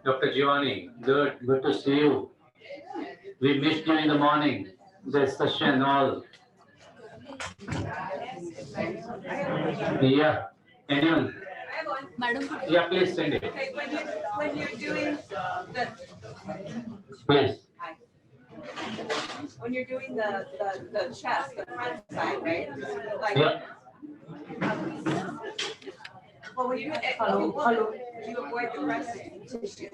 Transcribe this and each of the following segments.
Dr. Giovanni, good to see you. We missed you in the morning. The session all. Yeah. Anyone? Madam. Yeah, please send it. Okay, when you're doing the Please. when you're doing the chest, the front side, right? Like Yeah. well, when you you avoid the breast tissues.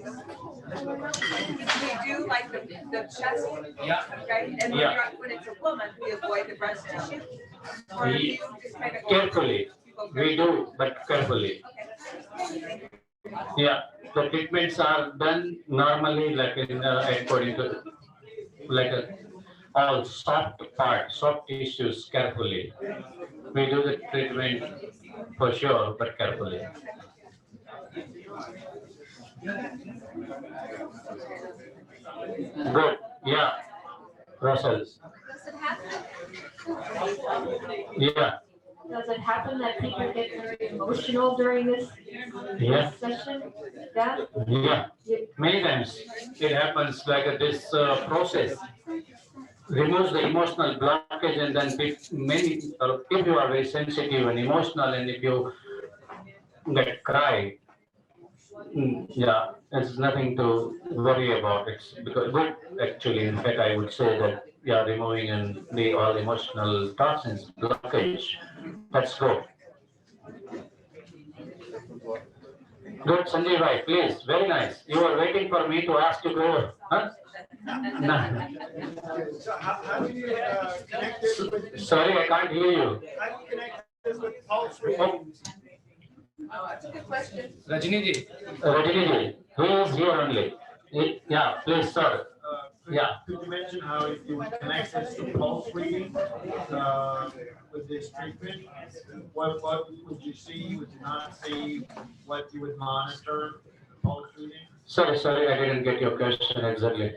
We do like the chest, Yeah. right? And Yeah. when it's a woman, we avoid the breast tissue. Or you just kind of go Carefully. We do, but carefully. Okay. Yeah. The treatments are done normally, like in according to like all soft parts, soft tissues carefully. We do the treatment for sure, but carefully. Good. Yeah. Russell. Does it happen? Yeah. Does it happen that people get very emotional during this Yeah. session? Yeah. Yeah. Many times it happens like this process removes the emotional blockage, and then if you are very sensitive and emotional, and if you get cry, yeah, it's nothing to worry about. It's because good actually. In fact, I would say that yeah, removing and the all emotional toxins blockage. That's good. Good, Sanjay bhai, please. Very nice. You were waiting for me to ask you to go. Huh? No. So how do you connect this with? Sorry, I can't hear you. How do you connect this with pulse readings? Oh, that's a good question. Rajini ji. Rajini ji, he is here only. Yeah, please, sir. Yeah. Could you mention how you connect this to pulse reading with this treatment? What would you see? Would you not see? What you would monitor? Pulse reading. Sorry, I didn't get your question exactly.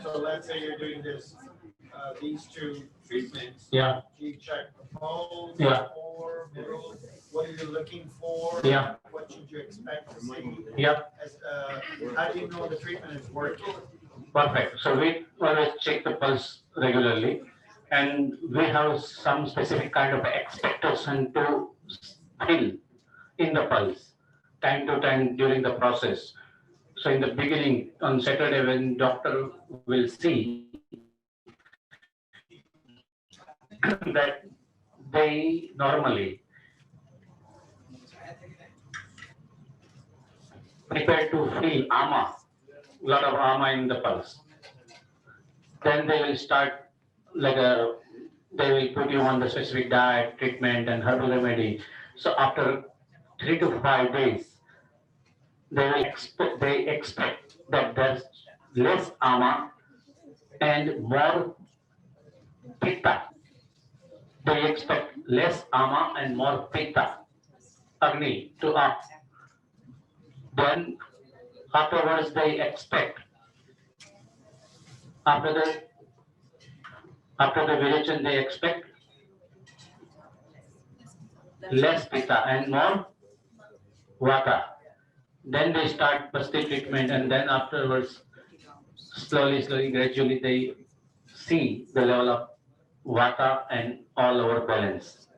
So let's say you're doing this, these two treatments. Yeah. You check the pulse, Yeah. core, middle. What are you looking for? Yeah. What should you expect to see? Yeah. How do you know the treatment is working? Perfect. So we always check the pulse regularly, and we have some specific kind of expectation to feel in the pulse time to time during the process. So in the beginning on Saturday when doctor will see that they normally prepare to feel ama, lot of ama in the pulse. Then they will start they will put you on the specific diet, treatment and herbal remedy. So after 3 to 5 days, they expect that there's less ama and more pitta. They expect less ama and more pitta, agni to up. Then afterwards they expect after the vision they expect less pitta and more vata. Then they start basti treatment, and then afterwards slowly, gradually they see the level of vata and all over balance.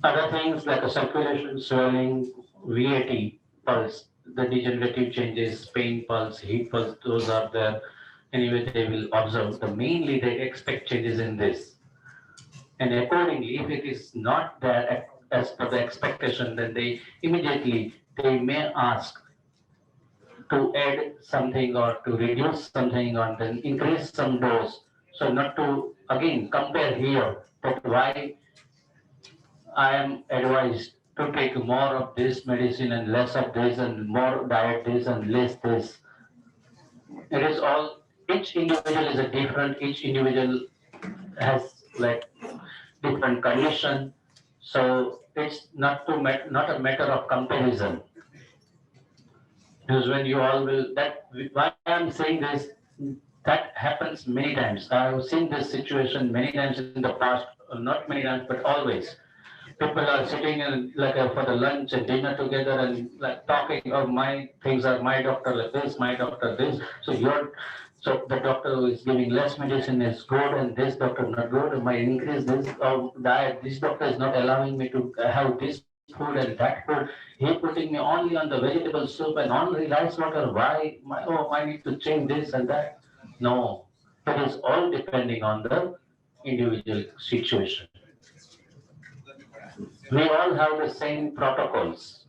Other things like a circulation, swelling, VAT pulse, the degenerative changes, pain pulse, heat pulse, those are there. Anyway, they will observe. Mainly they expect changes in this. And accordingly, if it is not there as per the expectation, then they may ask to add something or to reduce something or then increase some dose. So not to again compare here that why I am advised to take more of this medicine and less of this and more diet this and less this. It is all, each individual is a different, each individual has like different condition. So it's not a matter of comparison. Because when you all will, that, why I'm saying this, that happens many times. I've seen this situation many times in the past, not many times, but always. People are sitting in like for the lunch and dinner together and like talking, oh, my things are my doctor like this, my doctor this. So the doctor who is giving less medicine is good and this doctor not good. My increase this diet, this doctor is not allowing me to have this food and that food. He putting me only on the vegetable soup and only rice water. Why? Oh, I need to change this and that. No, it is all depending on the individual situation. We all have the same protocols.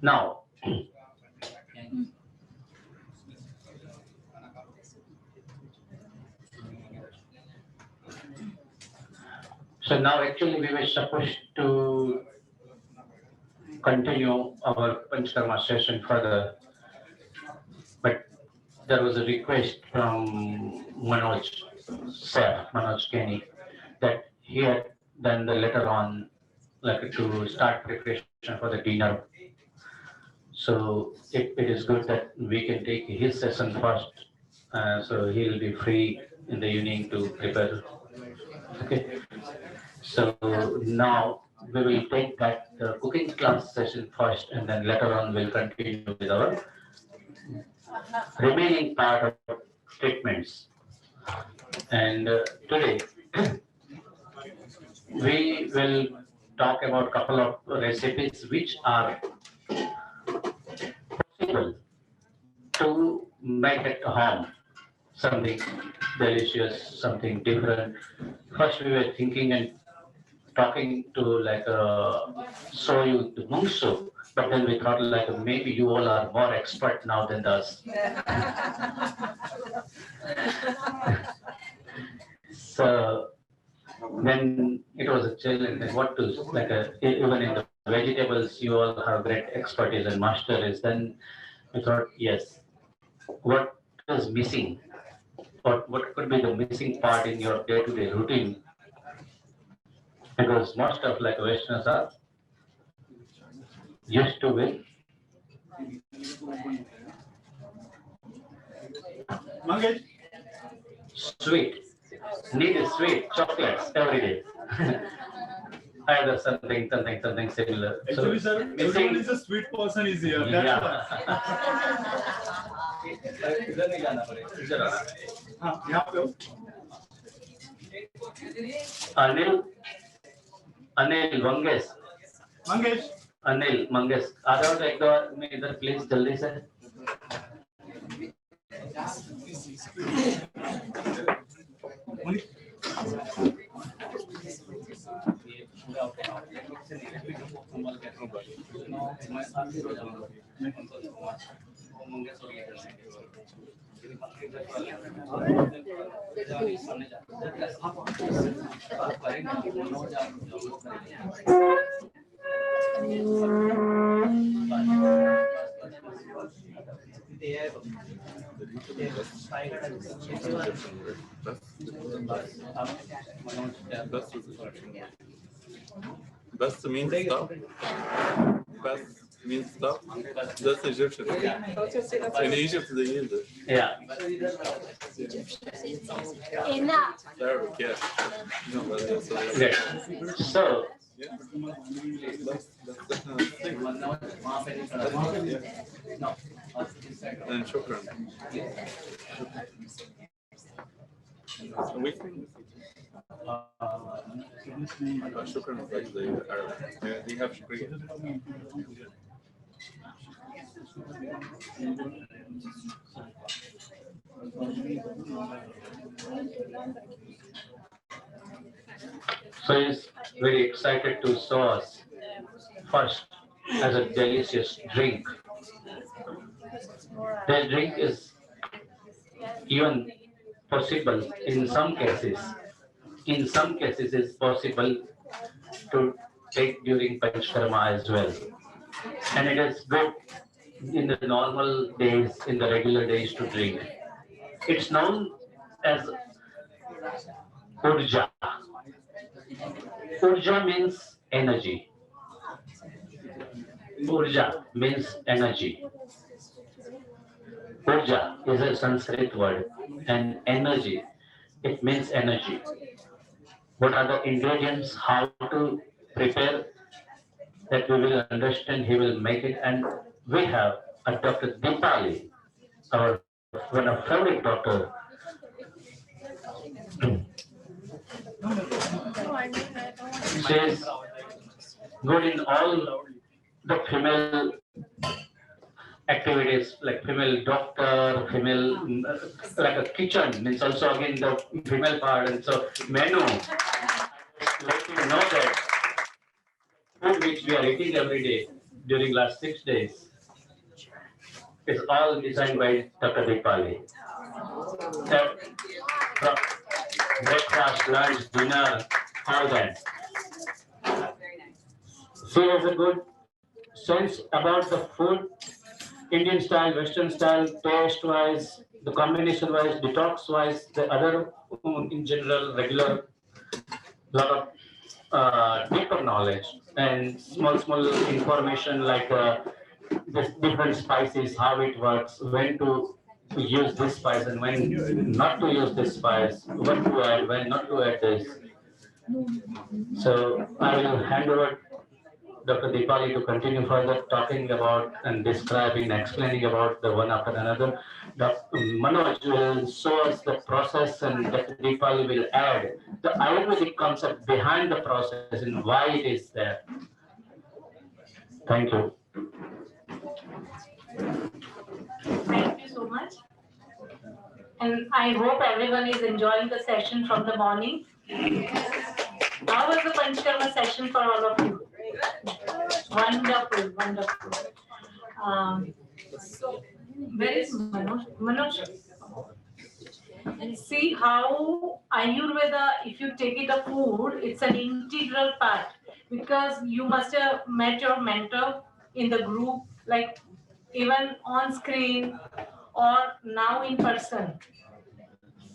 Now, so now actually we were supposed to continue our panchkarma session further, but there was a request from Manoj sir, Manoj Kenny, that he had done the letter on like to start preparation for the dinner. So it is good that we can take his session first. So he'll be free in the evening to prepare. Okay. So now we will take that cooking class session first, and then later on we'll continue with our remaining part of treatments. And today we will talk about a couple of recipes which are possible to make at home. Something delicious, something different. First, we were thinking and talking to like show you the mung soup, but then we thought like maybe you all are more expert now than us. So then it was a challenge. Like what to like even in the vegetables, you all have great expertise and master is. Then we thought yes, what is missing? What could be the missing part in your day-to-day routine? Because most of like Westerners are used to with Mangesh, sweet, need sweet chocolates every day. Either something similar. Actually, sir, missing. everyone is a sweet person is here. That's why. हाँ, यहाँ पे हो। Anil, Anil Mangesh, Mangesh, Anil Mangesh, आ जाओ तो एक दो बार में इधर प्लीज जल्दी से. Best means stuff. Best means stuff. That's Egyptian. In Egypt, they use it. Yeah. Enough. Arabic, yeah. No, but that's Great. So yeah. That's the thing. And shukran. We think shukran is like the Arabic. Yeah, they have shukriya. So he's very excited to show us first as a delicious drink. The drink is even possible in some cases. In some cases, it's possible to take during panchkarma as well. And it is good in the normal days, in the regular days to drink. It's known as urja. Urja means energy. Urja means energy. Urja is a Sanskrit word, and energy, it means energy. What are the ingredients, how to prepare, that we will understand, he will make it. And we have a Dr. Dipali, our one of favorite doctor. She is good in all the female activities, like female doctor, female, like a kitchen means also again the female part. And so menu, let you know that food which we are eating every day during last 6 days is all designed by Dr. Dipali. That breakfast, lunch, dinner, all that. She has a good sense about the food, Indian style, Western style, taste wise, the combination wise, detox wise, the other in general, regular, lot of deeper knowledge and small information like the different spices, how it works, when to use this spice and when not to use this spice, what to add, when not to add this. So I will hand over Dr. Deepali to continue further talking about and describing and explaining about the one after another. Dr. Manoj will show us the process and Dr. Deepali will add the Ayurvedic concept behind the process and why it is there. Thank you. Thank you so much. And I hope everyone is enjoying the session from the morning. How was the panchkarma session for all of you? Wonderful, wonderful. So, where is Manoj? Manoj, and see how Ayurveda, if you take it a food, it's an integral part because you must have met your mentor in the group, like even on screen or now in person.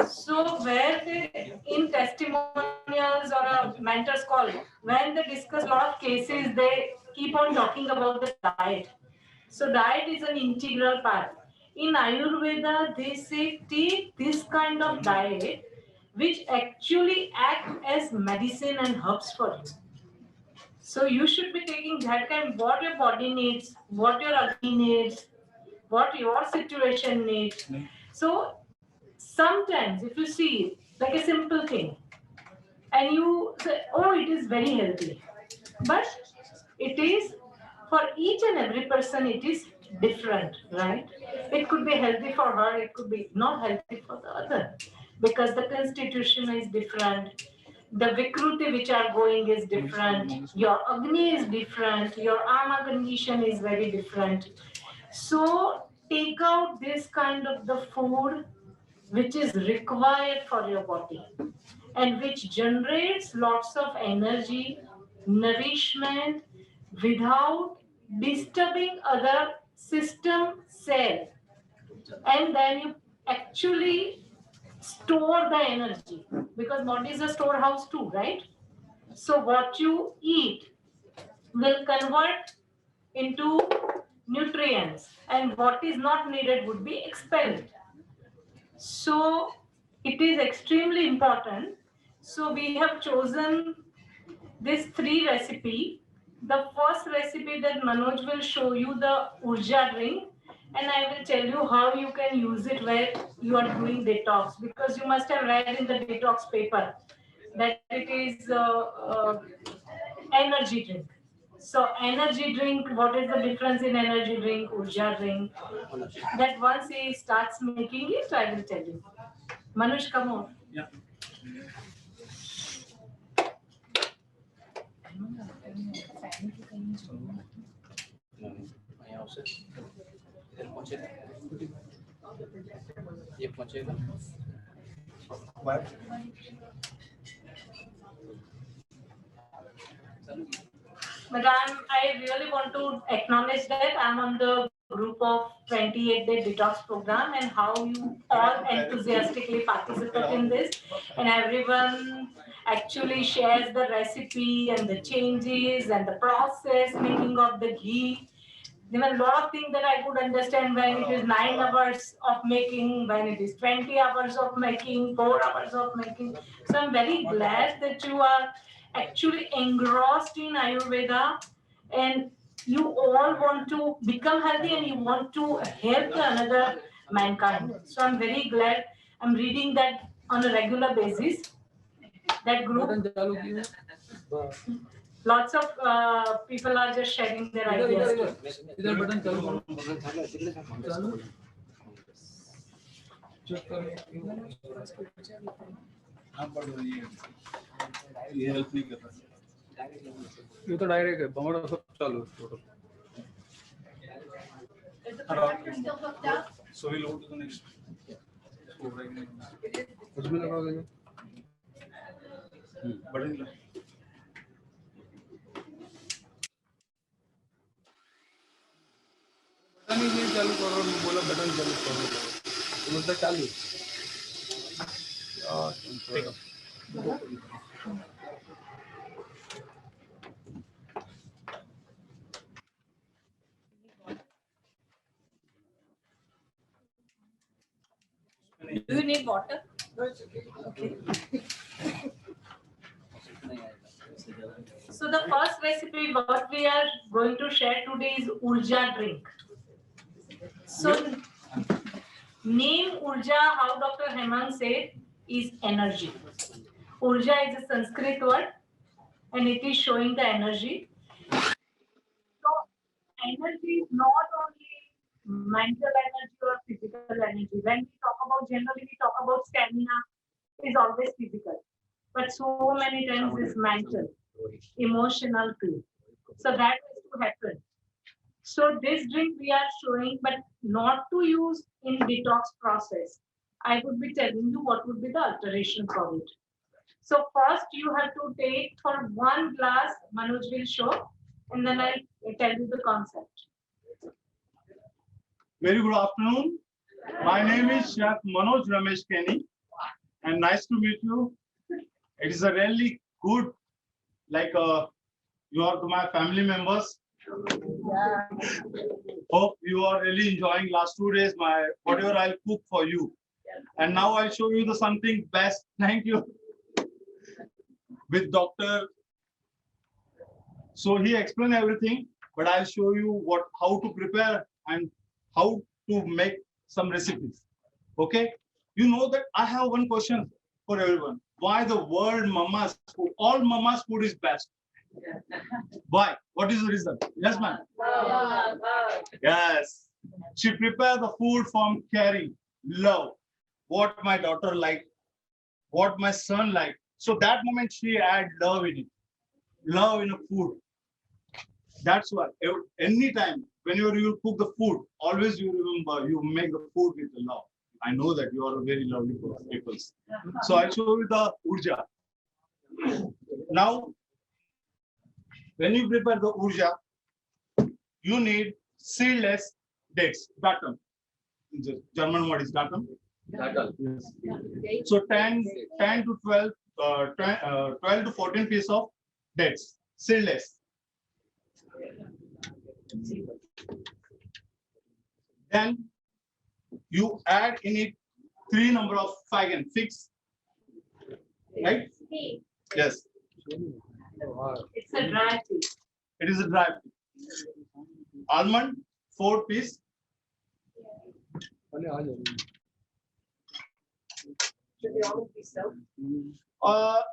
So where they in testimonials or a mentor's call, when they discuss a lot of cases, they keep on talking about the diet. So diet is an integral part. In Ayurveda, they say take this kind of diet which actually act as medicine and herbs for you. So you should be taking that kind what your body needs, what your Agni needs, what your situation needs. So sometimes if you see like a simple thing and you say, oh, it is very healthy, but it is for each and every person, it is different, right? It could be healthy for her, it could be not healthy for the other because the constitution is different, the vikruti which are going is different, your agni is different, your ama condition is very different. So take out this kind of the food which is required for your body and which generates lots of energy, nourishment without disturbing other system cell. And then you actually store the energy because body is a storehouse too, right? So what you eat will convert into nutrients and what is not needed would be expelled. So it is extremely important. So we have chosen this three recipe. The first recipe that Manoj will show you the Urja drink, and I will tell you how you can use it where you are doing detox because you must have read in the detox paper that it is energy drink. So energy drink, what is the difference in energy drink, Urja drink? That once he starts making it, I will tell you. Manoj, come on. Yeah. ये पहुंचेगा But I really want to acknowledge that I'm on the group of 28-day detox program and how you all enthusiastically participate in this, and everyone actually shares the recipe and the changes and the process making of the ghee. There were a lot of things that I could understand when it is 9 hours of making, when it is 20 hours of making, 4 hours of making. So I'm very glad that you are actually engrossed in Ayurveda and you all want to become healthy and you want to help the another mankind. So I'm very glad I'm reading that on a regular basis. That group. Lots of people are just sharing their ideas. ये help नहीं कर रहा ये तो direct है बमड़ा सब चालू है total so we load to the next कुछ भी लगा देंगे बढ़ेगा बटन ही चालू करो बोला बटन चालू करो तो मतलब चालू ठीक है Do you need water? Okay. So the first recipe what we are going to share today is Urja drink. So name Urja, how Dr. Hemang said, is energy. Urja is a Sanskrit word and it is showing the energy. So energy is not only mental energy or physical energy. When we talk about, generally we talk about stamina, it is always physical. But so many times it's mental, emotional too. So that is to happen. So this drink we are showing, but not to use in detox process. I would be telling you what would be the alteration for it. So first you have to take for 1 glass, Manoj will show, and then I'll tell you the concept. Very good afternoon. My name is Chef Manoj Ramesh Kenny, and nice to meet you. It is a really good, like you are my family members. Yeah. Hope you are really enjoying last 2 days my whatever I'll cook for you. And now I'll show you the something best. Thank you. With Dr. So he explained everything, but I'll show you how to prepare and how to make some recipes. Okay, you know that I have one question for everyone. Why the word mama's food, all mama's food is best? Why? What is the reason? Yes, ma'am. Yes, she prepare the food from caring, love, what my daughter like, what my son like. So that moment she add love in it, love in a food. That's why anytime whenever you cook the food, always you remember you make the food with the love. I know that you are a very lovely people. So I'll show you the urja. Now, when you prepare the urja, you need seedless dates. Datum. German word is datum. Yes. So 10 to 12, 12 to 14 pieces of dates, seedless. Then you add in it 3 number of figs, right? Yes. It's a dry tea. It is a dry tea. Almond 4 piece. Should they all be soaked?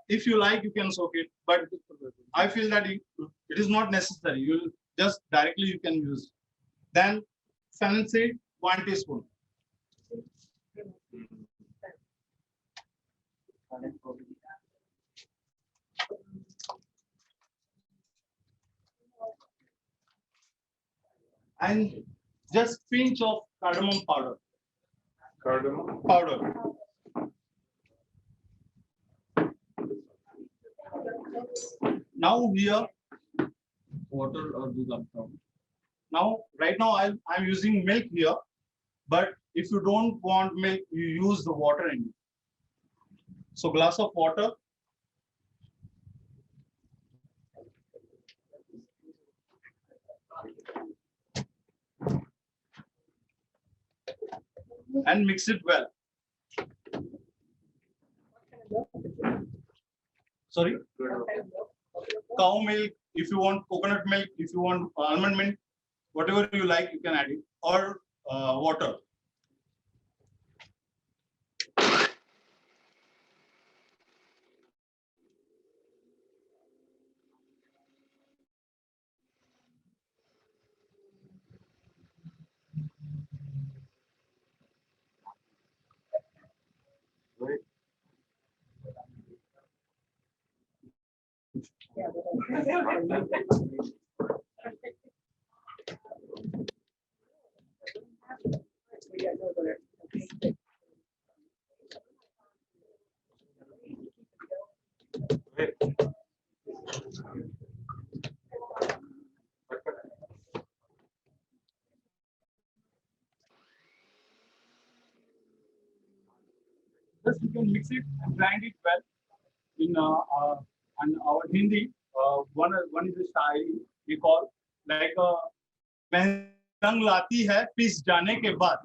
If you like, you can soak it, but I feel that it is not necessary. You will just directly you can use. Then fennel seed 1 teaspoon. And just pinch of cardamom powder. Cardamom powder. Now here, water or दूध आपका Now, right now, I'm using milk here, but if you don't want milk, you use the water in it. So glass of water. And mix it well. Sorry? Cow milk, if you want coconut milk, if you want almond milk, whatever you like, you can add it, or water. Right. Just you can mix it and grind it well. In and our Hindi, one is a style we call like mehndi रंग लाती है पिस जाने के बाद,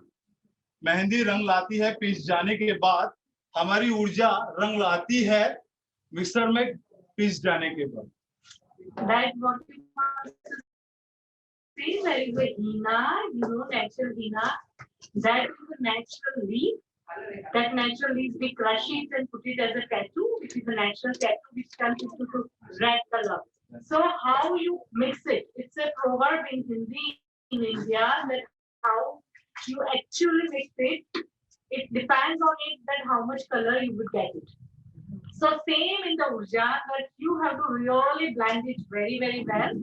मेहंदी रंग लाती है पिस जाने के बाद, हमारी ऊर्जा रंग लाती है मिक्सर में पिस जाने के बाद. That what we see, there is a henna, natural henna. That is a natural leaf. That natural leaf, we crush it and put it as a tattoo, which is a natural tattoo which turns into red color. So how you mix it? It's a proverb in Hindi in India that how you actually mix it. It depends on it that how much color you would get it. So same in the urja that you have to really blend it very, very well.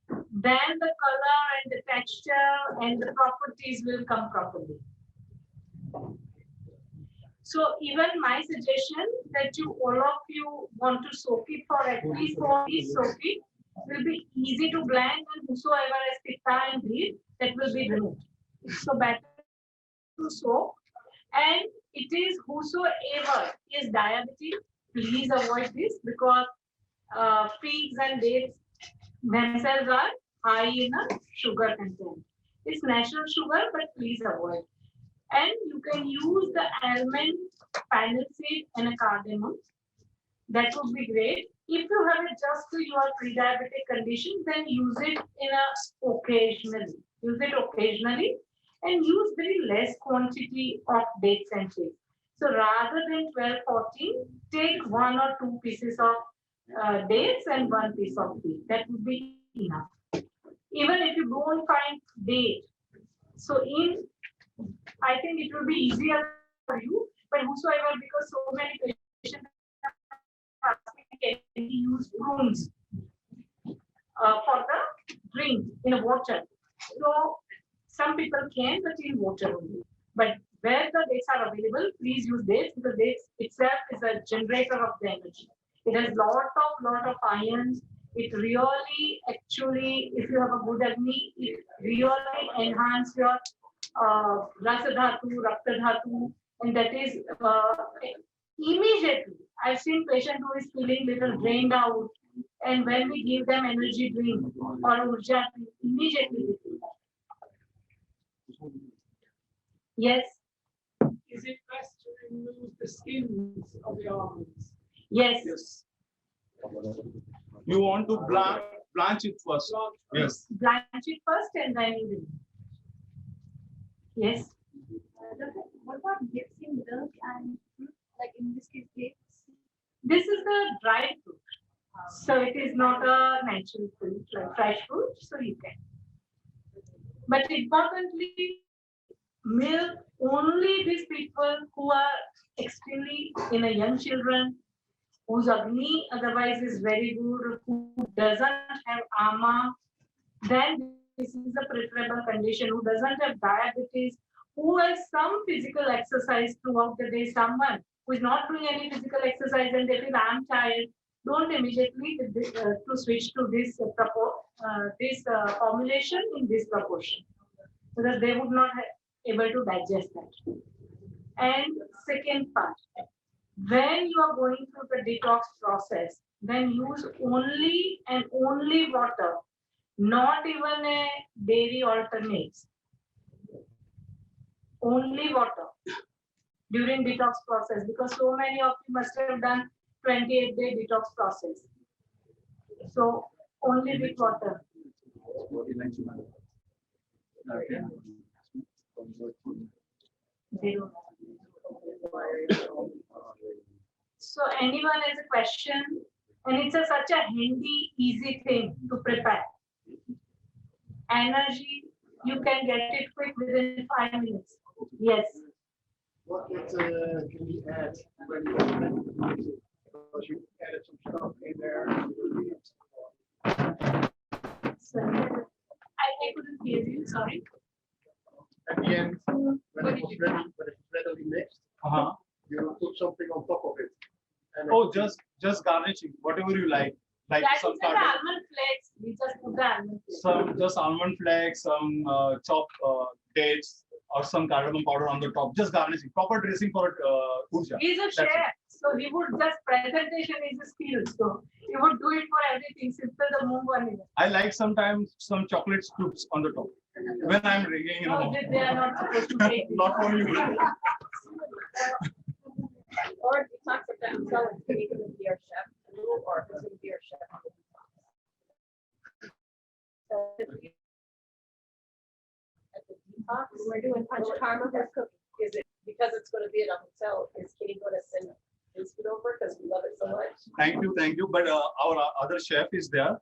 Then the color and the texture and the properties will come properly. So even my suggestion that you all of you want to soak it for at least 4 days, soak it will be easy to blend, and whosoever has pitta and breathe, that will be removed. So better to soak. And it is whosoever is diabetic, please avoid this because figs and dates themselves are high in a sugar content. It's natural sugar, but please avoid. And you can use the almond, fennel seed, and a cardamom. That would be great. If you have it just to your pre-diabetic condition, then use it occasionally. Use it occasionally and use very less quantity of dates and figs. So rather than 12, 14, take 1 or 2 pieces of dates and 1 piece of fig. That would be enough. Even if you don't find date, so I think it will be easier for you, but whosoever, because so many patients are asking, can we use prunes for the drink in a water? So some people can, but in water only. But where the dates are available, please use dates because dates itself is a generator of the energy. It has lot of ions. It really, actually, if you have a good Agni, it really enhance your Rasa Dhatu, Rakta Dhatu, and that is immediately. I've seen patient who is feeling little drained out, and when we give them energy drink or urja, immediately they feel that. Yes. Is it best to remove the skins of the almonds? Yes. You want to blanch it first. Yes. Blanch it first and then you remove. Yes. What about mixing milk and fruit, like in this case dates? This is the dried fruit. So it is not a natural fruit, like fresh fruit, so you can. But importantly, milk only these people who are extremely in a young children, whose Agni otherwise is very good, who doesn't have ama, then this is a preferable condition, who doesn't have diabetes, who has some physical exercise throughout the day, someone who is not doing any physical exercise and they feel I'm tired, don't immediately to switch to this this formulation in this proportion, because they would not able to digest that. And second part, when you are going through the detox process, then use only and only water, not even a dairy alternates. Only water during detox process, because so many of you must have done 28-day detox process. So only with water. Zero. So anyone has a question, and it's such a handy, easy thing to prepare. Energy, you can get it quick within 5 minutes. Yes. What can we add when you because you added some stuff in there. So, I couldn't hear you, sorry. At the end, when it was readily mixed, you put something on top of it. And Oh, just garnishing, whatever you like That is some the almond flakes. We just put the almond flakes. some just almond flakes, some chopped dates, or some cardamom powder on the top. Just garnishing, proper dressing for puja. He's a chef, so he would just presentation is a skill. So he would do it for everything. Simple the move one is. I like sometimes some chocolate scoops on the top when I'm drinking. No, they are not supposed to take. Not for you. Or he talks about himself, he can be our chef, or he can be our chef. So, at the detox, we're doing panchkarma for cooking. Is it because it's going to be at a hotel? Is Kitty going to send his food over because we love it so much? Thank you. But our other chef is there.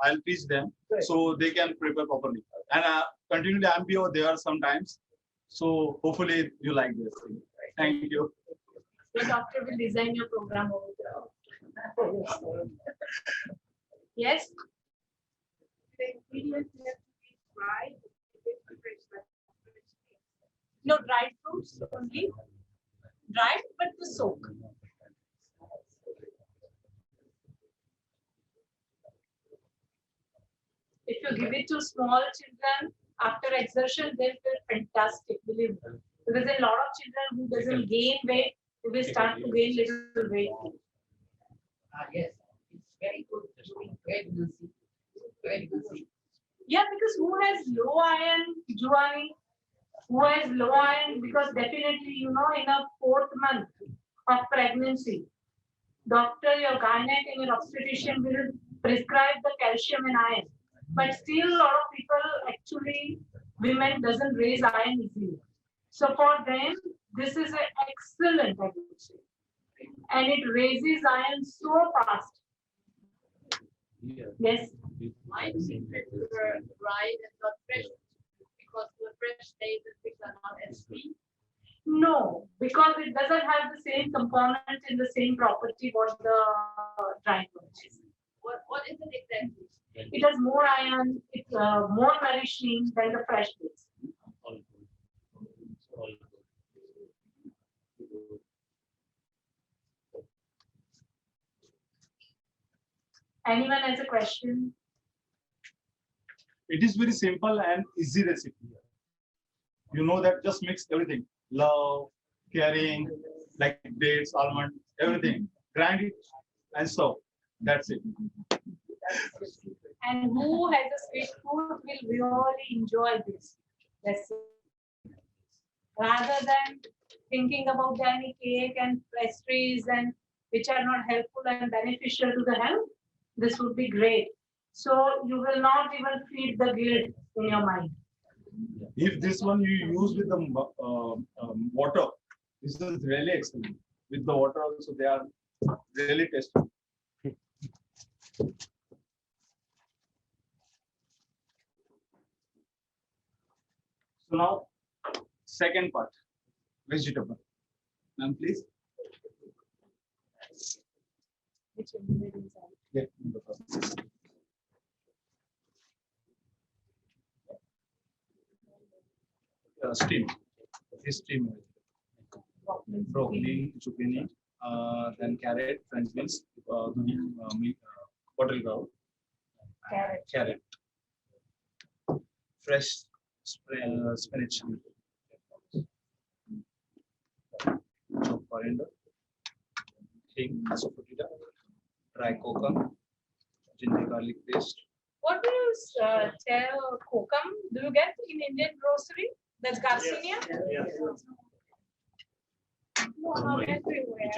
I'll teach them. Good. So they can prepare properly. And continually, I'm be over there sometimes. So hopefully you like this thing. Thank you. The doctor will design your program over there. Yes. The ingredients have to be dried. No, dried fruits only. Dried, but the soak. If you give it to small children after exertion, they feel fantastic, believe me. Because a lot of children who doesn't gain weight, they will start to gain little weight. Yes, it's very good during pregnancy. Pregnancy. Yeah, because who has low iron, Juani? Who has low iron? Because definitely, in a 4th month of pregnancy, doctor, your gynec and your obstetrician will prescribe the calcium and iron. But still, a lot of people actually, women doesn't raise iron easily. So for them, this is an excellent, I would say. And it raises iron so fast. Yes. Mine seems to be dried and not fresh because the fresh days which are not as sweet. No, because it doesn't have the same component and the same property what the dried one is. What is it exactly? It has more iron, it's more nourishing than the fresh dates. Anyone has a question? It is very simple and easy recipe. You know that just mix everything. Love, caring, like dates, almond, everything. Grind it and serve. That's it. And who has a sweet tooth will really enjoy this. That's it. Rather than thinking about any cake and pastries and which are not helpful and beneficial to the health, this would be great. So you will not even feel the guilt in your mind. If this one you use with the water, this is really excellent. With the water also, they are really tasty. So now, second part, vegetable. Ma'am, please. Which ingredients are? Yeah, the first. Steam. This steam. Broccoli, zucchini, then carrot, French beans, bottle gourd, Carrot. carrot. fresh spinach. Chopped coriander, hing, asafoetida, dry kokum, ginger garlic paste. What do you tell kokum? Do you get in Indian grocery? That's Garcinia? Yes. Everywhere.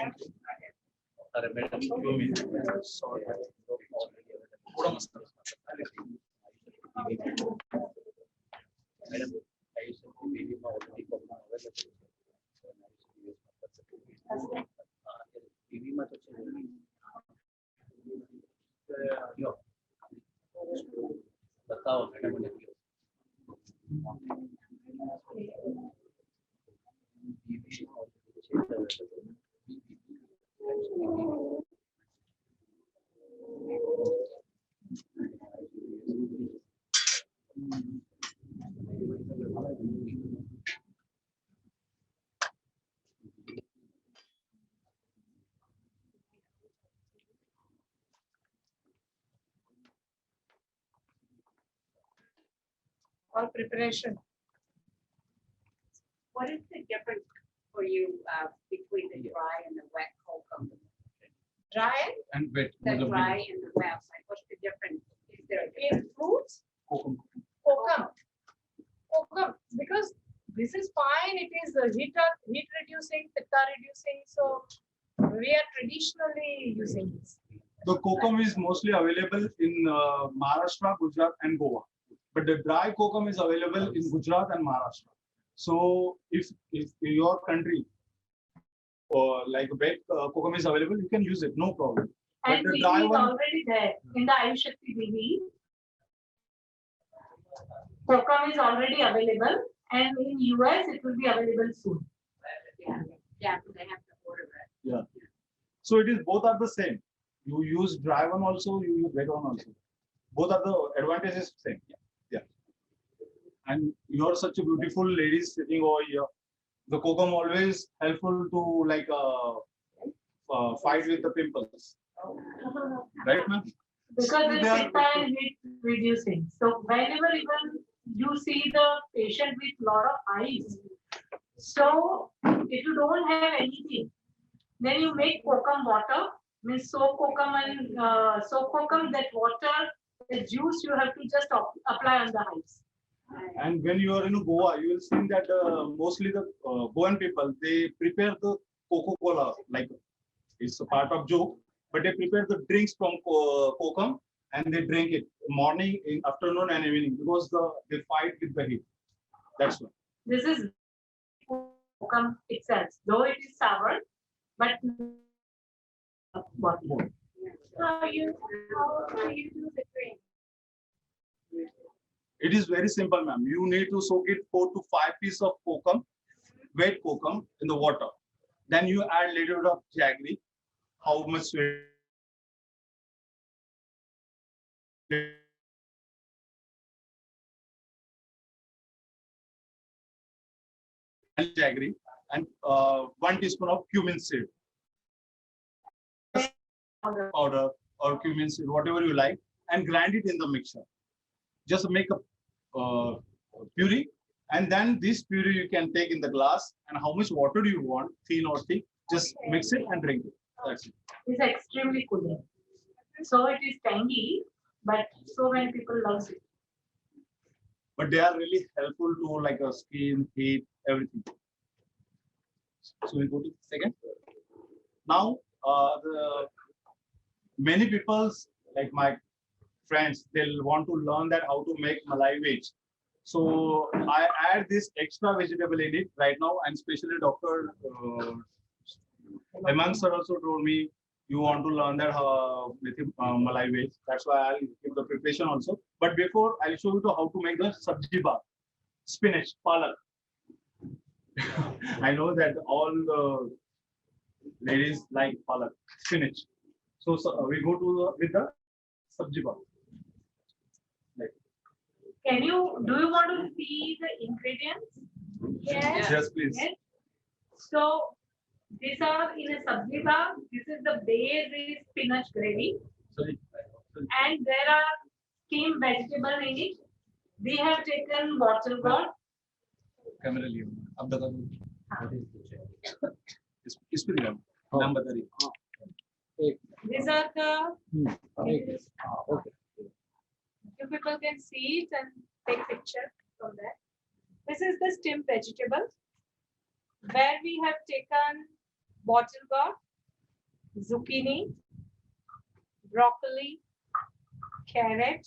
अरे madam cumin, salt, थोड़ा मसाला. Madam बताओ madam. All preparation. What is the difference for you between the dry and the wet kokum? Dry And wet. The dry and the wet, like what's the difference? Is there a in fruits, Kokum. kokum. Kokum, because this is fine, it is heat reducing, pitta reducing, so we are traditionally using this. The kokum is mostly available in Maharashtra, Gujarat, and Goa. But the dry kokum is available in Gujarat and Maharashtra. So if your country like wet kokum is available, you can use it, no problem. But And the BB dry is one, already there in the Ayushakti BB. Kokum is already available, and in US it will be available soon. Yeah, they have to order it. so it is both are the same. You use dry one also, you use wet one also. Both are the advantages same. Yeah. And you're such a beautiful lady sitting over here. The kokum always helpful to like fight with the pimples. Right, ma'am? Because They it's are- pitta and heat reducing. So whenever even you see the patient with lot of eyes, so if you don't have anything, then you make kokum water, means soak kokum and soak kokum, that water, the juice you have to just apply on the eyes. And when you are in Goa, you will see that mostly the Goan people, they prepare the Coca-Cola, like it's a part of joke, but they prepare the drinks from kokum and they drink it morning, in afternoon and evening because they fight with the heat. That's why. This is kokum itself, though it is sour, but water. How you do the drink? It is very simple, ma'am. You need to soak it 4 to 5 pieces of kokum, wet kokum in the water. Then you add little bit of jaggery. How much sweet? And jaggery and 1 teaspoon of cumin seed powder or cumin seed, whatever you like, and grind it in the mixer. Just make a puree, and then this puree you can take in the glass. And how much water do you want, thin or thick? Just mix it and drink it. That's it. It's extremely cooling. So it is tangy, but so many people love it. But they are really helpful to like a skin, heat, everything. So we go to the second. Now, many people, like my friends, they'll want to learn that how to make malai veg. So I add this extra vegetable in it right now, and especially Dr. Hemang sir also told me you want to learn that with malai veg. That's why I'll give the preparation also. But before, I'll show you how to make the sabji bar, spinach, palak. I know that all the ladies like palak, spinach. So we go to with the sabji bar. Do you want to see the ingredients? Yes, please. Yes. So these are in a sabji bag. This is the base is spinach gravy. Sorry. And there are steamed vegetable in it. We have taken bottle gourd. Camera लिए अब बता दो इस पे दिखा नाम बता रही These are the. Okay. You people can see it and take picture from there. This is the steamed vegetable where we have taken bottle gourd, zucchini, broccoli, carrot.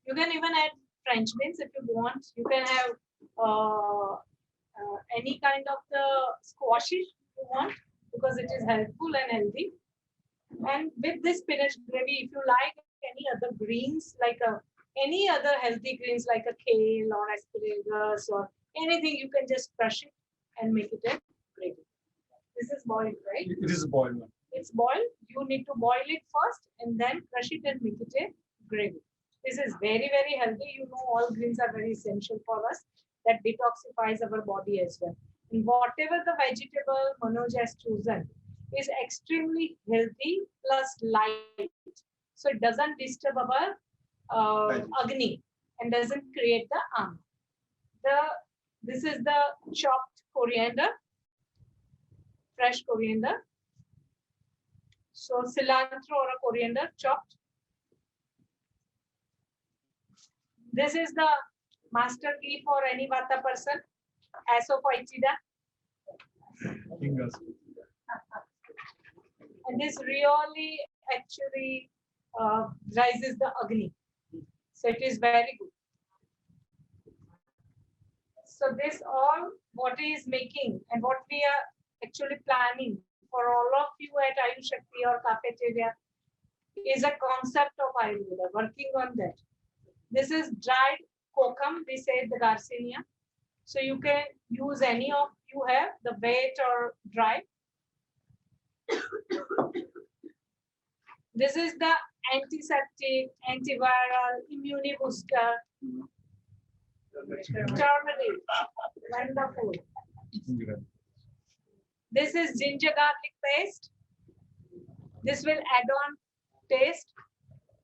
You can even add French beans if you want. You can have any kind of the squashes you want because it is helpful and healthy. And with this spinach gravy, if you like any other greens, like any other healthy greens like a kale or asparagus or anything, you can just crush it and make it a gravy. This is boiled, right? It is a boiled one. It's boiled. You need to boil it first and then crush it and make it a gravy. This is very, very healthy. You know, all greens are very essential for us. That detoxifies our body as well. And whatever the vegetable Manoj has chosen is extremely healthy plus light. So it doesn't disturb our agni and doesn't create the arm. This is the chopped coriander, fresh coriander. So cilantro or a coriander chopped. This is the master key for any Vata person, Asafoetida. Fingers. And this really actually rises the Agni. So it is very good. So this all what is making and what we are actually planning for all of you at Ayush Shakti or cafeteria is a concept of Ayurveda, working on that. This is dried kokum, we say the Garcinia. So you can use any of you have, the wet or dry. This is the antiseptic, antiviral, immune booster. Turmeric, wonderful. This is ginger garlic paste. This will add on taste,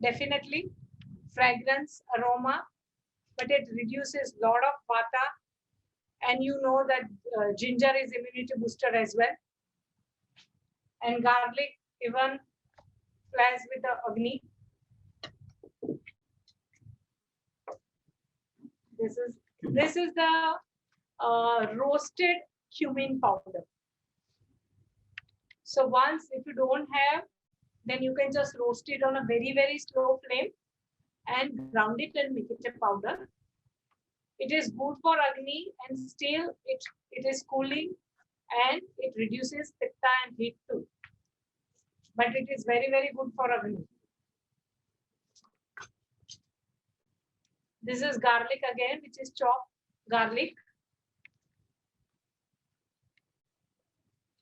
definitely, fragrance, aroma, but it reduces lot of vata. And you know that ginger is immunity booster as well. And garlic even flies with the Agni. This is the roasted cumin powder. So once if you don't have, then you can just roast it on a very, very slow flame and ground it and make it a powder. It is good for Agni and still it is cooling and it reduces pitta and heat too. But it is very, very good for Agni. This is garlic again, which is chopped garlic.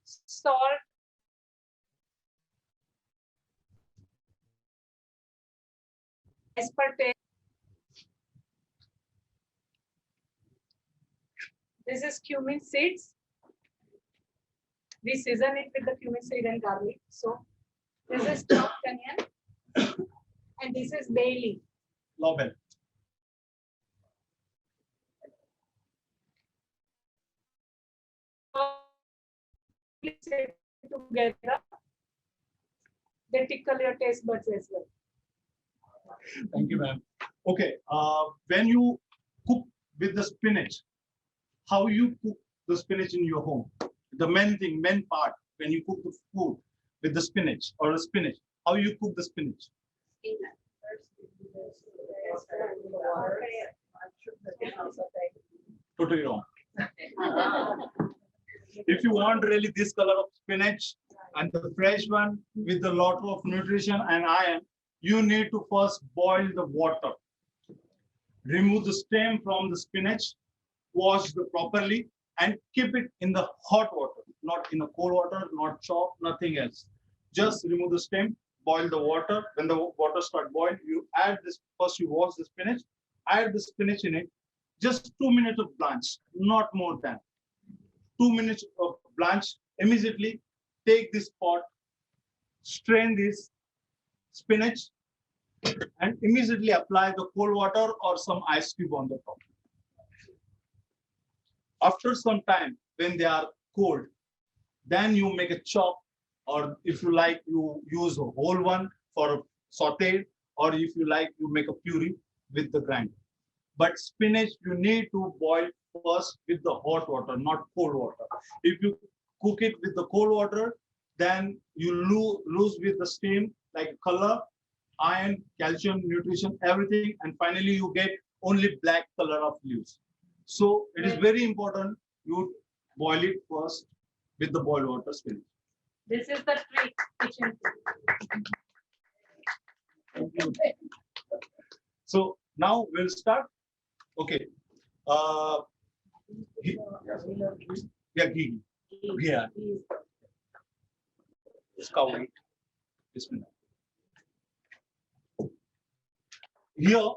Salt. As per taste. This is cumin seeds. We season it with the cumin seed and garlic. So this is chopped onion. And this is bay leaf. Lobel. Together, they tickle your taste buds as well. Thank you, ma'am. Okay, when you cook with the spinach, how you cook the spinach in your home? The main part, when you cook the food with the spinach or the spinach, how you cook the spinach? Totally wrong. If you want really this color of spinach and the fresh one with a lot of nutrition and iron, you need to first boil the water. Remove the stem from the spinach, wash it properly, and keep it in the hot water, not in the cold water, not chop, nothing else. Just remove the stem, boil the water. When the water starts boiling, you add this, first you wash the spinach, add the spinach in it, just 2 minutes of blanch, not more than 2 minutes of blanch. Immediately take this pot, strain this, spinach and immediately apply the cold water or some ice cube on the top. After some time, when they are cold, then you make a chop, or if you like, you use a whole one for sauteed, or if you like, you make a puree with the grind. But spinach, you need to boil first with the hot water, not cold water. If you cook it with the cold water, then you lose with the steam, like color, iron, calcium, nutrition, everything, and finally you get only black color of leaves. So it is very important you boil it first with the boiled water spinach. This is the trick, kitchen trick. So now we'll start. Okay. Yeah, ghee. Yeah. Cow meat. Here,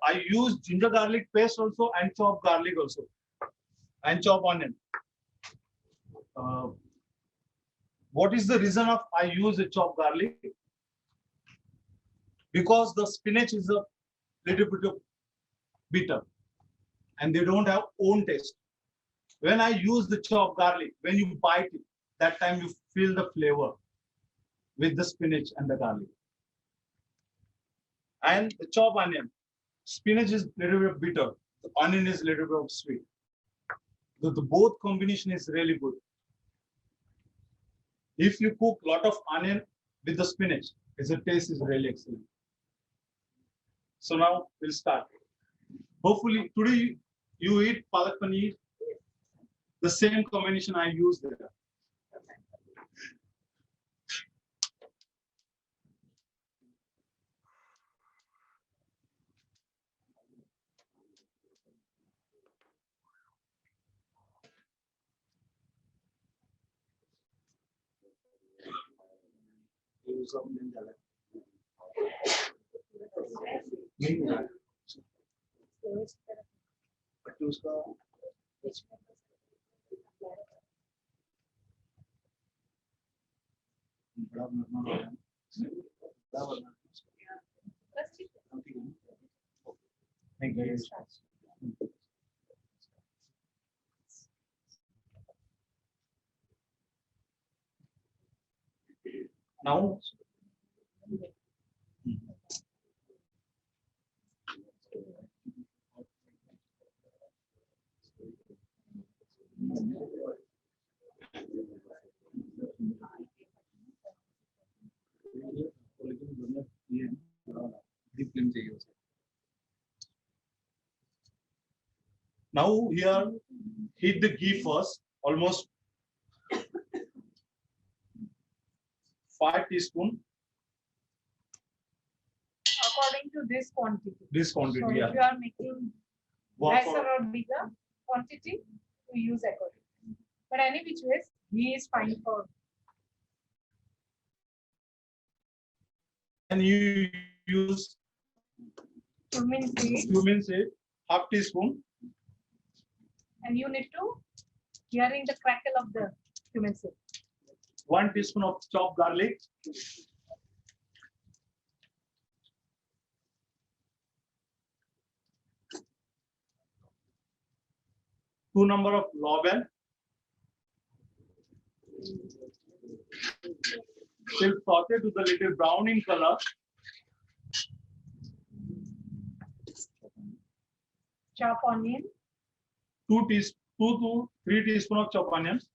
I use ginger garlic paste also and chopped garlic also, and chopped onion. What is the reason of I use a chopped garlic? Because the spinach is a little bit of bitter and they don't have own taste. When I use the chopped garlic, when you bite it, that time you feel the flavor with the spinach and the garlic. And the chopped onion, spinach is a little bit bitter, the onion is a little bit of sweet. The both combination is really good. If you cook a lot of onion with the spinach, the taste is really excellent. So now we'll start. Hopefully today you eat palak paneer, the same combination I used there. Now, now here heat the ghee first, almost 5 teaspoons. According to this quantity. This quantity, So yeah. if you are making lesser or bigger quantity, we use according. But any which ways, ghee is fine for. And you use cumin seed, half teaspoon. And you need to hearing the crackle of the cumin seed. 1 teaspoon of chopped garlic. 2 number of lobel. Till saute to the little brown in color. Chop onion. 2 to 3 teaspoon of chopped onions.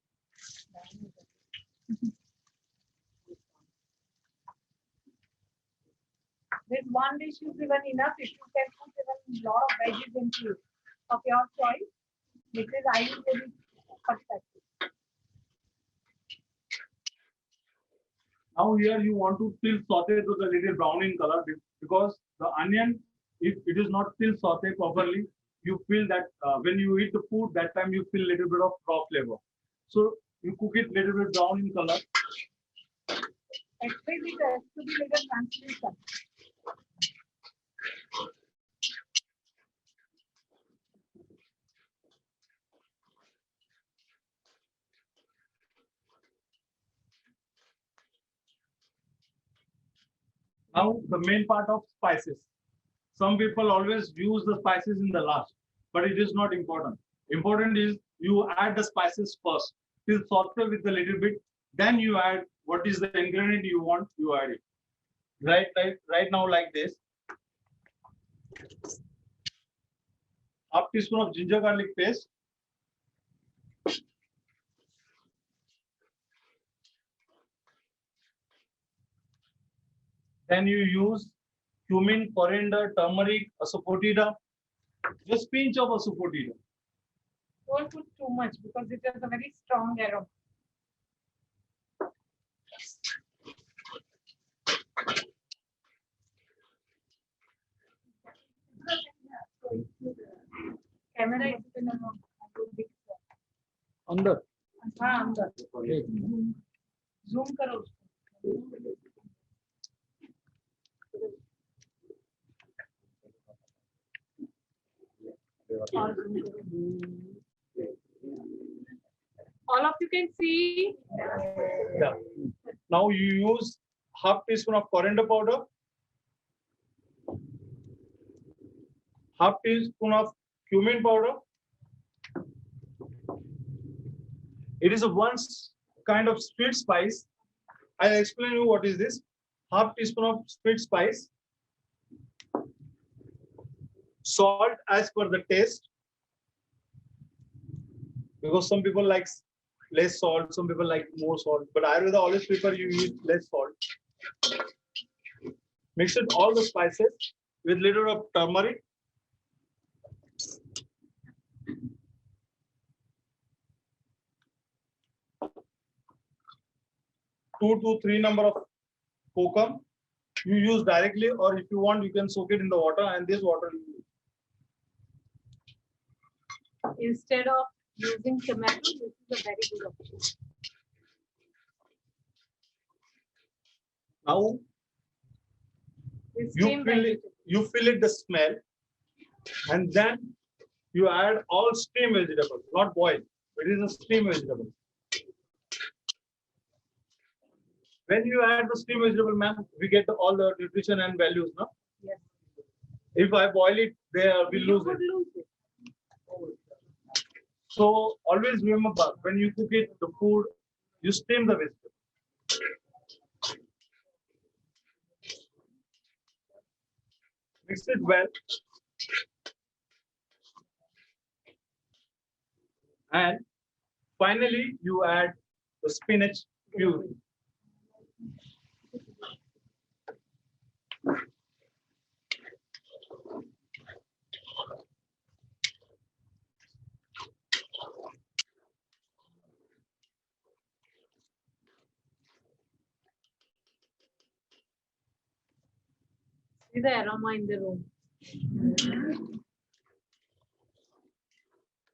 This one dish is even enough. If you can put even lot of veggies into it of your choice, because I usually cut that. Now here you want to still saute to the little brown in color, because the onion, if it is not still saute properly, you feel that when you eat the food, that time you feel little bit of raw flavor. So you cook it little bit brown in color. Expect it has to be little translucent. Now the main part of spices. Some people always use the spices in the last, but it is not important. Important is you add the spices first. Till saute with a little bit, then you add what is the ingredient you want, you add it. Right now like this. Half teaspoon of ginger garlic paste. Then you use cumin, coriander, turmeric, asafoetida, just pinch of asafoetida. Don't put too much because it has a very strong aroma. Camera is in a अंदर हाँ अंदर zoom करो उसको. All of you can see. Yeah. Now you use half teaspoon of coriander powder, half teaspoon of cumin powder. It is a kind of sweet spice. I'll explain you what is this. Half teaspoon of sweet spice. Salt as per the taste. Because some people like less salt, some people like more salt. But Ayurveda always prefer you use less salt. Mix it all the spices with little of turmeric. Two to three number of kokum. You use directly, or if you want, you can soak it in the water, and this water you use. Instead of using tomato, this is a very good option. Now This you same feel it, vegetable. you feel it the smell, and then you add all steamed vegetables, not boiled. It is a steamed vegetable. When you add the steamed vegetable, ma'am, we get all the nutrition and values, no? Yes. If I boil it, we You lose could it. lose it. So always remember, when you cook it, the food, you steam the vegetable. Mix it well. And finally, you add the spinach puree. See the aroma in the room.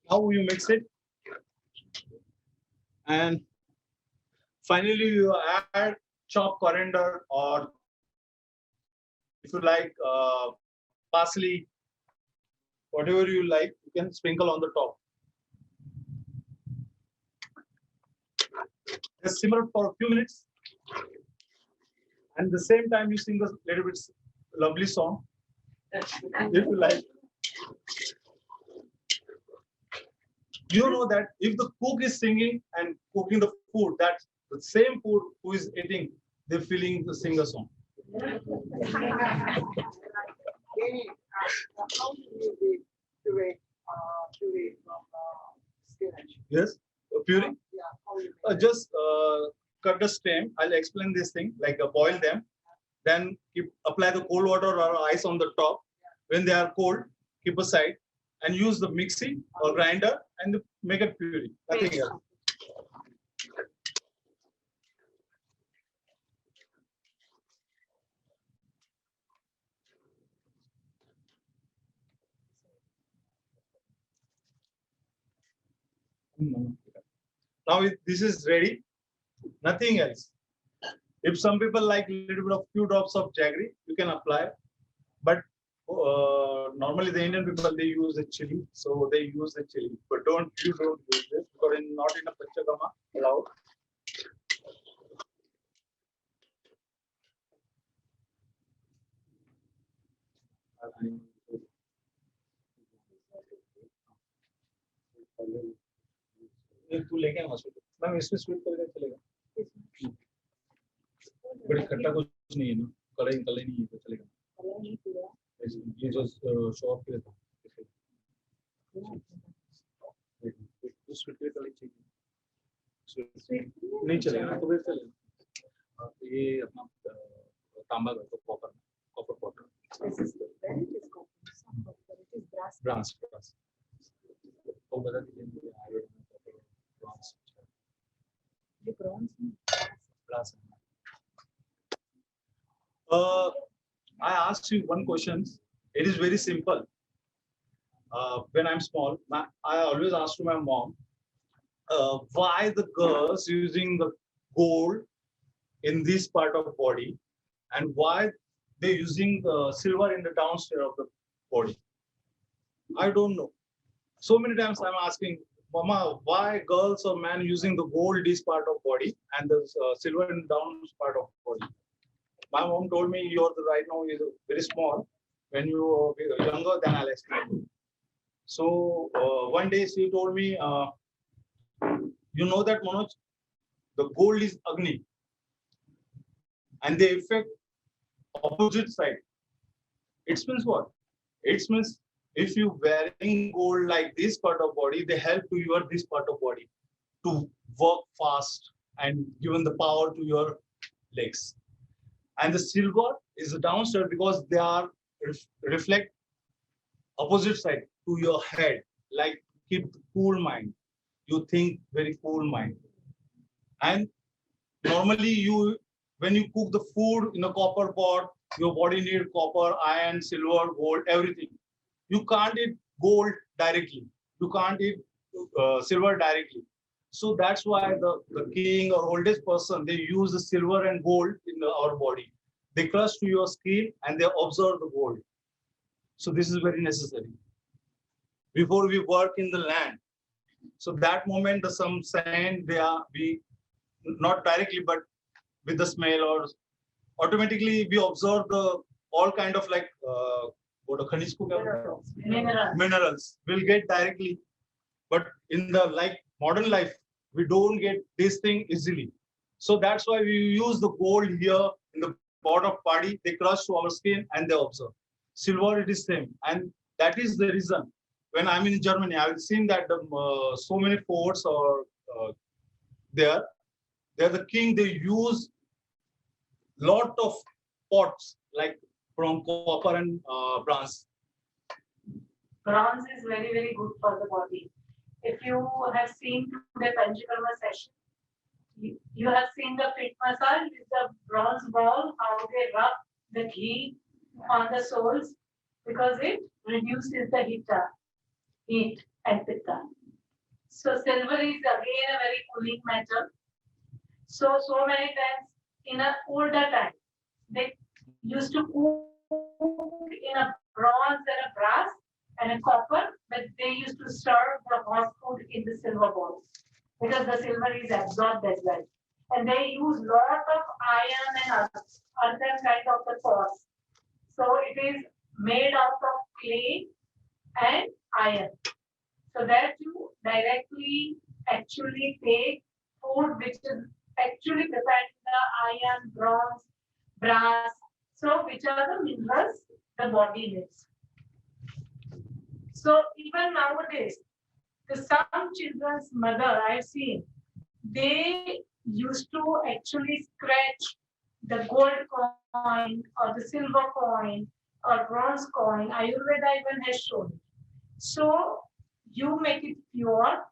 Now you mix it. And finally, you add chopped coriander, or if you like parsley, whatever you like, you can sprinkle on the top. Just simmer for a few minutes. And at the same time, you sing a little bit lovely song, if you like. You know that if the cook is singing and cooking the food, that's the same food who is eating, they're feeling the singer song. How do you puree from spinach? Yes, puree. Yeah, how you make it? Just cut the stem. I'll explain this thing, like boil them, then apply the cold water or ice on the top. When they are cold, keep aside and use the mixie or grinder and make it puree. Nothing else. Now this is ready. Nothing else. If some people like a little bit of few drops of jaggery, you can apply. But normally the Indian people, they use the chili, so they use the chili. But don't use this because not in a panchkarma allowed. तू लेके आना ma'am इसमें sweet colour चलेगा बड़ी खट्टा कुछ नहीं है ना कलर नहीं है तो चलेगा ये जो शॉप पे था स्वीट कलर चाहिए नहीं चलेगा तो फिर चलेगा ये अपना तांबा का तो कॉपर ब्रास वो बता दीजिए brass I asked you one question. It is very simple. When I'm small, I always ask to my mom, why the girls using the gold in this part of body, and why they using the silver in the downstairs of the body. I don't know. So many times I'm asking, Mama, why girls or men using the gold this part of body and the silver in the down part of body. My mom told me you're right now is very small. When you are younger, then I'll explain. So one day she told me, you know that Manoj, the gold is Agni, and they affect opposite side. It means what? It means if you wearing gold like this part of body, they help to your this part of body to work fast and given the power to your legs. And the silver is downstairs because they are reflect opposite side to your head, like keep cool mind. You think very cool mind. And normally when you cook the food in a copper pot, your body need copper, iron, silver, gold, everything. You can't eat gold directly. You can't eat silver directly. So that's why the king or oldest person, they use the silver and gold in our body. They crush to your skin and they absorb the gold. So this is very necessary. Before we work in the land. So that moment, the some sand, we not directly, but with the smell or automatically we observe the all kind of like minerals will get directly. But in the like modern life, we don't get this thing easily. So that's why we use the gold here in the pot of body. They crush to our skin and they observe. Silver, it is same, and that is the reason. When I'm in Germany, I've seen that so many forts are there. They're the king. They use lot of pots like from copper and bronze. Bronze is very, very good for the body. If you have seen the panchkarma session, you have seen the fit massage with the bronze ball, how they rub the ghee on the soles because it reduces the heat and pitta. So silver is again a very cooling metal. So many times in an older time, they used to cook in a bronze and a brass and a copper, but they used to serve the hot food in the silver bowl because the silver is absorbed as well. And they use lot of iron and other kind of the pots. So it is made out of clay and iron. So that you directly actually take food which is actually prepared in the iron, bronze, brass. So which are the minerals the body needs. So even nowadays, some children's mother I've seen, they used to actually scratch the gold coin or the silver coin or bronze coin. Ayurveda even has shown. So you make it pure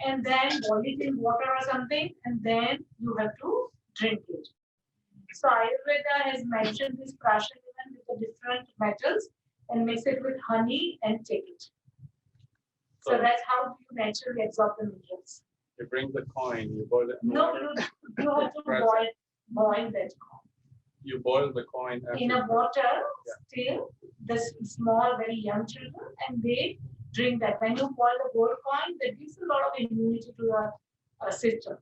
and then boil it in water or something, and then you have to drink it. So Ayurveda has mentioned this prashan even with the different metals and mix it with honey and take it. So that's how you naturally absorb the minerals. You bring the coin, you boil it. No, you have to boil that coin. You boil the coin in a water, still the small, very young children, and they drink that. When you boil the gold coin, that gives a lot of immunity to your system.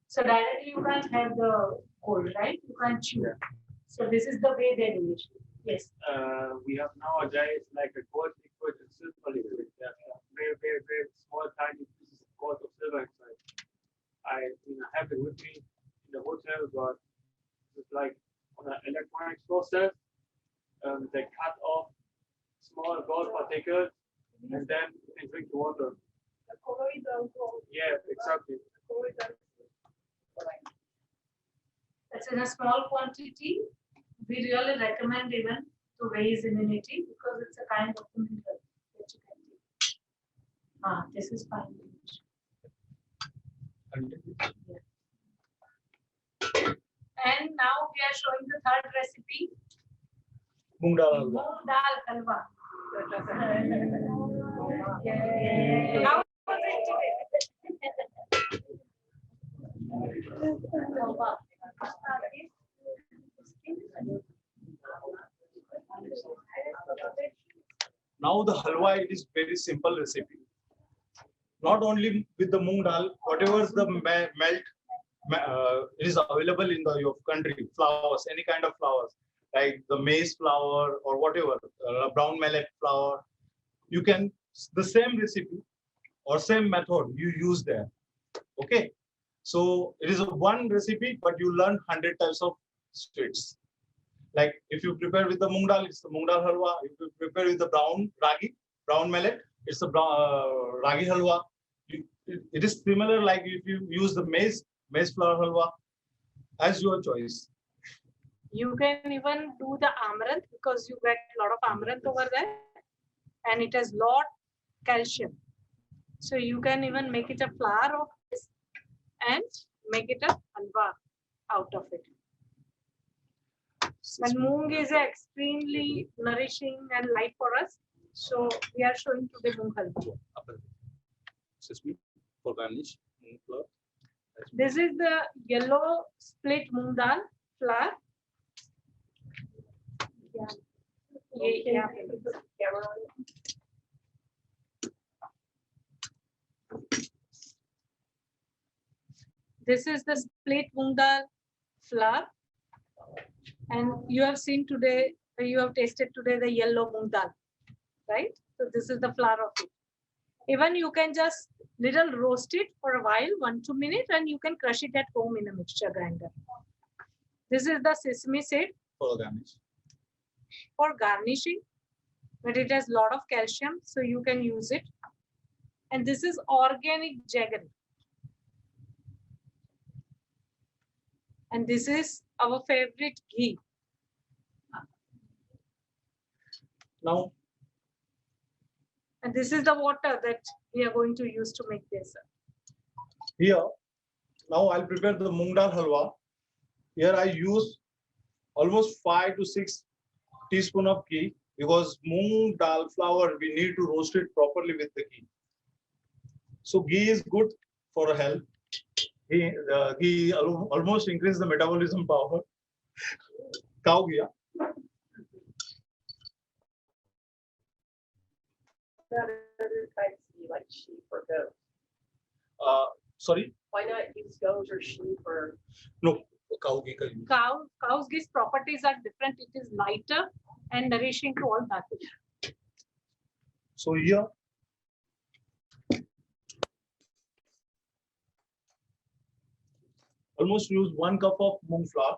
So directly you can't have the gold, right? You can't chew. So this is the way they do it. Yes. We have nowadays like a gold liquid and silver liquid. There's very, very, very small, tiny pieces of gold or silver inside. I have it with me in the hotel, but it's like on an electronics process. They cut off small gold particles and then you can drink the water. Yeah, exactly. That's in a small quantity. We really recommend even to raise immunity because it's a kind of mineral that you can take. This is fine. And now we are showing the third recipe. Moong dal halwa. Moong dal halwa. How was it today? Now the halwa, it is very simple recipe. Not only with the moong dal, whatever the melt is available in your country, flours, any kind of flours, like the maize flour or whatever, brown millet flour, you can, the same recipe or same method you use there. Okay. So it is a one recipe, but you learn 100 types of sweets. Like if you prepare with the moong dal, it's the moong dal halwa. If you prepare with the brown millet, it's the ragi halwa. It is similar like if you use the maize flour halwa, as your choice. You can even do the amaranth because you get a lot of amaranth over there and it has lot calcium. So you can even make it a flour of this and make it a halwa out of it. And moong is extremely nourishing and light for us. So we are showing today moong halwa. For garnish, moong flour. This is the yellow split moong dal flour. Yeah. This is the split moong dal flour. And you have seen today, you have tasted today the yellow moong dal, right? So this is the flour of it. Even you can just little roast it for a while, 1-2 minutes, and you can crush it at home in a mixture grinder. This is the sesame seed For garnish. for garnishing, but it has a lot of calcium, so you can use it. And this is organic jaggery. And this is our favorite ghee. Now, and this is the water that we are going to use to make this. Here, now I'll prepare the moong dal halwa. Here I use almost 5 to 6 teaspoons of ghee because moong dal flour, we need to roast it properly with the ghee. So ghee is good for health. Ghee almost increase the metabolism power. Cow ghee. Like sheep or goat? Sorry? Why not use goat or sheep or? No, cow ghee. Cow's ghee's properties are different. It is lighter and nourishing to all that. So here, almost use 1 cup of moong flour.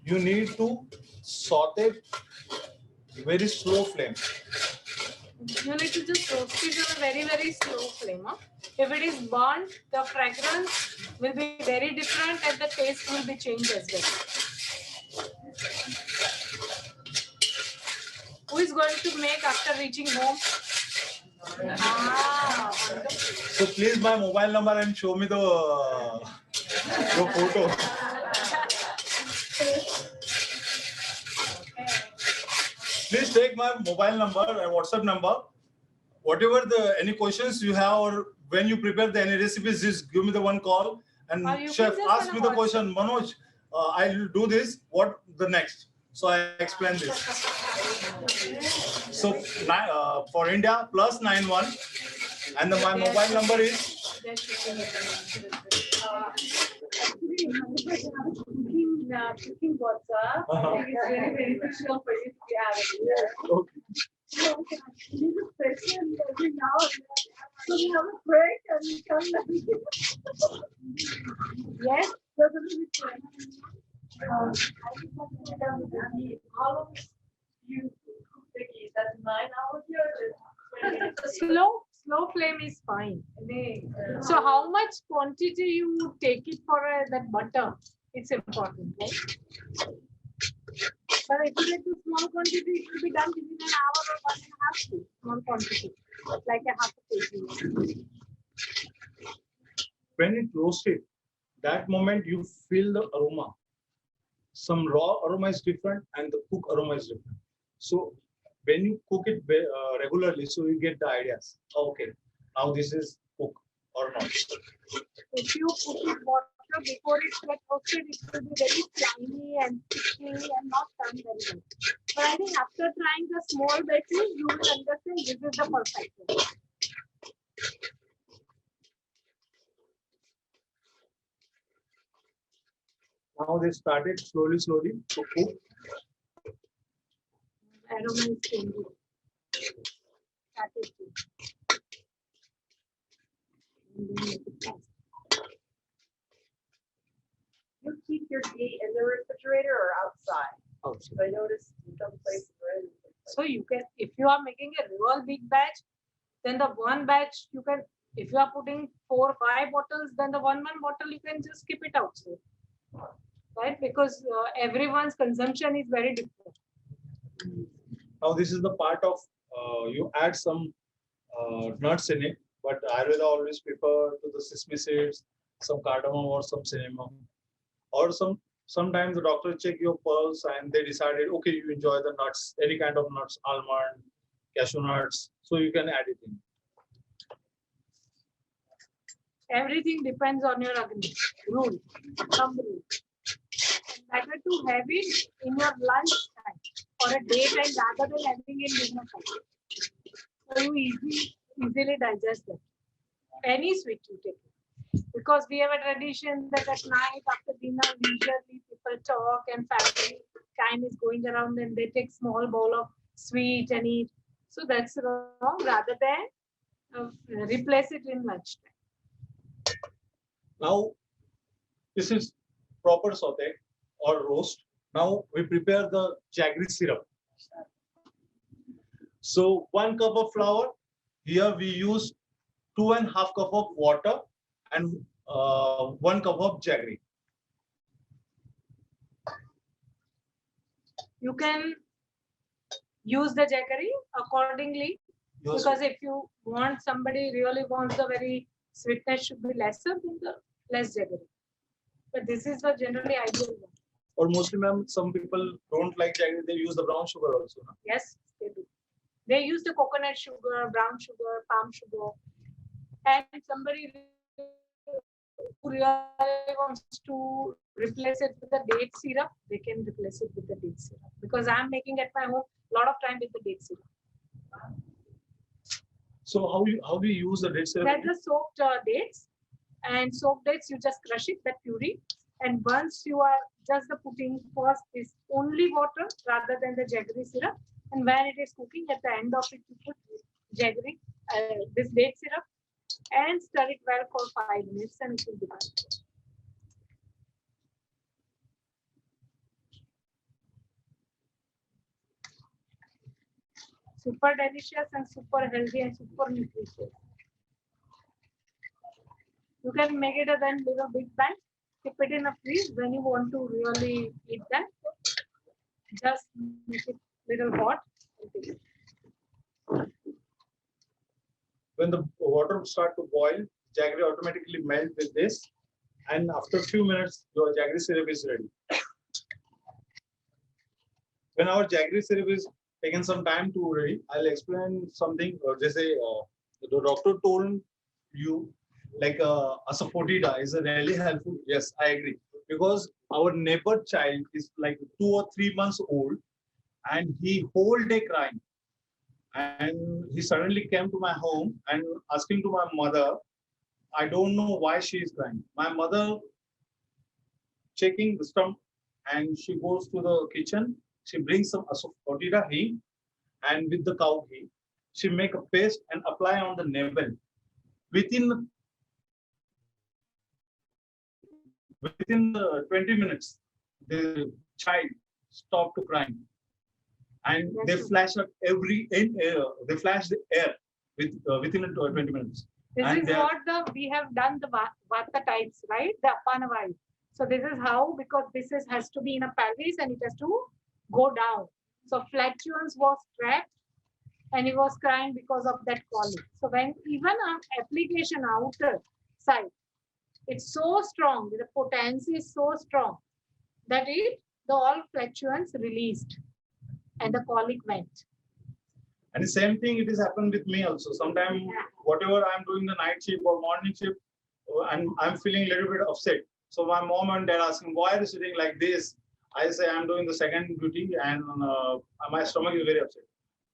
You need to saute very slow flame. You need to just roast it on a very, very slow flame. Huh? If it is burnt, the fragrance will be very different and the taste will be changed as well. Who is going to make after reaching home? So please my mobile number and show me the your photo. Please take my mobile number and WhatsApp number. Whatever any questions you have or when you prepare any recipes, just give me the one call and chef ask me the question, Manoj, I'll do this. What the next? So I explain this. So for India, +91, and my mobile number is. Cooking water, I think it's very beneficial for you to have it here. Okay. So we need a session every now and then. So we have a break and we come back. Yes, definitely. I just want to sit down with the heat. How long you cook the ghee? That's 9 hours here? Slow flame is fine. So how much quantity you take it for that butter? It's important, right? But if you take a small quantity, it will be done within an hour or 1.5 hours. Small quantity, like a half a kg. When it roasted, that moment you feel the aroma. Some raw aroma is different and the cook aroma is different. So when you cook it regularly, so you get the ideas. Okay, now this is cook or not. If you put it water before it gets roasted, it will be very slimy and sticky and not done very well. But I think after trying the small batches, you will understand this is the perfect way. Now they started slowly to cook. Aroma is changing. Started to. You keep your ghee in the refrigerator or outside? Outside. I noticed in some places are in. So you can, if you are making a real big batch, then the one batch you can, if you are putting 4 or 5 bottles, then the one bottle you can just keep it outside, right? Because everyone's consumption is very different. Now this is the part of you add some nuts in it, but Ayurveda always prefer to the sesame seeds, some cardamom or some cinnamon, or sometimes the doctor check your pulse and they decided, okay, you enjoy the nuts, any kind of nuts, almond, cashew nuts, so you can add it in. Everything depends on your rule, thumb rule. And better to have it in your lunch time or a daytime rather than having it in dinner time. So you easily digest it. Any sweet you take. Because we have a tradition that at night after dinner, usually people talk and family time is going around and they take small bowl of sweet and eat. So that's wrong rather than replace it in lunchtime. Now, this is proper saute or roast. Now we prepare the jaggery syrup. So 1 cup of flour. Here we use 2.5 cup of water and 1 cup of jaggery. You can use the jaggery accordingly, because if you want, somebody really wants the very sweetness should be lesser, then the less jaggery. But this is the generally ideal one. Or mostly, ma'am, some people don't like jaggery, they use the brown sugar also. No? Yes, they do. They use the coconut sugar, brown sugar, palm sugar, and somebody who really wants to replace it with the date syrup, they can replace it with the date syrup. Because I'm making at my home a lot of time with the date syrup. So how do you use the date syrup? That's the soaked dates, and soaked dates you just crush it, that puree, and once you are just the putting first is only water rather than the jaggery syrup, and when it is cooking at the end of it you put jaggery, this date syrup, and stir it well for 5 minutes and it will be done. Super delicious and super healthy and super nutritious. You can make it a then little big batch, keep it in a freeze when you want to really eat that. Just make it little hot. When the water start to boil, jaggery automatically melt with this, and after a few minutes, your jaggery syrup is ready. When our jaggery syrup is taken some time to ready, I'll explain something. They say the doctor told you like a sapotida is really helpful. Yes, I agree, because our neighbor child is like 2 or 3 months old, and he whole day crying. And he suddenly came to my home and asking to my mother, I don't know why she is crying. My mother checking the stump, and she goes to the kitchen. She brings some asafoetida ghee, and with the cow ghee, she make a paste and apply on the navel. Within within the 20 minutes, the child stopped to crying, and they flash up they flash the air within 20 minutes. This And is they are- what we have done the Vata types, right? The Apana Vayu. So this is how, because has to be in a pelvis and it has to go down. So flatulence was trapped and he was crying because of that colic. So when even on application outer side, it's so strong, the potency is so strong that the all flatulence released and the colic went. And the same thing, it has happened with me also. Sometimes, whatever I'm doing the night shift or morning shift, and I'm feeling a little bit upset. So my mom and dad asking, why are you sitting like this? I say, I'm doing the second duty and my stomach is very upset.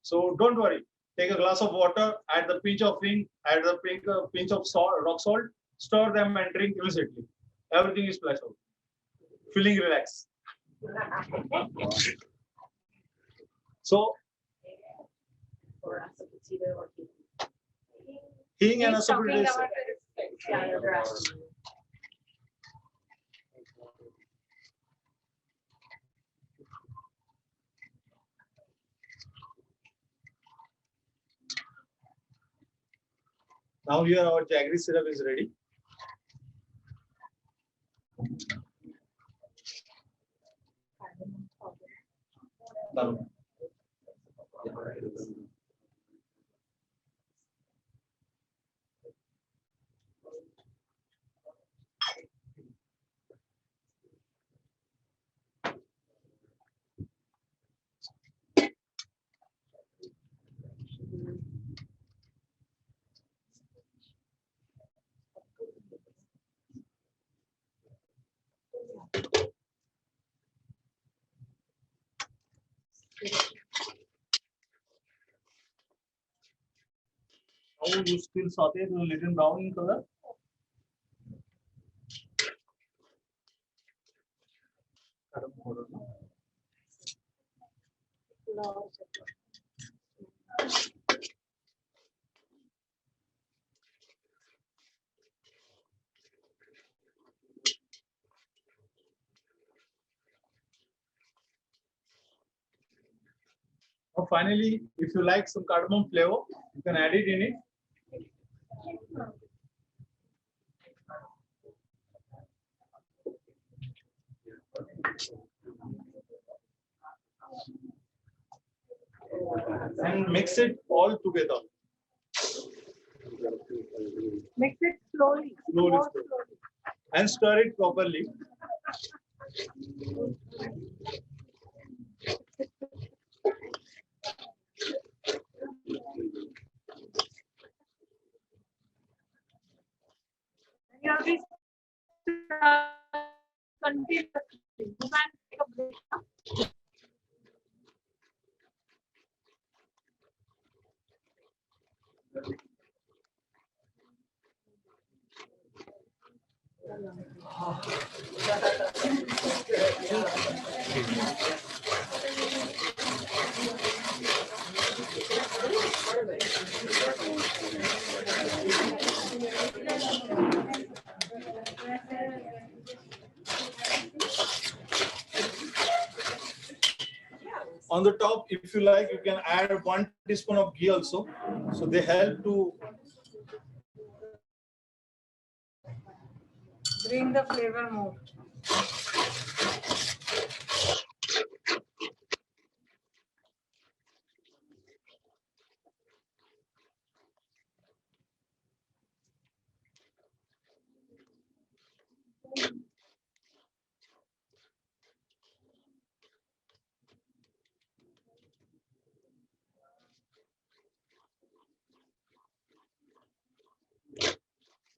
So don't worry. Take a glass of water, add the pinch of ring, add the pinch of salt, rock salt, stir them and drink immediately. Everything is flushed out. Feeling relaxed. So, healing and He's talking asafoetida. about the Now here our jaggery syrup is ready. Now you still saute it a little brown in color. Now finally, if you like some cardamom flavor, you can add it in it. And mix it all together. Mix it slowly. Slowly, More slowly. And stir it properly. You have to continuously. You can't take a break. On the top, if you like, you can add 1 teaspoon of ghee also. So they help to Bring the flavor more.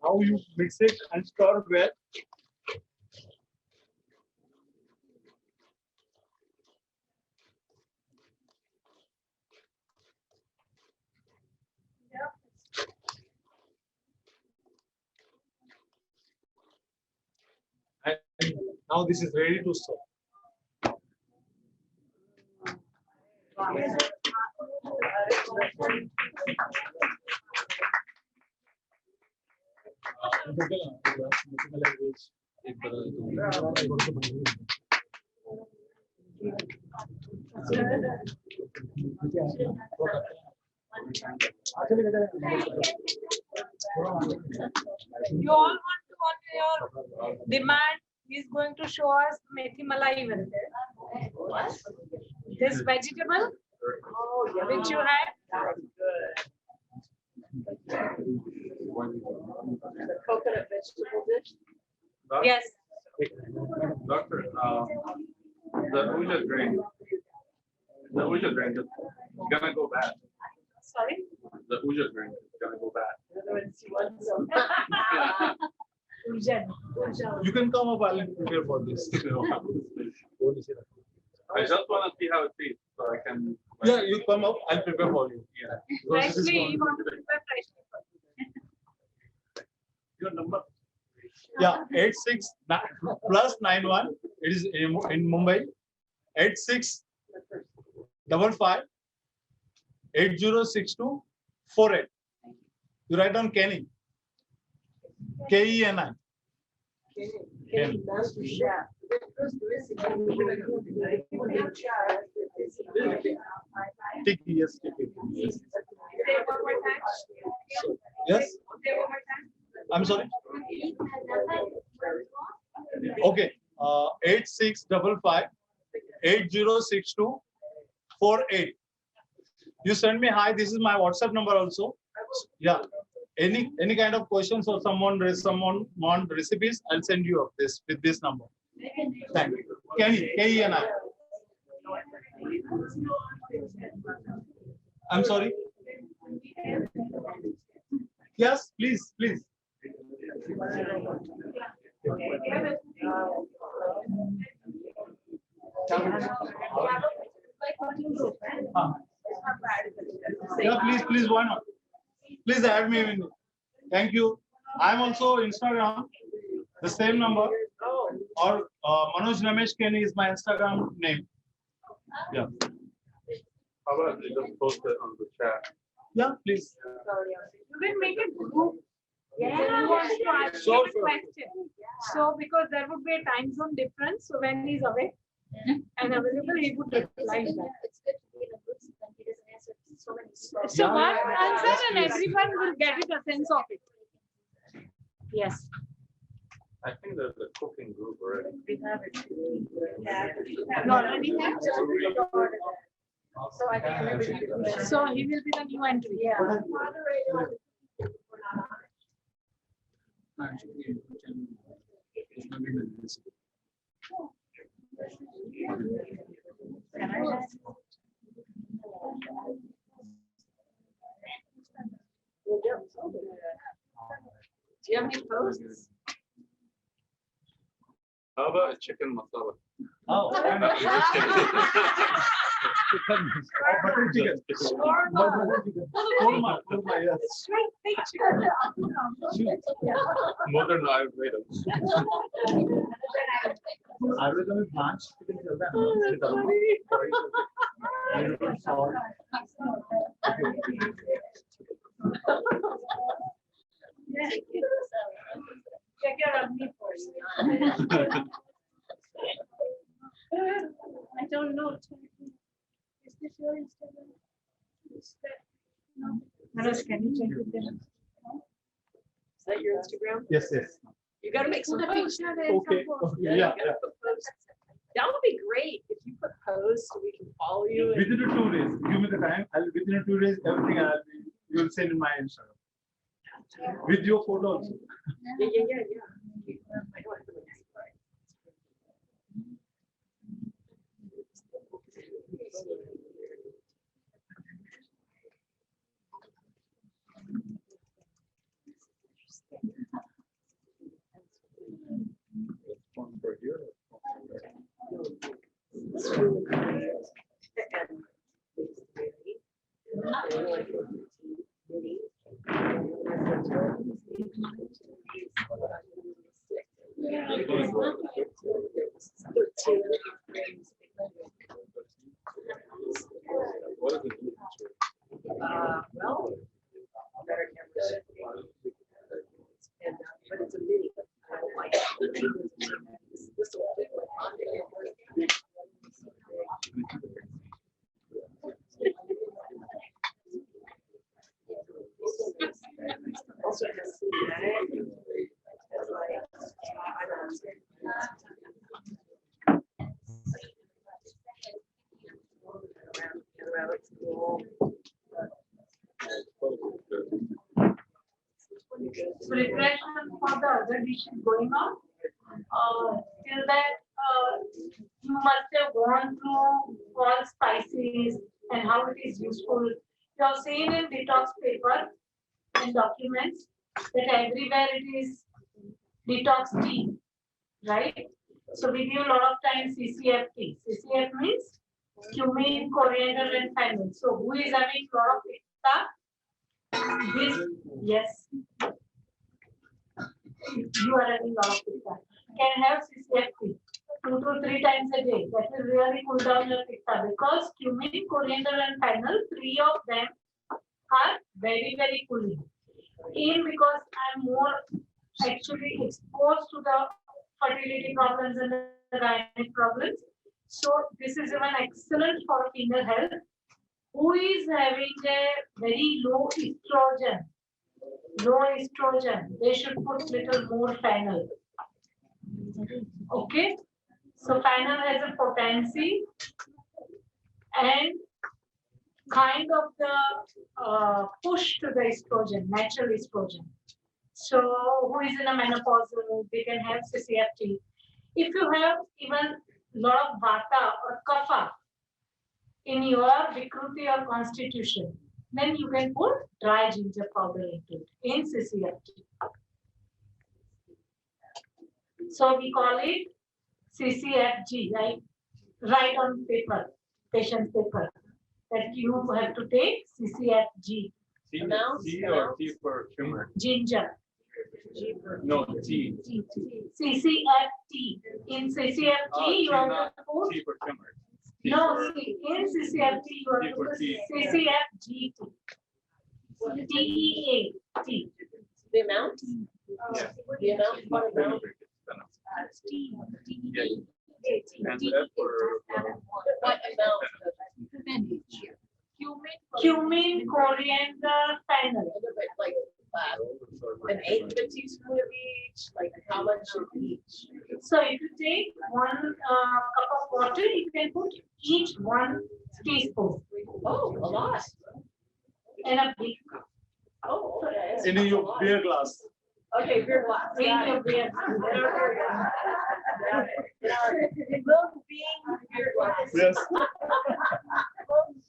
how you mix it and stir well. Now this is ready to serve. You all want to on your demand, he's going to show us methi malai even. This vegetable which you had. The coconut vegetable dish. Yes. Doctor, the Uja drink is gonna go bad. Sorry. The Uja drink is gonna go bad. You can come up, I'll prepare for this. I just wanna see how it tastes, so I can. Yeah, you come up, I'll prepare for you. Yeah. Freshly, you want to prepare freshly. Your number? Yeah, 86 plus 91. It is in Mumbai. 8655 8062 48. You write down Kenny. Keni. Kenny. Tiki, yes, Tiki. Yes. I'm sorry. Okay. 8655 8062 48. You send me hi. This is my WhatsApp number also. Yeah. Any kind of questions or someone want recipes, I'll send you up this with this number. Thank you. Kenny, K-E-N-I. I'm sorry. Yes, please. Yeah, please, why not? Please add me in. Thank you. I'm also Instagram, the same number, or Manoj Ramesh Kenny is my Instagram name. Yeah. How about you just post it on the chat? Yeah, please. You can make a group. Yeah. Who wants to ask Sure, him a sure. question? So because there would be a time zone difference, so when he's away and available, he would reply. It's good to be in a group so then he doesn't answer so many questions. So one answer and everyone will get it a sense of it. Yes. I think there's a cooking group already. We have it. You already have. So I think So he will be the new entry. Yeah. Do you have any posts? How about a chicken masala? Oh, butter chicken. Korma, yes. Modern Ayurveda. Ayurveda में branch chicken चलता है Check your Agni first. I don't know. Is this your Instagram? Manoj, can you check with them? Is that your Instagram? Yes. You gotta make some posts. Okay. Yeah. That would be great if you put posts so we can follow you. Within 2 days, give me the time. Within 2 days, everything you will send in my Instagram with your photo also. Yeah. I know I have to make One for here. What is it? Well, better cameras. And, but it's a mini. I don't like it. This will fit my pocket. Also, it has cinematic. It's like, I don't know. Around, it's cool. Preparation for the other dishes going on. Till that, you must have gone through all spices and how it is useful. You have seen in detox paper and documents that everywhere it is detox tea, right? So we give a lot of time CCFT. CCF means cumin, coriander, and fennel. So who is having a lot of pitta? This, yes. You are having a lot of pitta. Can have CCFT 2 to 3 times a day. That will really cool down your pitta because cumin, coriander, and fennel, 3 of them are very, very cooling. In because I'm more actually exposed to the fertility problems and the gynec problems. So this is even excellent for female health. Who is having a very low estrogen? Low estrogen. They should put little more fennel. Okay. So fennel has a potency and kind of the push to the estrogen, natural estrogen. So who is in a menopausal, they can have CCFT. If you have even lot of vata or kapha in your vikruti or constitution, then you can put dry ginger powder into it in CCFT. So we call it CCFG, right? Write on paper, patient paper, that you have to take CCFG. T or T for tumor? Ginger. No, T. CCFT. In CCFT, you have to put. T for tumor. No, see, in CCFT, you have to put CCFG. TEA. T. The amount? Yeah. The amount? What amount? Yeah. And F for What amount? Cumin, coriander, fennel. Like an eighth of a teaspoon of each, like how much of each? So if you take 1 cup of water, you can put each 1 teaspoon. Oh, a lot. In a big cup. Oh, okay. In your beer glass. Okay, beer glass. In your beer. It will be beer glass. Yes.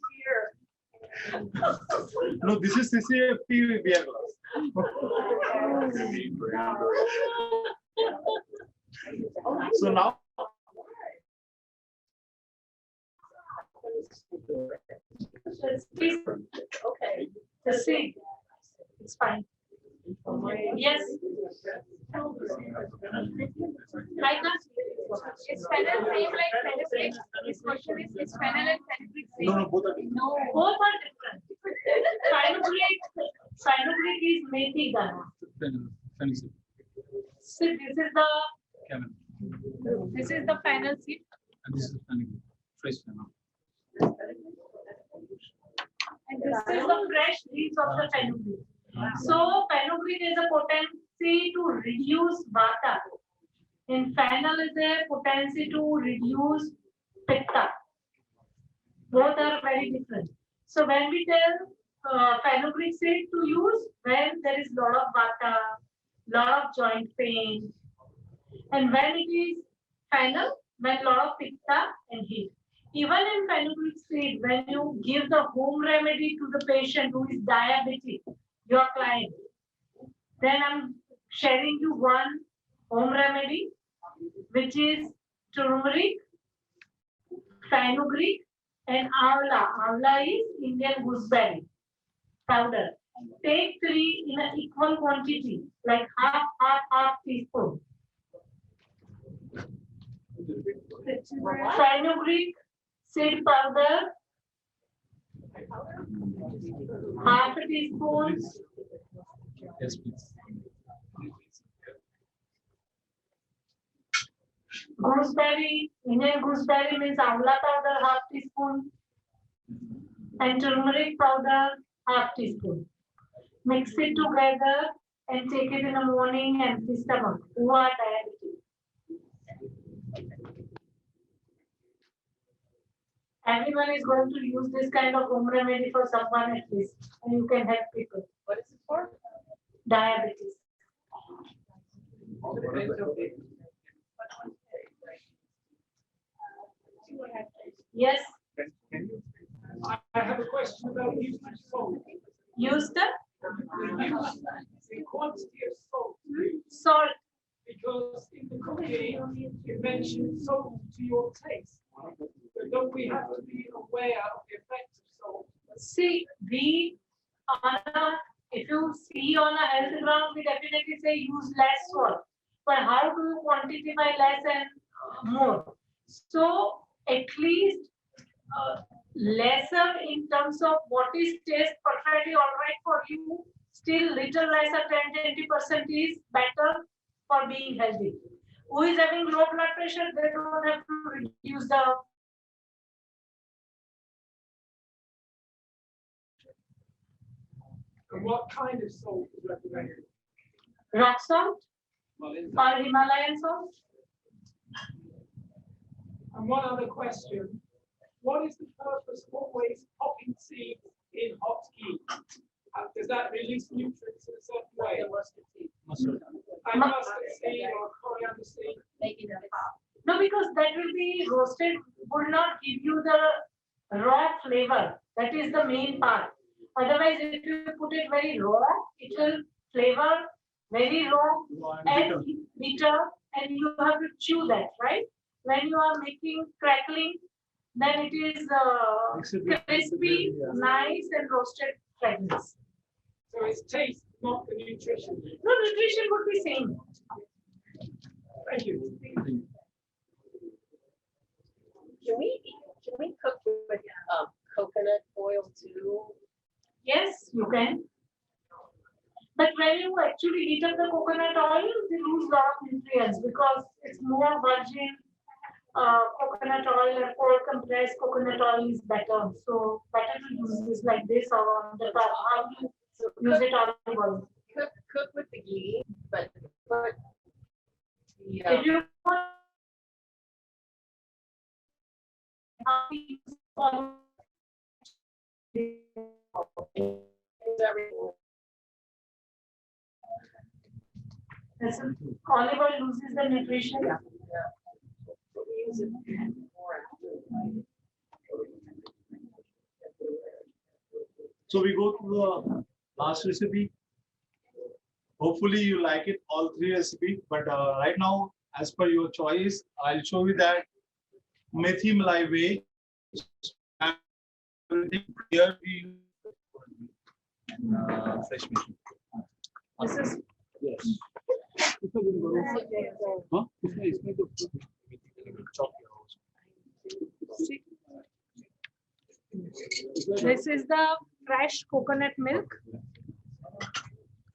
Beer. No, this is CCFT beer glass. So now. Okay. The same. It's fine. Yes. Right now, Is fennel same like fenugreek? This question is fennel and fenugreek same? No, both are. no, both are different. Fenugreek is methi dana. See, This is the fennel seed. and this is the fresh leaves of the fenugreek. So fenugreek is a potency to reduce vata. And fennel is a potency to reduce pitta. Both are very different. So when we tell fenugreek seed to use when there is lot of vata, lot of joint pain, and when it is fennel, when lot of pitta and heat. Even in fenugreek seed, when you give the home remedy to the patient who is diabetic, your client, then I'm sharing you one home remedy, which is turmeric, fenugreek, and amla. Amla is Indian gooseberry powder. Take 3 in an equal quantity, like half teaspoon. Fenugreek seed powder, half a teaspoon. Yes, please. Gooseberry, Indian gooseberry means amla powder, half teaspoon. And turmeric powder, half teaspoon. Mix it together and take it in the morning, empty stomach. Who are diabetic? Everyone is going to use this kind of home remedy for someone at least, and you can help people. What is it for? Diabetes. Yes, I have a question about use of salt. use the The quantity of salt, salt. because in the cooking, you mentioned salt to your taste. But don't we have to be aware of the effects of salt? See, if you see on a health ground, we definitely say use less salt. But how do you quantify less and more? So at least lesser in terms of what is taste perfectly all right for you. Still little lesser 10-20% is better for being healthy. Who is having low blood pressure, they don't have to reduce the And what kind of salt is recommended? rock salt or Himalayan salt. And one other question. What is the purpose of always popping seeds in hot ghee? Does that release nutrients in a certain way? And mustard seed or coriander seed? No, because that will be roasted, will not give you the raw flavor. That is the main part. Otherwise, if you put it very raw, it will flavor very raw and bitter, and you have to chew that, right? When you are making crackling, then it is crispy, nice, and roasted fragrance. So it's taste, not the nutrition. No, nutrition would be same. Thank you. Can we cook with coconut oil too? Yes, you can. But when you actually heat up the coconut oil, you lose a lot of nutrients because it's more virgin coconut oil and cold compressed coconut oil is better. So better to use this like this or on the top. How you use it on the oil. Cook with the ghee, but put the If you want olive oil loses the nutrition. we use it more after. So we go to the last recipe. Hopefully you like it, all three recipes. But right now, as per your choice, I'll show you that methi malai way. Here we fresh methi. This is Yes. Huh? This is the fresh coconut milk,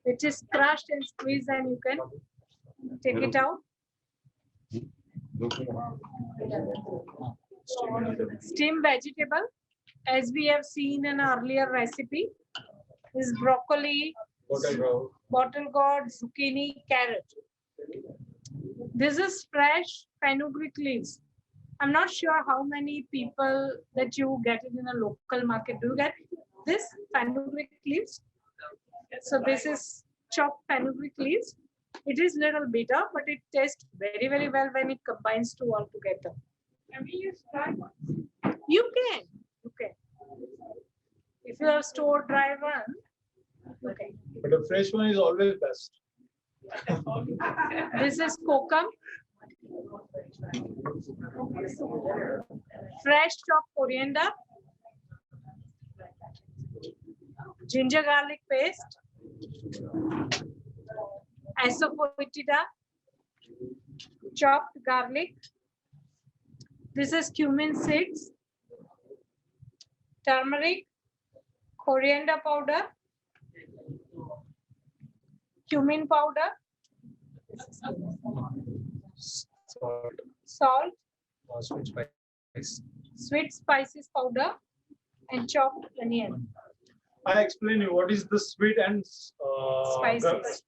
which is crushed and squeezed, and you can take it out. Steamed vegetable, as we have seen in an earlier recipe, is broccoli, bottle gourd, zucchini, carrot. This is fresh fenugreek leaves. I'm not sure how many people that you get it in a local market. Do you get this fenugreek leaves? So this is chopped fenugreek leaves. It is little bitter, but it tastes very, very well when it combines two all together. Can we use dry ones? You can. If you have stored dry one, you can. But the fresh one is always best. This is kokum. Fresh chopped coriander. Ginger garlic paste. Asafoetida. Chopped garlic. This is cumin seeds, turmeric, coriander powder, cumin powder, salt, sweet spices powder, and chopped onion. I explain you what is the sweet and spices.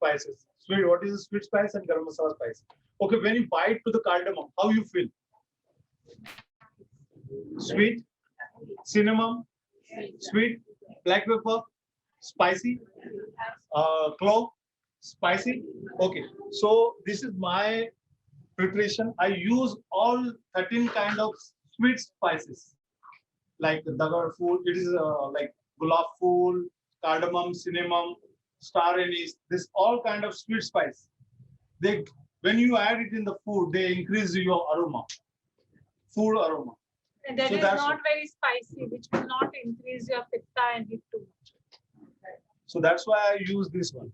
Sweet, what is the sweet spice and garam masala spice? Okay, when you bite to the cardamom, how you feel? Sweet, cinnamon, sweet, black pepper, spicy, clove, spicy. Okay, so this is my preparation. I use all 13 kind of sweet spices like dagar food. It is like gulab fool, cardamom, cinnamon, star anise. This all kind of sweet spice. They when you add it in the food, they increase your aroma, food aroma. And that So is that's not what- very spicy, which will not increase your pitta and heat too much. So that's why I use this one.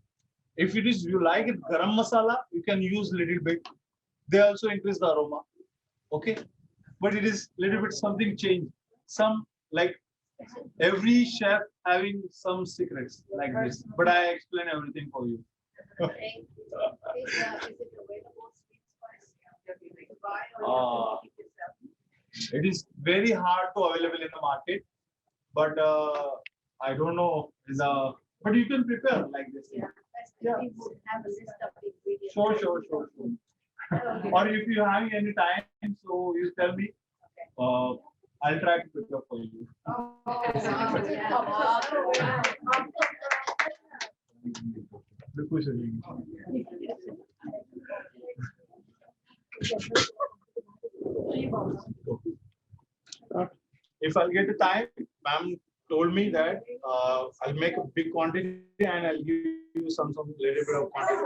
If it is you like it garam masala, you can use little bit. They also increase the aroma. Okay, but it is little bit something change. Some like every chef having some secrets like this. But I explain everything for you. Is it available sweet spice? To buy or you keep yourself? It is very hard to available in the market, but I don't know. But you can prepare like this. Yeah. Yeah. We would have a list of ingredients. Sure. Or if you have any time, so you tell me. I'll try to prepare for you. If I'll get the time, ma'am told me that I'll make a big quantity and I'll give you some little bit of quantity.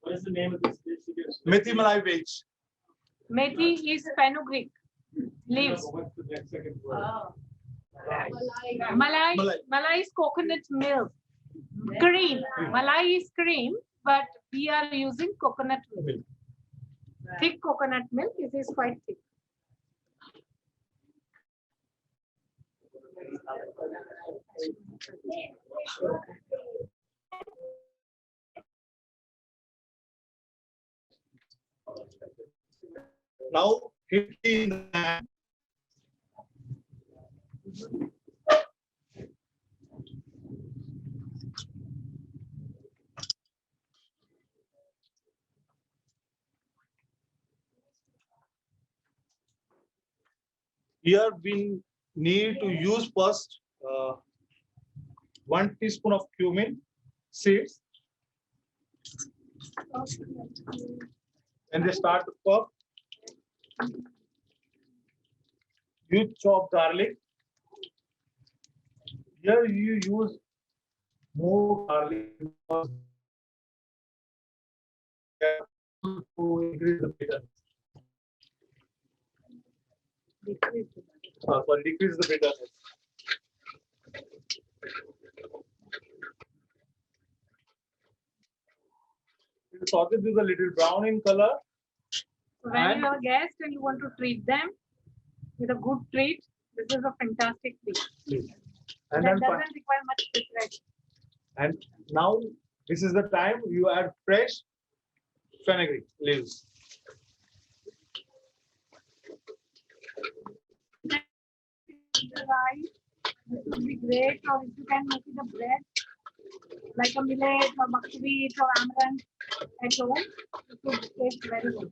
What is the name of this dish? Methi malai veg. Methi is fenugreek leaves. What's the next second word? Malai is coconut milk. Cream. Malai is cream, but we are using coconut milk. Thick coconut milk. It is quite thick. Now hit in the hand. Here we need to use first 1 teaspoon of cumin seeds. And they start to cook. You chop garlic. Here you use more garlic because to increase the bitterness. Sorry, decrease the bitterness. You saute this a little brown in color. So when you have a guest and you want to treat them with a good treat, this is a fantastic treat. And That then doesn't require much preparation. and now this is the time you add fresh fenugreek leaves. The rice, it would be great, or if you can make it a bread, like a millet or buckwheat or amaranth at home, it would taste very good.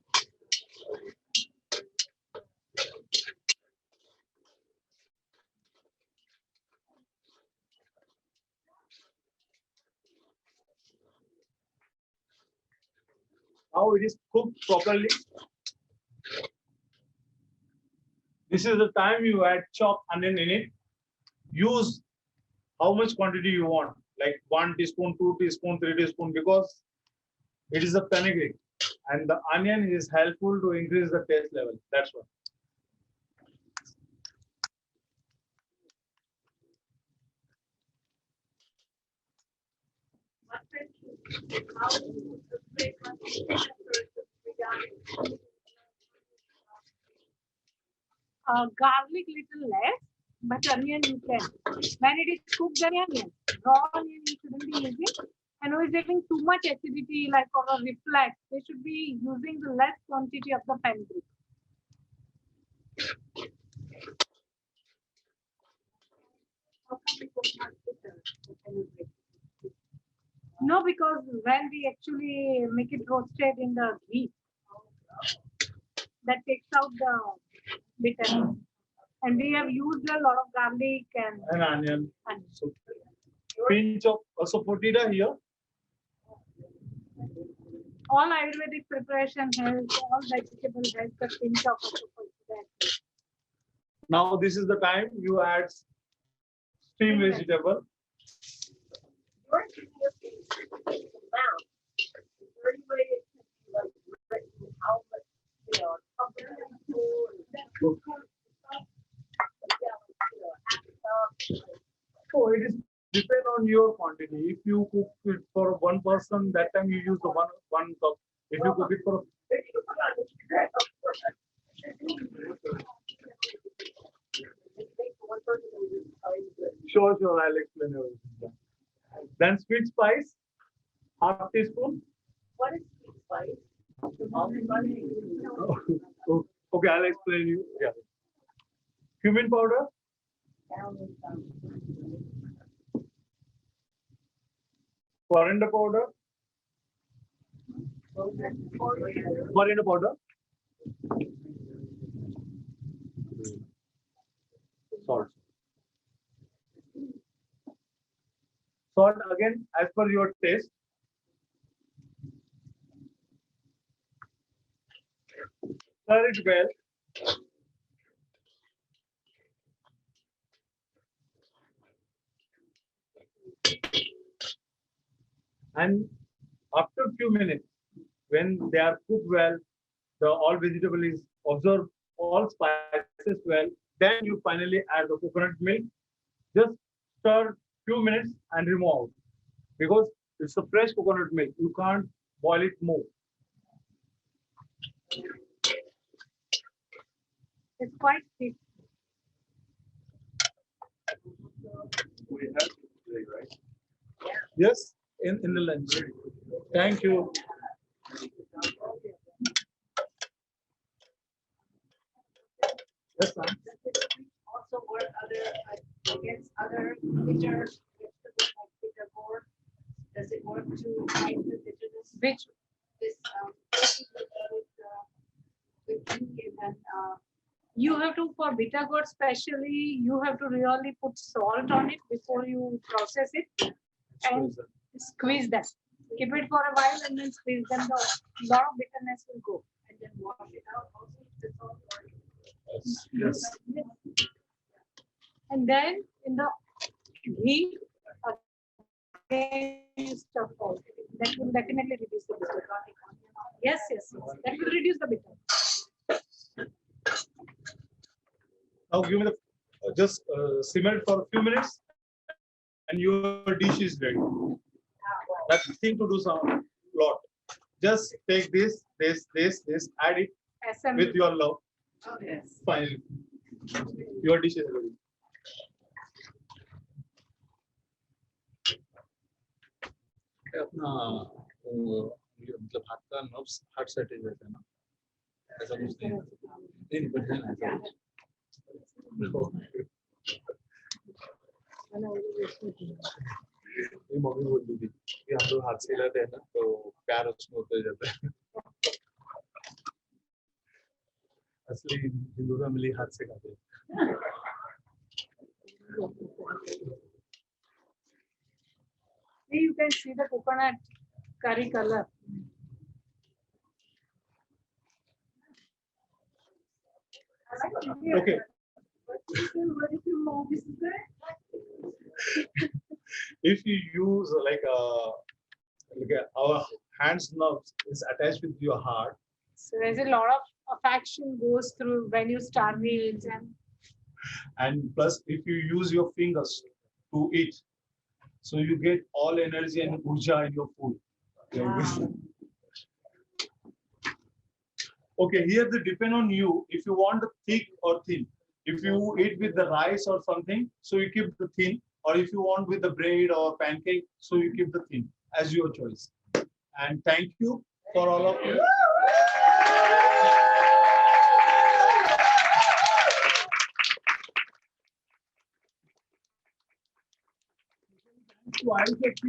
Now it is cooked properly. This is the time you add chopped onion in it. Use how much quantity you want, like 1 teaspoon, 2 teaspoon, 3 teaspoon, because it is a fenugreek and the onion is helpful to increase the taste level. That's why. How to break Garlic little less, but onion you can. When it is cooked onion, raw onion you shouldn't be using. And who is having too much acidity like or a reflux, they should be using the less quantity of the fenugreek. No, because when we actually make it roasted in the ghee, that takes out the bitterness. And we have used a lot of garlic and onion. So pinch of also potida here. all Ayurvedic preparation has, all vegetable has the pinch of that. Now this is the time you add steamed vegetable. So it is depend on your quantity. If you cook it for one person, that time you use the one cup. If you cook it for sure, I'll explain everything. Then sweet spice, half teaspoon. What is sweet spice? Okay, I'll explain you. Yeah. Cumin powder. Coriander powder. Coriander powder. Salt. Salt again as per your taste. Stir it well. And after a few minutes, when they are cooked well, the all vegetable is absorb all spices well, then you finally add the coconut milk. Just stir few minutes and remove out because it's a fresh coconut milk. You can't boil it more. It's quite thick. We have today, right? Yes, in the lunch. Thank you. Yes, ma'am. Also work against other bitter vegetables like bitter gourd. Does it work to fight the bitterness? Which This with ghee and you have to, for bitter gourd especially, you have to really put salt on it before you process it and squeeze that. Keep it for a while and then squeeze them. The lot of bitterness will go. and then wash it out also. It's all work. Yes. And then in the ghee, again you stir fry. That will definitely reduce the bitter. Yes, yes, yes. That will reduce the bitter. Now give me the just simmer it for a few minutes, and your dish is ready. That's thing to do some lot. Just take this, add it with your love. Oh, yes. Finally, your dish is ready. अपना ये मतलब हाथ का nerves heart set रहता है ना ऐसा कुछ नहीं नहीं but है ना ऐसा ये मम्मी बोलती थी कि हम लोग हाथ से हिलाते हैं ना तो प्यार उसमें उतर जाता है असली हिंदू फैमिली हाथ से खाते हैं You can see the coconut curry color. Okay. If you use like our hands nerves is attached with your heart. So there's a lot of affection goes through when you start meals and plus if you use your fingers to eat, so you get all energy and urja in your food. Okay, here it depend on you. If you want the thick or thin. If you eat with the rice or something, so you keep the thin. Or if you want with the bread or pancake, so you keep the thin, as your choice. And thank you for all of you. To ISFC,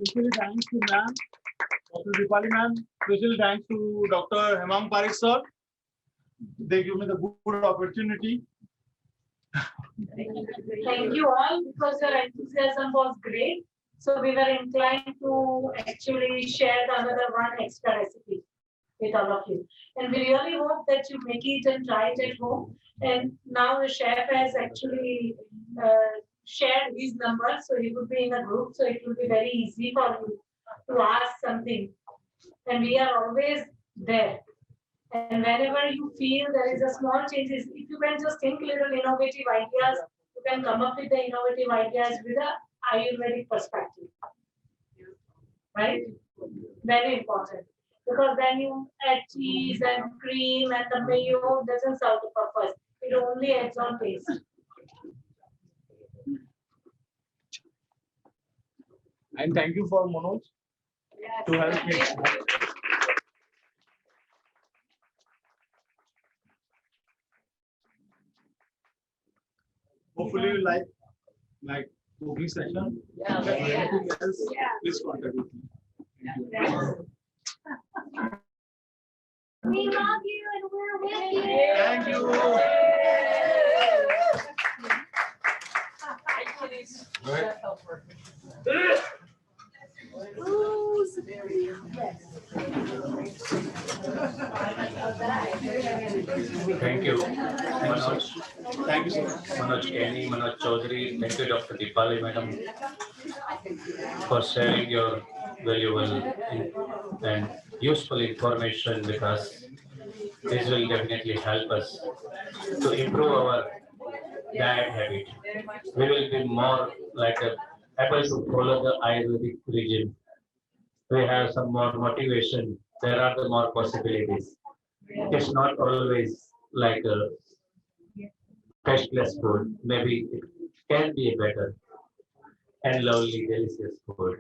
especially thanks to ma'am, Dr. Dipali ma'am, especially thanks to Dr. Hemang Parikh sir. They give me the good opportunity. Thank you all, because your enthusiasm was great. So we were inclined to actually share another one extra recipe with all of you. And we really hope that you make it and try it at home. And now the chef has actually shared his number, so he would be in a group, so it will be very easy for you to ask something. And we are always there. And whenever you feel there is a small changes, if you can just think little innovative ideas, you can come up with the innovative ideas with a Ayurvedic perspective. Right? Very important. Because then you add cheese and cream and the mayo doesn't serve the purpose. It only adds on taste. And thank you for Manoj to help me. Hopefully you like my cooking session. Yeah. Anything else, please contact me. We love you and we're with you. Thank you. Thank you, Manoj. Thank you so much. Manoj Kenny, Manoj Chaudhary. Thank you, Dr. Dipali, madam, for sharing your valuable and useful information with us. This will definitely help us to improve our diet habit. We will be more able to follow the Ayurvedic regime. We have some more motivation. There are the more possibilities. It's not always like a tasteless food. Maybe it can be a better and lovely, delicious food.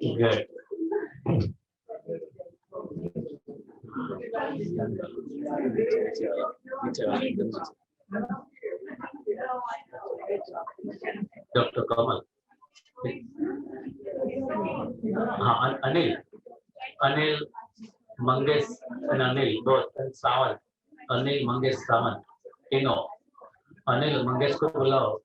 Good. Dr. Kamal. Anil Mangesh and Anil both and Sawan. Anil Mangesh Sawan. Anil Mangesh को बुलाओ.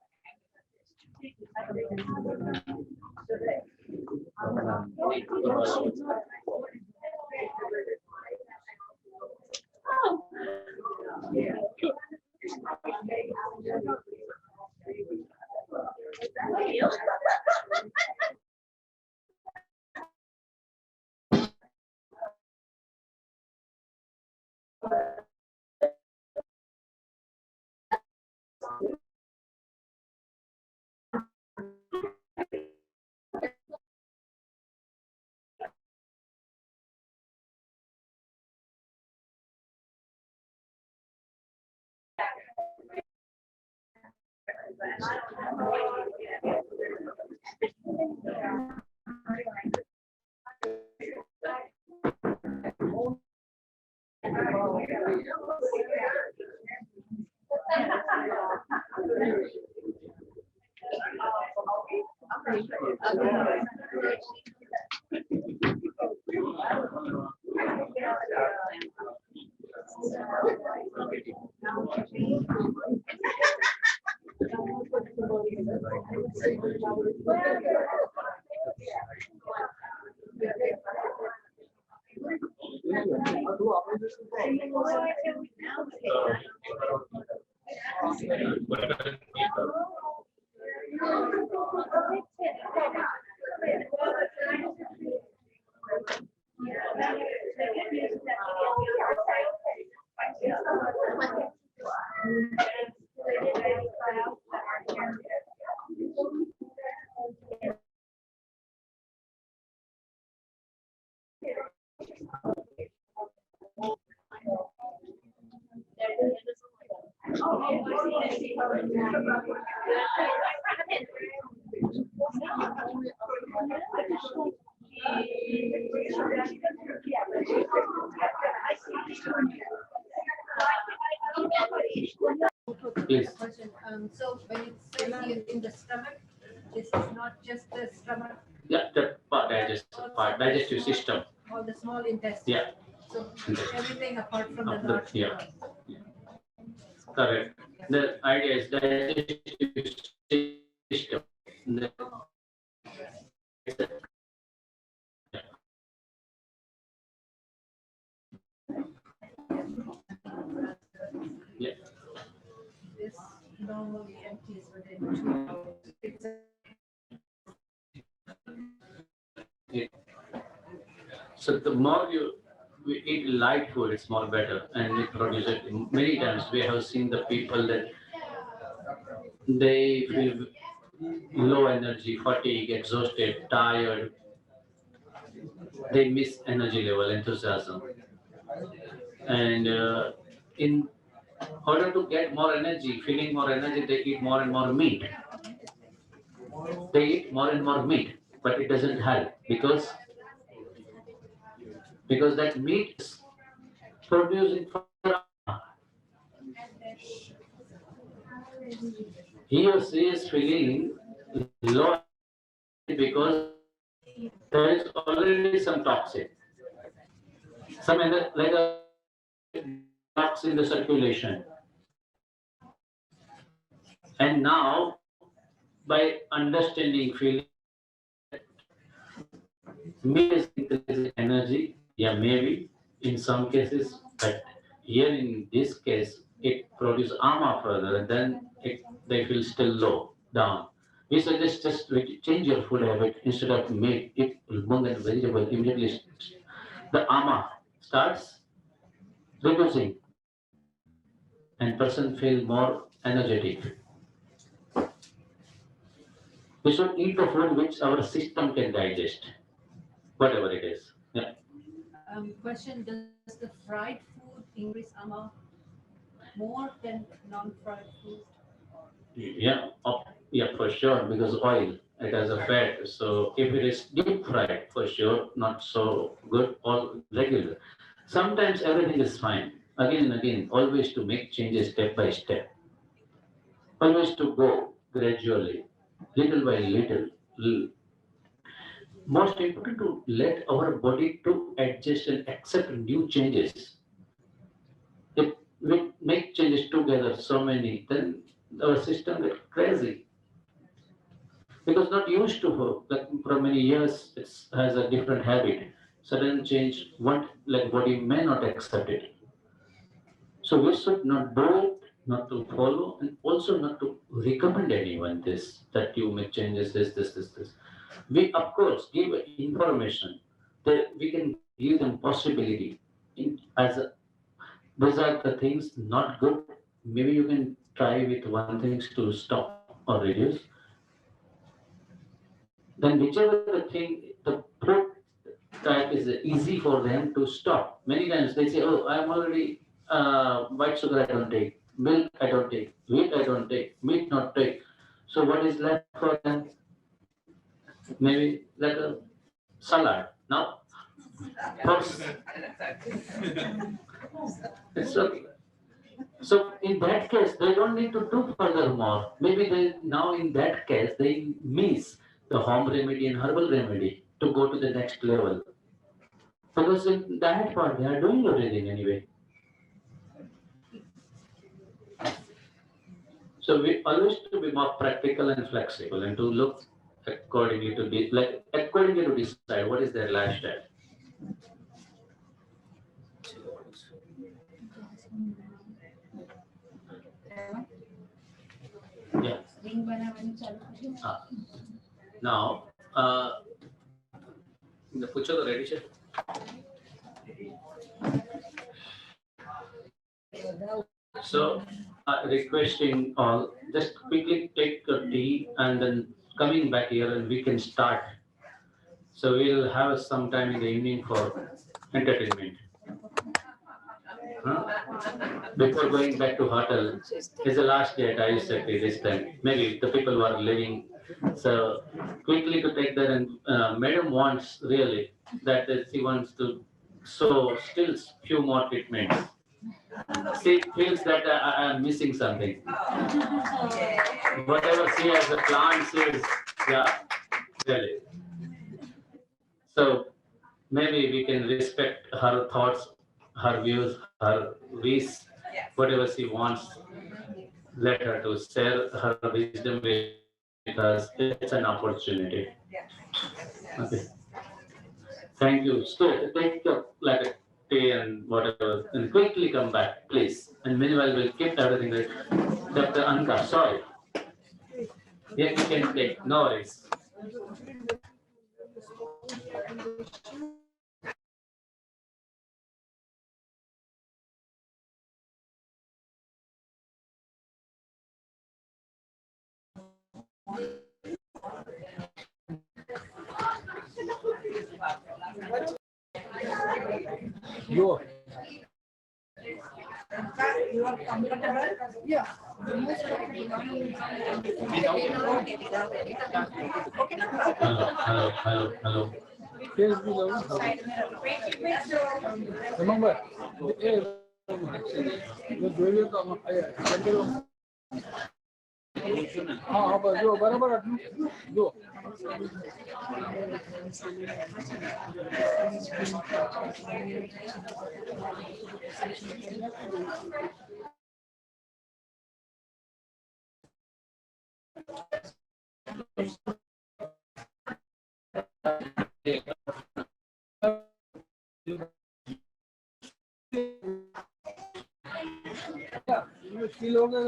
Please. Question, so when it says here in the stomach, this is not just the stomach, Yeah, the digestive system. all the small intestine. Yeah. So everything apart from the Of the- large. yeah. Correct. The idea is digestive system. The- Yeah. This normally empties within 2 hours. It's a- So the more we eat light food, it's more better, and it produces it. Many times we have seen the people that they feel low energy, fatigue, exhausted, tired. They miss energy level, enthusiasm, and in order to get more energy, feeling more energy, they eat more and more meat. They eat more and more meat, but it doesn't help because that meat is producing. He or she is feeling low because there is already some toxin, like a toxin in the circulation. And now, by understanding, feeling, meat is increasing energy. Yeah, maybe in some cases, but here in this case, it produces ama further, and then they feel still low down. We suggest just change your food habit instead of meat, eat mung and vegetable immediately. The ama starts reducing, and person feel more energetic. We should eat the food which our system can digest, whatever it is. Yeah. Question, does the fried food increase amount more than non-fried food? Yeah, yeah, for sure, because oil, it has a fat. So if it is deep fried, for sure, not so good or regular. Sometimes everything is fine. Again and again, always to make changes step by step. Always to go gradually, little by little. Most important to let our body to adjust and accept new changes. If we make changes together, so many, then our system gets crazy. Because not used to her, like for many years, it has a different habit. Sudden change, one like body may not accept it. So we should not do it, not to follow, and also not to recommend anyone this that you make changes, this. We of course give information that we can give them possibility as these are the things not good. Maybe you can try with one things to stop or reduce. Then whichever the thing, the food type is easy for them to stop. Many times they say, oh, I'm already white sugar I don't take, milk I don't take, wheat I don't take, meat not take. So what is left for them? Maybe like a salad. Now, first, it's okay. So in that case, they don't need to do furthermore. Maybe they now in that case they miss the home remedy and herbal remedy to go to the next level. Because in that part they are doing everything anyway. So we always to be more practical and flexible and to look accordingly to accordingly to decide what is their lifestyle. Yeah. Now, the pucho ready, sir? So, requesting all, just quickly take a tea and then coming back here and we can start. So we'll have some time in the evening for entertainment. Huh? Before going back to hotel, it's the last day at ISFT this time. Maybe the people were leaving. So quickly to take that, and madam wants really that she wants to so still few more treatments. She feels that I'm missing something. Whatever she has a plan, she is, yeah, really. So maybe we can respect her thoughts, her views, her wish, whatever she wants. Let her to share her wisdom with us. It's an opportunity. Okay. Thank you. So take like a tea and whatever, and quickly come back, please. And meanwhile, we'll keep everything ready. Dr. Anka, sorry. Yeah, you can take. No worries. You. You are comfortable? Yeah. Hello. Please be low. Remember, हाँ बस जो बराबर जो feel हो गया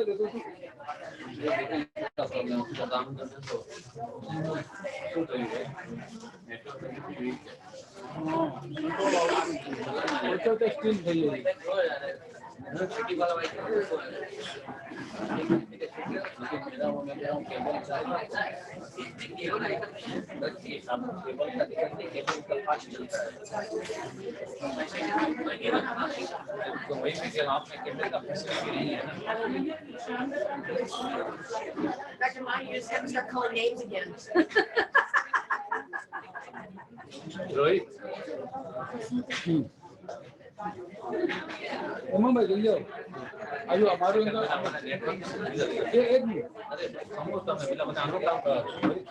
देखो तो steel चाहिए Back in my years, have to start calling names again. Rohit उमंग भाई जल्दी आओ आयो हमारे एक मिनट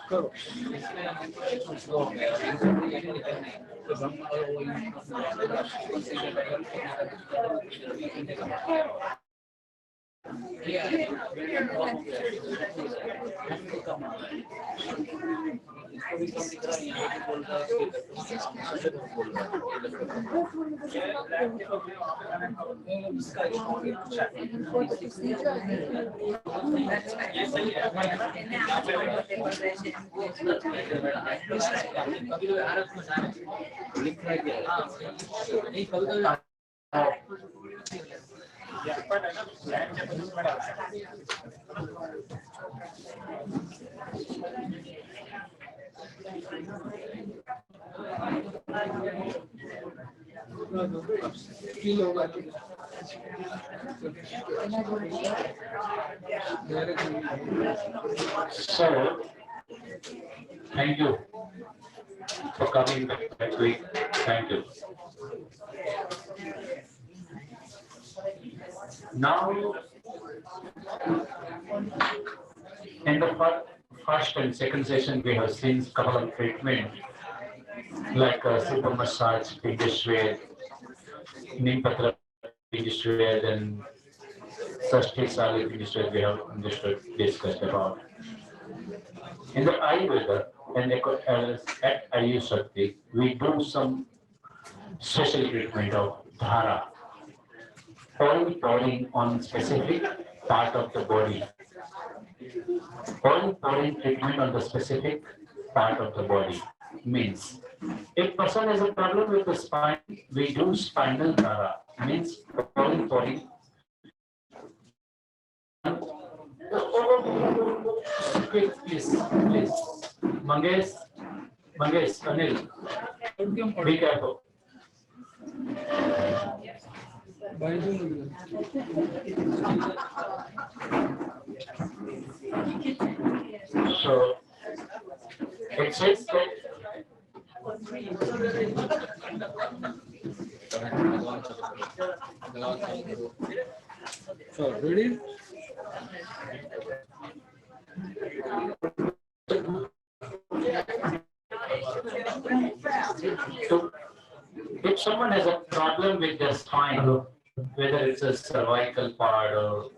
करो फील होगा So, thank you for coming back that week. Thank you. Now, in the first and second session, we have seen a couple of treatments like super massage, Industry, Nimpatra, Industry, and Sashti Sali Industry we have discussed about. In the Ayurveda and at Ayurveda, we do some special treatment of dhara, oil pouring on specific part of the body. Oil pouring treatment on the specific part of the body means if person has a problem with the spine, we do spinal dhara, means oil pouring. Please. Mangesh, Anil, be careful. So it says that So ready? so if someone has a problem with their spine, whether it's a cervical part or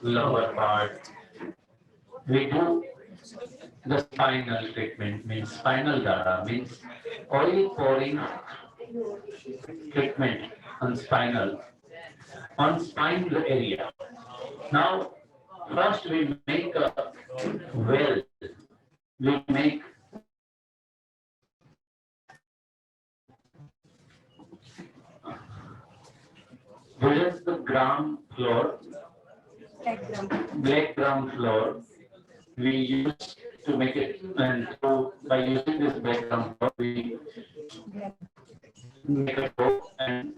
lower part, we do the spinal treatment, means spinal data, means oil pouring treatment on spine area. Now, first we make a well, we make this is the ground floor, black ground floor. We use to make it, and so by using this black ground floor, we make a door and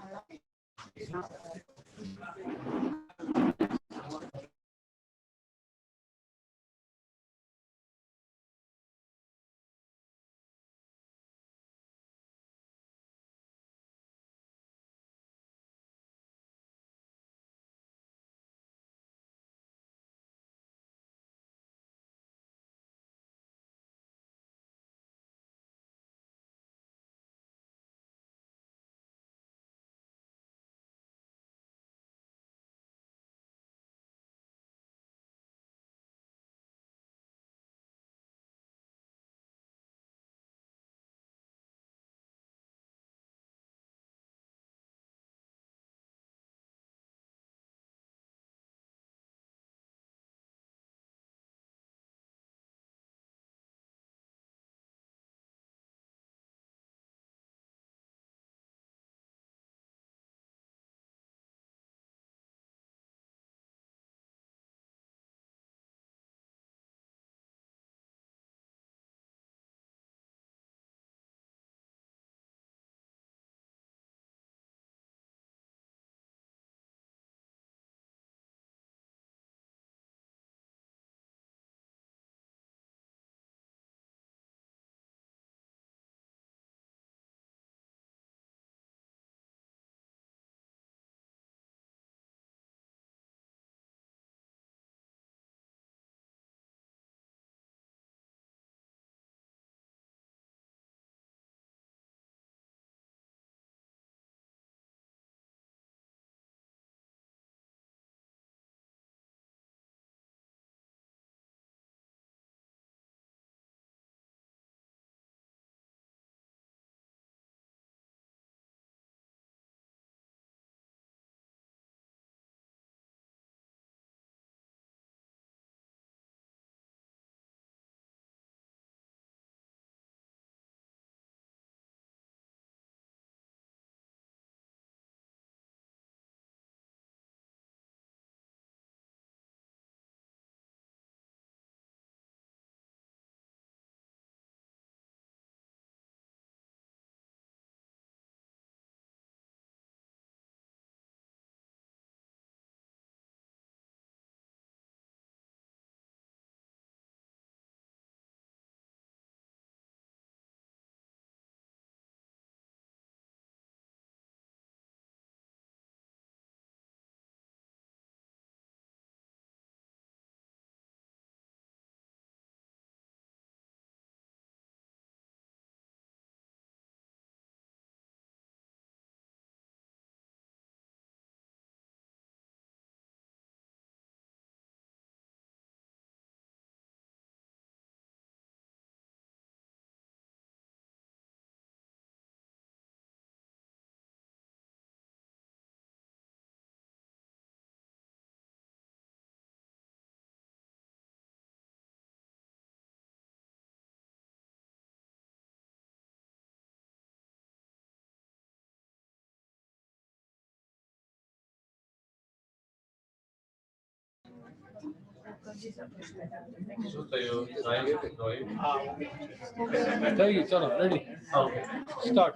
चलो ready. okay. Start.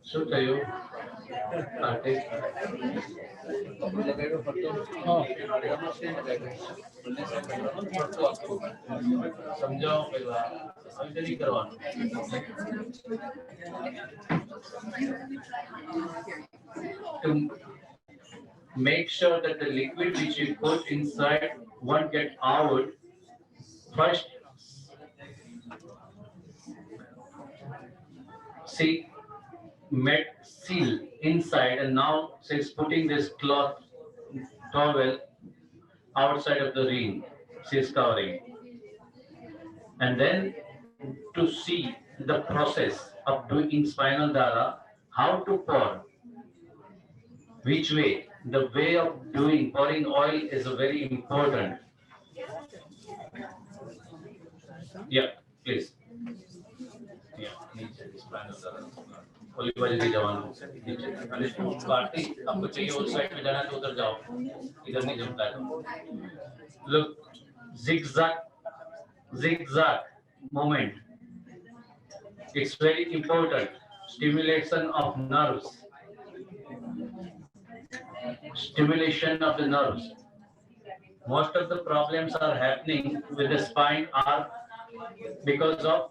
શું થયું? કાર્તિક? સમજાવો પહેલા આવી રીતે નહીં કરવાનું. To make sure that the liquid which you put inside won't get out, first see met seal inside, and now she's putting this cloth towel outside of the ring she's covering, and then to see the process of doing in spinal dara, how to pour, which way, the way of doing pouring oil is a very important. Yeah, please. Yeah, नीचे spinal dara. ओली बाजू नहीं जवानों नीचे अरे party आपको चाहिए उस side में जाना है तो उधर जाओ, इधर नहीं जमता है तो look, zigzag movement, it's very important. Stimulation of nerves, stimulation of the nerves. Most of the problems are happening with the spine are because of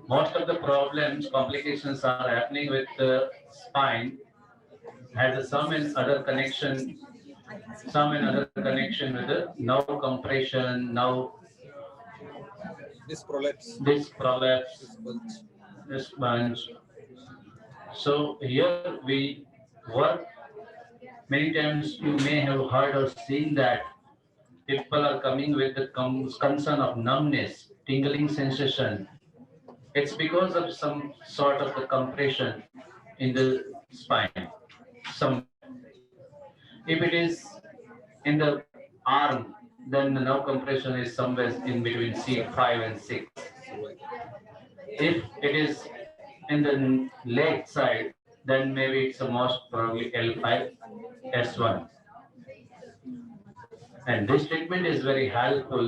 most of the problems, complications are happening with the spine has some and other connection, with the nerve compression, nerve This prolapse. this prolapse, this bunch. So here we work. Many times you may have heard or seen that people are coming with the concern of numbness, tingling sensation. It's because of some sort of the compression in the spine. Somewhere. If it is in the arm, then the nerve compression is somewhere in between C5 and 6. If it is in the leg side, then maybe it's the most probably L5, S1. And this treatment is very helpful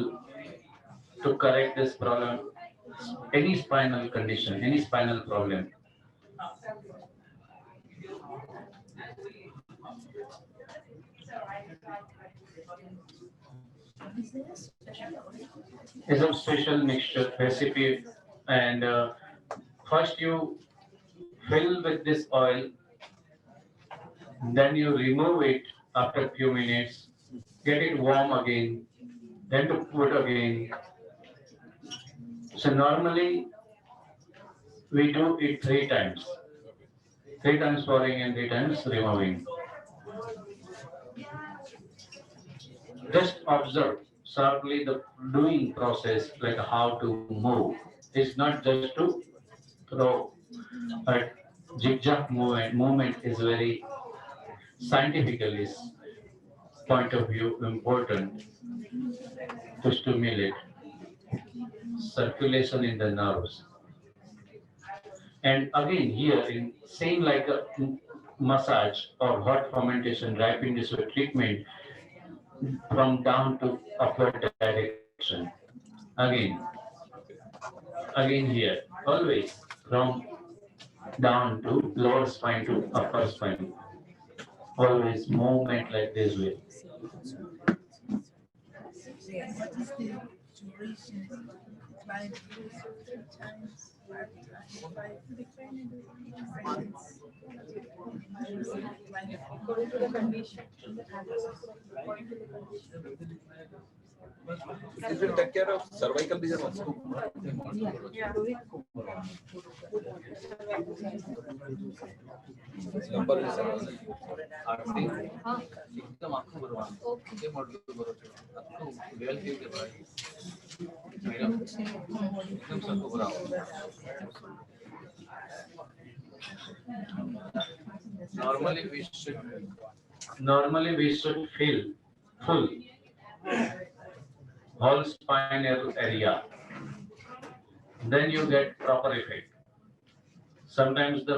to correct this problem, any spinal condition, any spinal problem. It's a special mixture recipe, and first you fill with this oil, then you remove it after a few minutes, get it warm again, then to put again. So normally we do it 3 times. 3 times pouring and 3 times removing. Just observe sharply the doing process, like how to move. It's not just to throw, but zigzag movement is very scientifically point of view important to stimulate circulation in the nerves. And again here in same like a massage or hot fermentation, rapid tissue treatment from down to upward direction. Again, here, always from down to lower spine to upper spine. Always movement like this way. What is the duration? Like 3 times, 5 according to the condition. This will take care of cervical region also. Number is आरती एकदम आँखों भरवा ये model करो आपको real के भाई madam एकदम सबको भराओ normally we should feel full whole spinal area, then you get proper effect. Sometimes the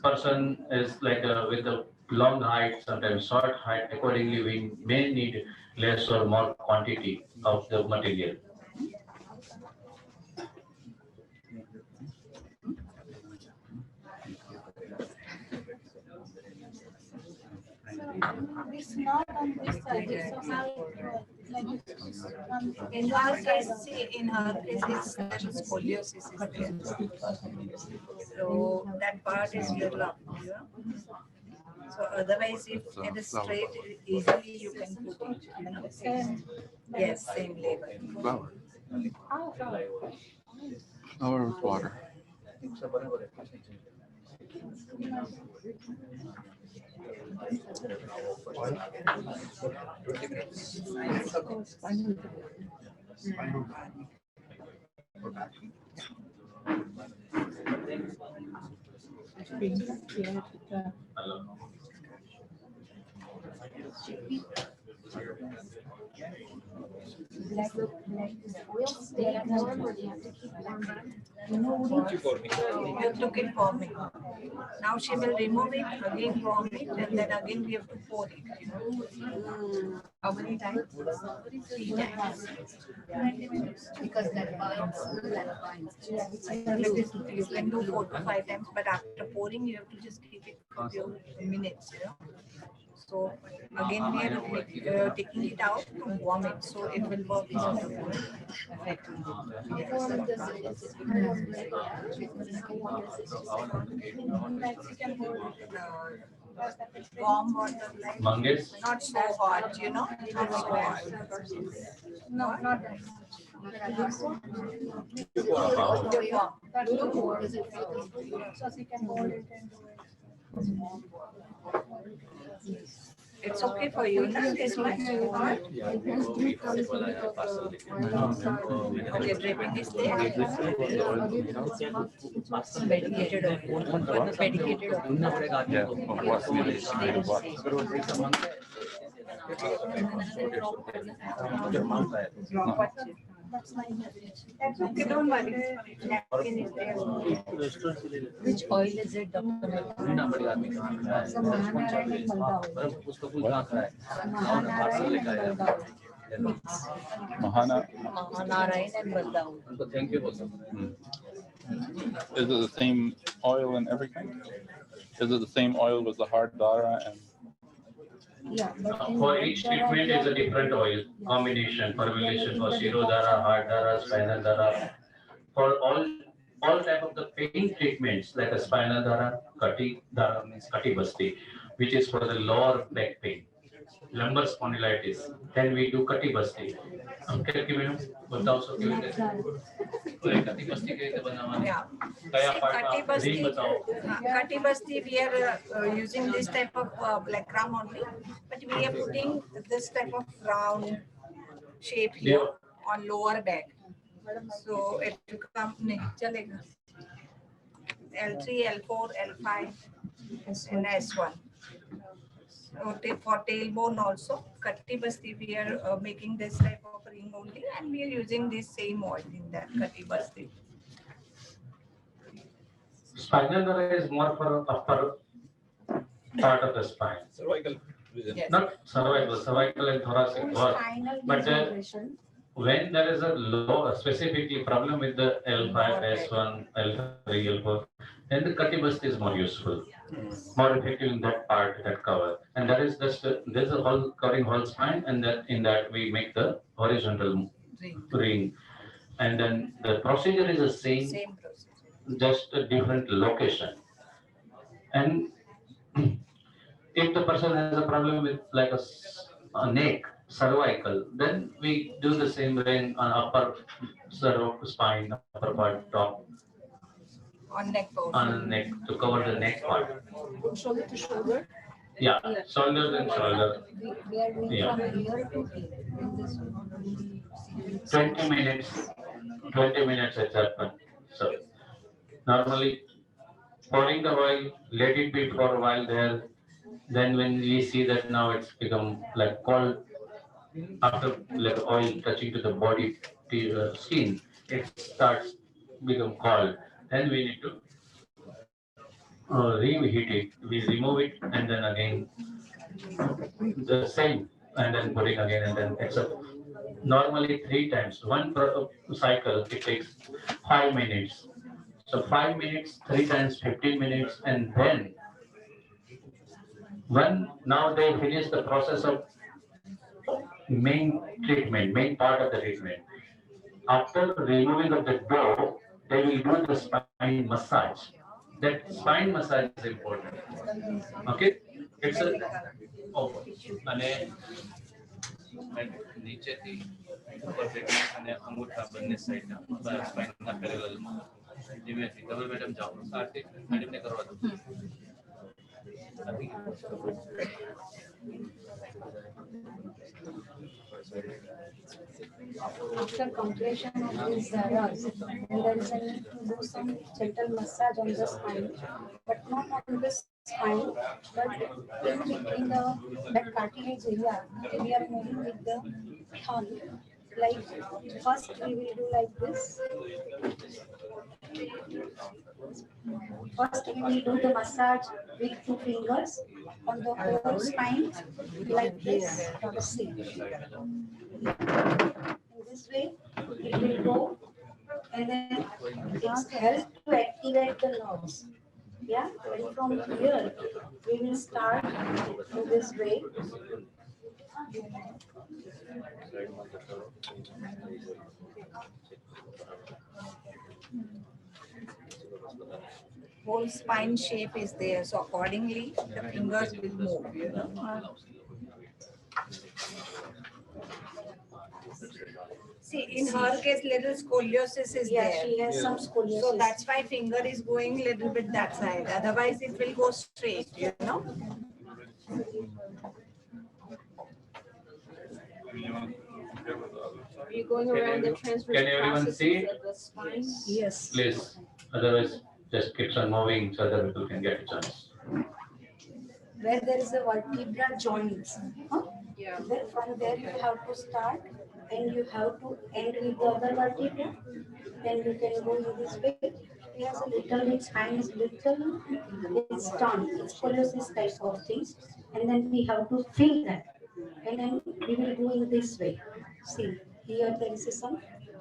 person is like with a long height, sometimes short height. Accordingly, we may need less or more quantity of the material. It's not on this side, it's on like this. In her case, see, in her case, it's that scoliosis is there. So that part is developed, you know. So otherwise, if it is straight, easily you can put it, you know. Yes, same level. Flower. Flower with water. Oil stay warm or do you have to keep warm? You took it for me. Now she will remove it, again warm it, and then again we have to pour it, you know. How many times? 3 times. Because that binds. You can do 4 to 5 times, but after pouring, you have to just keep it for a few minutes, you know. So again, we are taking it out to warm it, so it will work effectively. Warm water, like Mangesh? not so hot, you know, not so hot. No, not that. Lukewarm. So she can hold it and do it. It's okay for you, no? This much? Okay, dripping is there. Medicated oil. Medicated oil. Yeah. Of what? Made of what? That's okay, don't worry. Napkin is there. Which oil is it, Dr. Some Mahanarayan and Balda oil. Mahana. Mahanarayan and Balda oil. Thank you also. Is it the same oil and everything? Is it the same oil with the hard dara and? Yeah, but in For each treatment is a different oil combination, formulation for Shirodhara, hard dara, spinal dara. For all type of the pain treatments like a spinal dara, kati dara means kati basti, which is for the lower back pain, lumbar spondylitis. Then we do kati basti. Kya madam बताओ सब क्या है kati basti कैसे बनाना है Yeah. क्या See, part Kati आप Basti, read बताओ Kati Basti, we are using this type of black gram only, but we are putting this type of round shape here on lower back. So it will come, chalega. L3, L4, L5, and S1. So for tailbone also, Kati Basti, we are making this type of ring only, and we are using this same oil in that Kati Basti. Spinal dara is more for upper part of the spine. Cervical. Yes. Not cervical and thoracic work. But when there is a low, specifically problem with the L5, S1, L3, L4, then the kati basti is more useful, more effective in that part, that cover. And that is just, there's a whole covering whole spine, and that in that we make the horizontal ring. And then the procedure is the same procedure, just a different location. And if the person has a problem with like a neck, cervical, then we do the same ring on upper spine, upper part, top, on neck portion. on neck to cover the neck part. Shoulder to shoulder. Yeah, shoulder and shoulder. We are doing Yeah. from here to here in this one. 20 minutes, 20 minutes at that point. So normally pouring the oil, let it be for a while there. Then when we see that now it's become like cold, after like oil touching to the body skin, it starts become cold. Then we need to reheat it. We remove it and then again the same and then putting again, and then it's a normally 3 times. One cycle it takes 5 minutes. So 5 minutes, 3 times 15 minutes, and then when now they finish the process of main part of the treatment. After removing of the dough, they will do the spine massage. That spine massage is important. Okay, it's a અને નીચેથી ઉપર treatment અને અંગૂઠા બંને સાઈડના સ્પાઇનના પેરેલલમાં ધીમેથી double madam જાઓ આ મેડમને કરવા દો. After completion of these rods, there is a need to do some gentle massage on the spine, but not on the spine, but in between that cartilage area. We are moving with the thumb. Like first we will do like this. First we will do the massage with 2 fingers on the whole spine, like this. See. In this way, it will go, and then it helps to activate the nerves. Yeah, and from here, we will start in this way. Whole spine shape is there, so accordingly the fingers will move. See, in her case, little scoliosis is Yeah, there. she has some scoliosis. So that's why finger is going little bit that side. Otherwise, it will go straight, you know. Are you going around the transverse Can everyone processes see? of the spine? Yes. Please, otherwise just keeps on moving so other people can get a chance. Where there is a vertebral joints. Huh? Yeah. Then from there you have to start, and you have to end with the other vertebra. Then you can go in this way. He has a little bit spine is little, it's done. It's scoliosis type of things, and then we have to fill that, and then we will go in this way. See, here there is some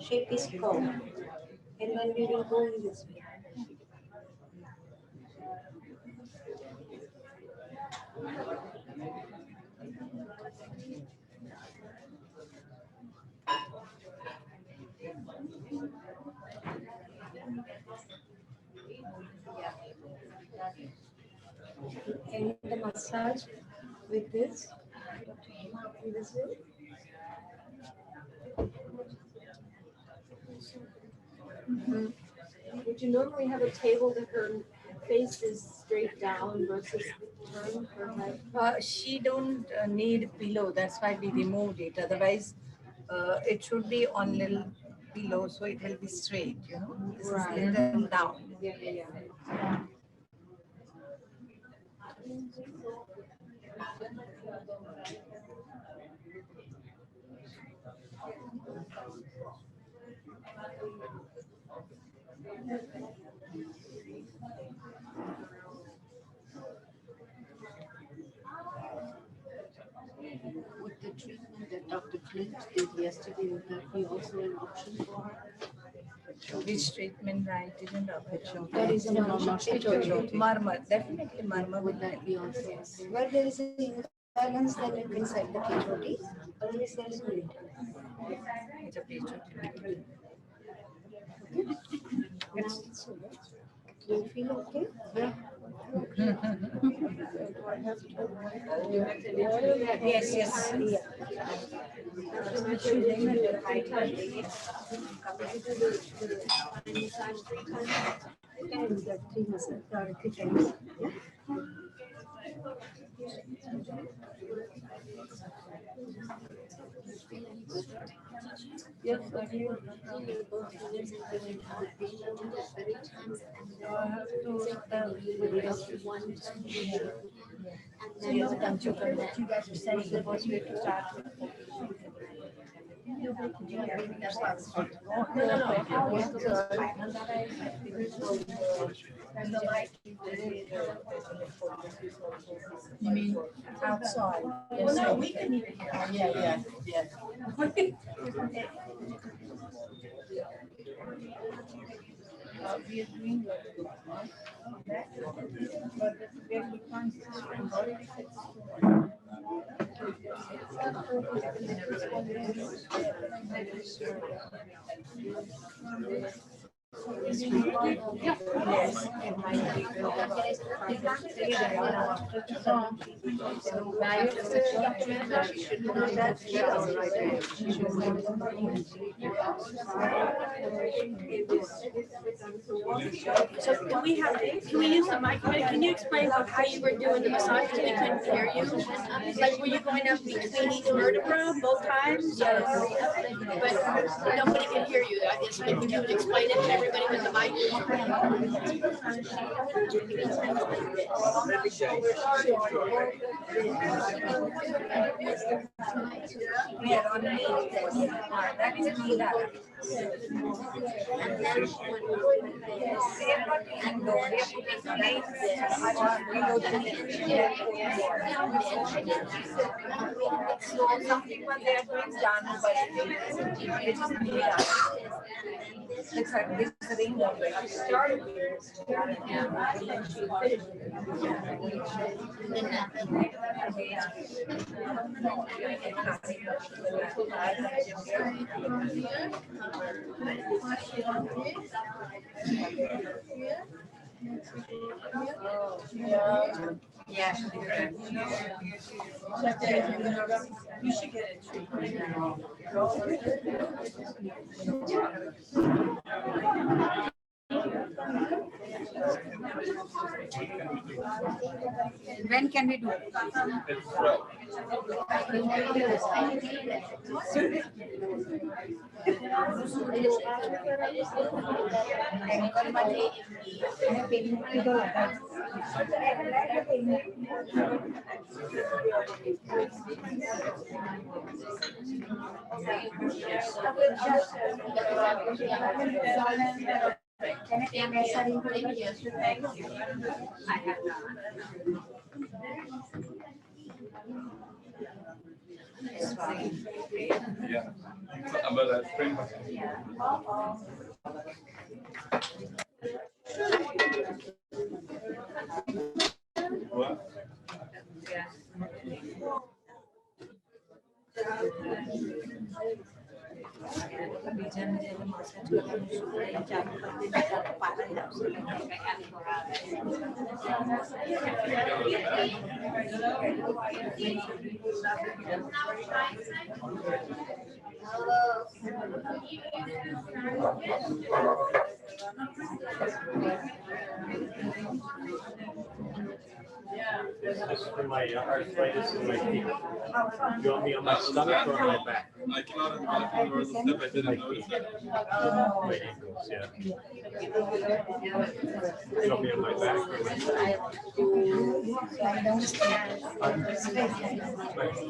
shape is curved, and then we will go in this way. And the massage with this in this way. Would you normally have a table that her face is straight down versus turned her head? She don't need pillow. That's why we removed it. Otherwise, it should be on little pillow, so it will be straight. You know, this Right. is little down. Yeah. With the treatment that Dr. Clint did yesterday, would that be also an option for her? Which treatment, right? Isn't That is an option. Murmur, definitely murmur. Would that be also? Where there is an imbalance, then you can set the KJT. Otherwise, there is no need. It's a PHOT. Do you feel okay? Yeah. Yes. Yeah. You can do that 3 times. Yeah. Yes, I do. You guys are saying the first way to start. You mean outside? Yes, no, we can even. Yeah. We are doing that, but where we can't So can we use the microphone? Can you explain how you were doing the massage? We couldn't hear you. Like, were you going up between each vertebra both times? But nobody can hear you. I guess maybe you would explain it to everybody with the mic. that is me that. Some people they are doing done, but it is me that. It's like this ring of yeah. You should get it treated. When can we do it? Yeah, but that's pretty much. What? This is for my arthritis in my feet. You want me on my stomach or on my back? I came out of the bathroom or the step, I didn't notice it. My ankles, yeah. You want me on my back or my stomach?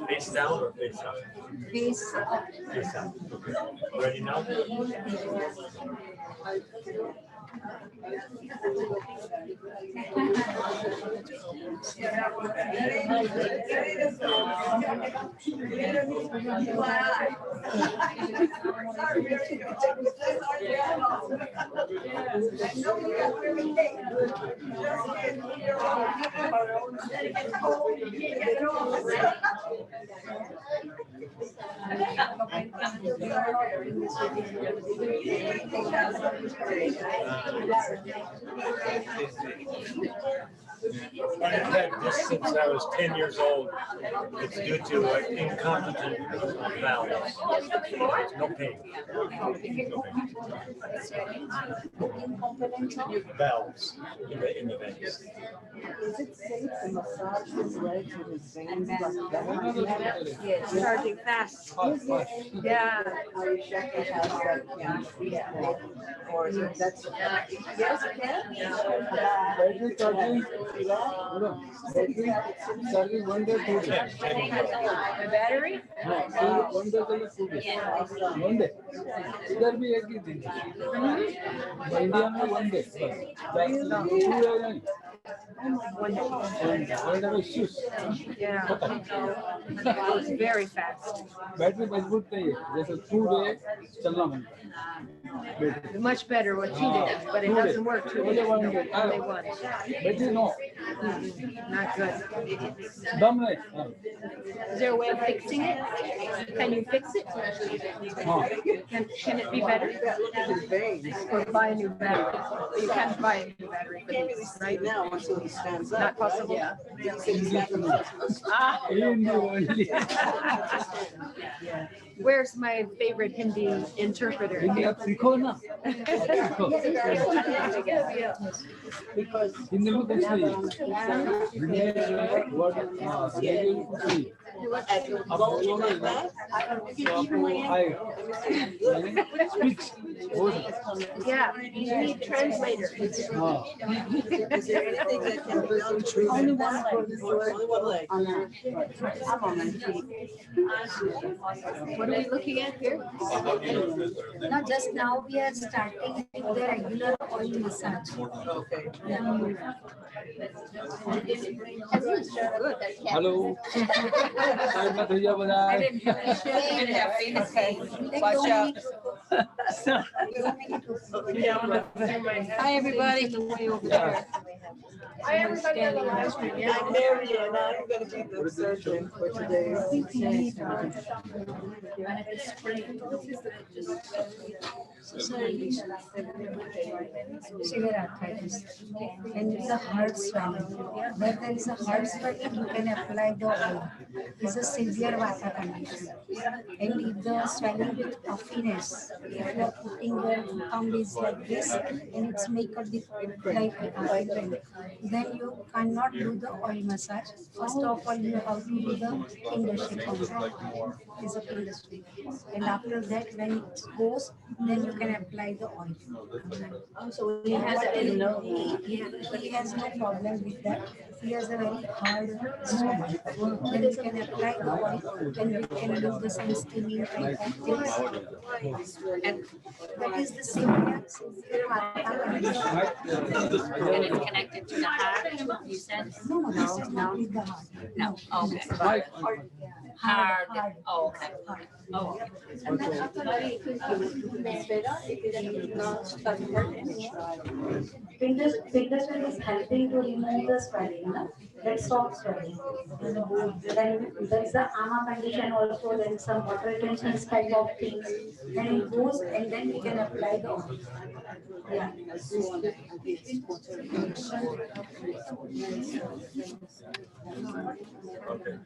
Face down or face up? Face up. Face up. Okay. Ready now? I've had this since I was 10 years old. It's due to incompetent valves. No pain. Valves in the veins. Is it safe to massage his legs with his veins like that? Yes, charging fast. Yeah. How you check it has like, or is it that's. Yes, it can. Where's your charging? Service 1 day, 2 day. The battery? No, 1 day, 2 days. 1 day. इधर भी एक ही दिन India में 1 day बस 2 day नहीं whatever issues Yeah. It goes very fast. Battery मजबूत नहीं है जैसे 2 day चलना बनता है Much better with 2 days, but it doesn't work 2 days. Only 1 day. Only one. Battery no Not good. दम नहीं Is there a way of fixing it? Can you fix it? हाँ Can it be better? Or buy a new battery? You can't buy a new battery for these, right? now until he stands up. Not possible? Ah. only. Where's my favorite Hindi interpreter? Hindi आप सीखो ना Because Hindi में कुछ नहीं Hindi word कुछ नहीं आप बोलोगे ना तो आपको आएगा speech yeah, you need translator. हाँ Is there anything that can be done to only one leg? I'm on my feet. What are we looking at here? Now, just now we are starting with the regular oil massage. Okay. Good. Hello side में भैया Watch out. Hi, everybody. Hi, everybody on the live stream. I'm Mary and I'm going to be the surgeon for today's Severe arthritis and the heart swelling. Where there is a heart swelling, you can apply the oil. It's a severe vata condition. And if the swelling with puffiness, if you are putting your thumb is like this and it's make a like then you cannot do the oil massage. First of all, you have to do the industry is a industry. And after that, when it goes, then you can apply the oil. So he has no problem with that. He has a very hard stomach. Then you can apply the oil and we can do the some steaming type of things. And that is the severe vata condition. And it's connected to the heart, you said? No, now with the heart. No, okay. Hard. Oh, okay. Oh, okay. And then after that, it is better if it not Fingers is helping to remove the swelling, no? That soft swelling. Then there is the ama condition also, then some water retention type of things. Then it goes and then we can apply the oil. Yeah. Okay.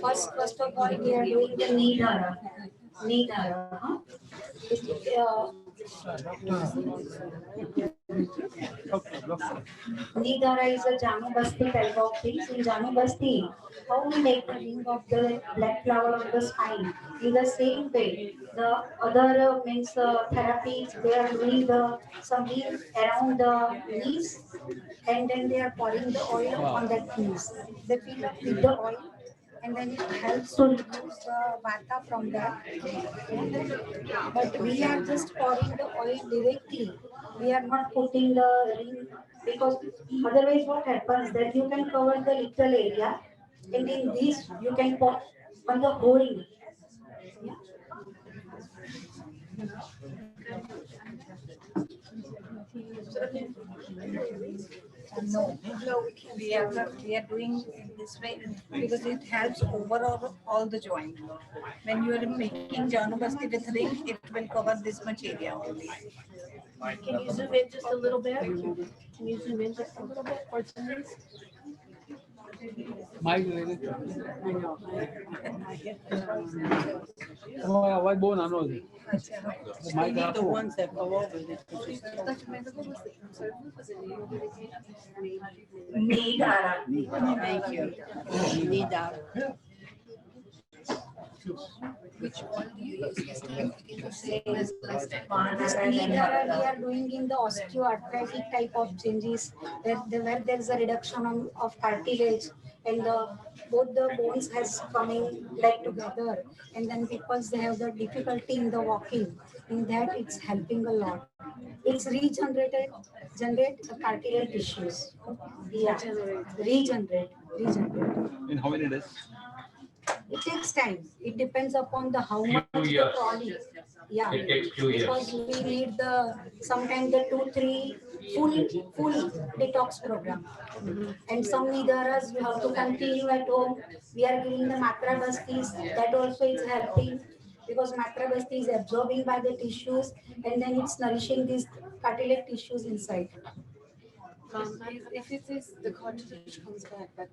First of all, we are doing the knee dhara. Knee dhara, huh? Knee dhara is a Janu Basti type of things. In Janu Basti, how we make the ring of the black flower of the spine. In the same way, the other means therapies, they are doing the some ring around the knees and then they are pouring the oil on that knees. They fill up with the oil and then it helps to reduce the vata from that. But we are just pouring the oil directly. We are not putting the ring because otherwise what happens that you can cover the little area and in this you can pour on the whole ring. Yeah. No, we are doing it this way because it helps overall all the joint. When you are making Janubasti with ring, it will cover this much area only. Can you zoom in just a little bit? Can you zoom in just a little bit for some reason? Mic ले ले તમારો અવાજ બહુ નાનો છે Mike રાખો Nidara. Thank you. Nidara. Which one do you use? Nidara we are doing in the osteoarthritic type of changes where there is a reduction of cartilage and both the bones has coming like together, and then because they have the difficulty in the walking, in that it's helping a lot. It's generate the cartilage tissues. Yeah, regenerate. In how many days? It takes time. It depends upon the how much the years. trolley. Yeah, It takes 2 years. because we need the sometimes the 2-3 full detox program. And some nidaras you have to continue at home. We are giving the matra bastis, that also is helping because matra basti is absorbing by the tissues and then it's nourishing these cartilage tissues inside. If it is the cartilage comes back, but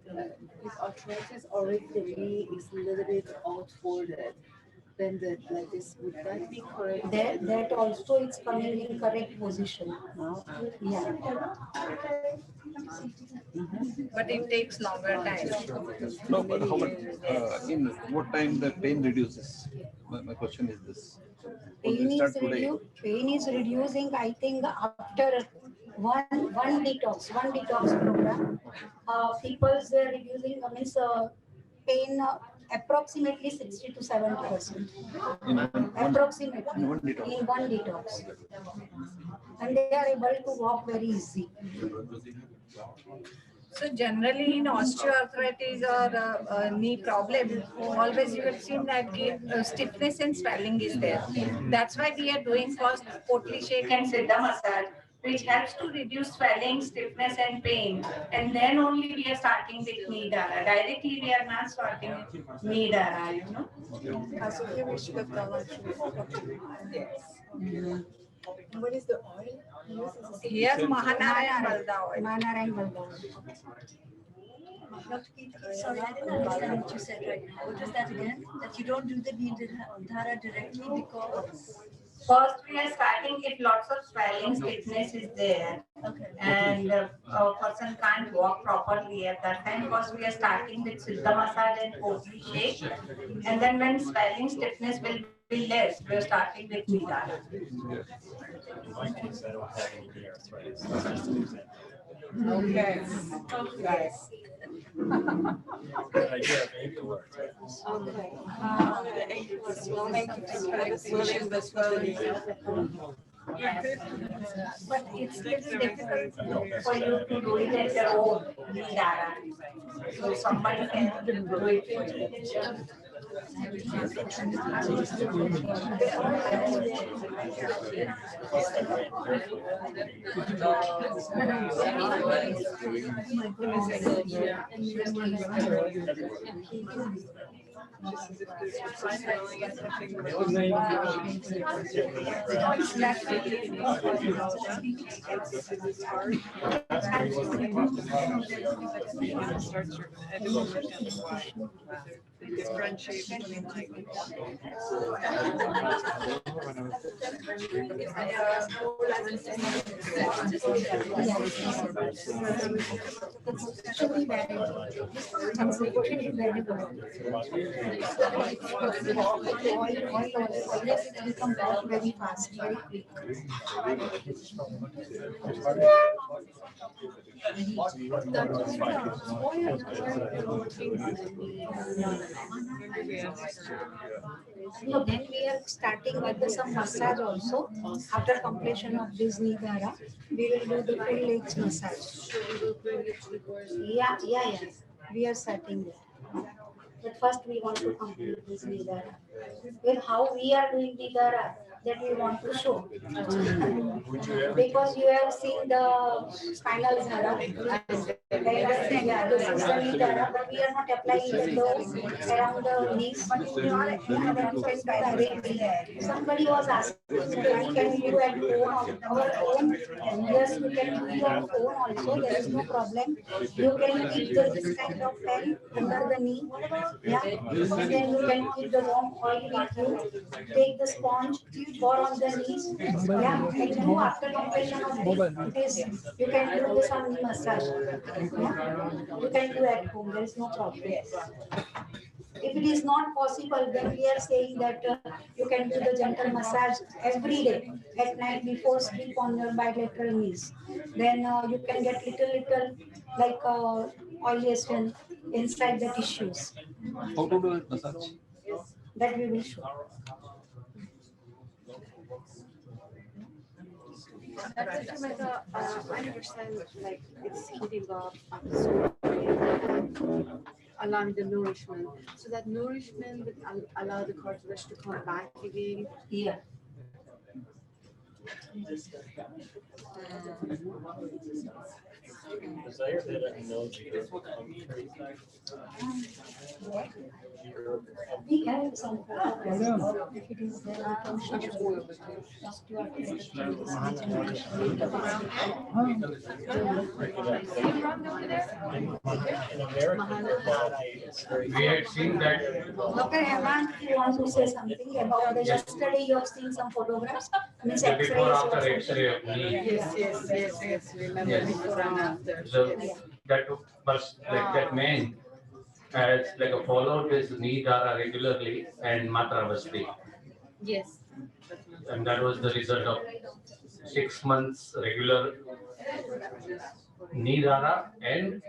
if arthritis already the knee is a little bit outfolded, then like this, would that be correct? That also is coming in correct position. Yeah. But it takes longer time. No, but how much, in what time the pain reduces? My question is this. Pain is reducing, I think, after one detox program. People they're reducing pain approximately 60 to 70%. Approximately in one detox, and they are able to walk very easy. So generally in osteoarthritis or knee problem, always you will see that stiffness and swelling is there. That's why we are doing first potli shake and siddha massage, which helps to reduce swelling, stiffness and pain. And then only we are starting with knee dara. Directly we are not starting with knee dara, you know. Yes. What is the oil? Here's Mahanarayan Balda oil. Mahanarayan Balda. Sorry, I didn't understand what you said right now. What is that again? That you don't do the Nidara directly because? First, we are starting if lots of swelling, stiffness is there, and a person can't walk properly at that time. First, we are starting with siddha massage and potli shake, and then when swelling, stiffness will be less, we are starting with nidara. Okay. Yes. But it's little difficult for you to do it at your own nidara. So somebody can do it for you. Differentiate between Actually very good. Oil become very fast, very quick. So then we are starting with some massage also. After completion of this nidara, we will do the full legs massage. Yeah. We are starting there. But first we want to complete this nidara. Well, how we are doing nidara, that we want to show. Because you have seen the spinal dhara, Yeah, this is the knee dara, but we are not applying slow around the knees. Somebody was asking, can we do at home, our own? Yes, you can do your own also, there is no problem. You can keep this kind of pen under the knee. Yeah, and then you can keep the warm oil with you. Take the sponge, pour on the knees. Yeah, and do after completion of this, you can do this on the massage. Yeah, you can do at home, there is no problem. If it is not possible, then we are saying that you can do the gentle massage every day at night before sleep on your bilateral knees. Then you can get little like oily skin inside the tissues. How to do it massage? That we will show. That's to make I understand like it's heating up so allowing the nourishment. So that nourishment would allow the cartilage to come back again. Yeah. We have some if it is there, I can show you. Just you have to understand this We had seen that. Dr. Hemant, you want to say something about the yesterday you have seen some photographs? Means The X-rays before or after something. X-ray of knee. Yes. Remember Yes. before and after. So that was like that man has like a followed this knee dara regularly and matra basti, Yes. and that was the result of 6 months regular knee dara and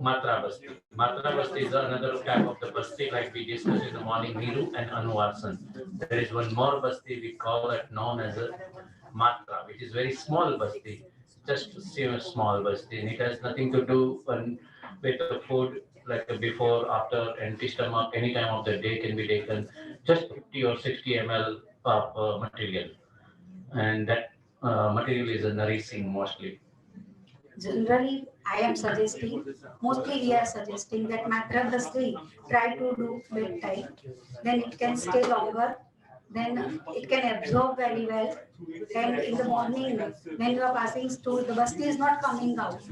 matra basti. Matra basti is another type of the basti like we discussed in the morning, Niru and Anuvarsan. There is one more basti we call it known as a matra, which is very small basti, just small basti, and it has nothing to do with the food like the before, after, empty stomach, any time of the day can be taken, just 50 or 60 ml of material, and that material is a nourishing mostly. Generally, I am suggesting, mostly we are suggesting that matra basti try to do bedtime, then it can stay longer, then it can absorb very well, and in the morning when you are passing stool, the basti is not coming out.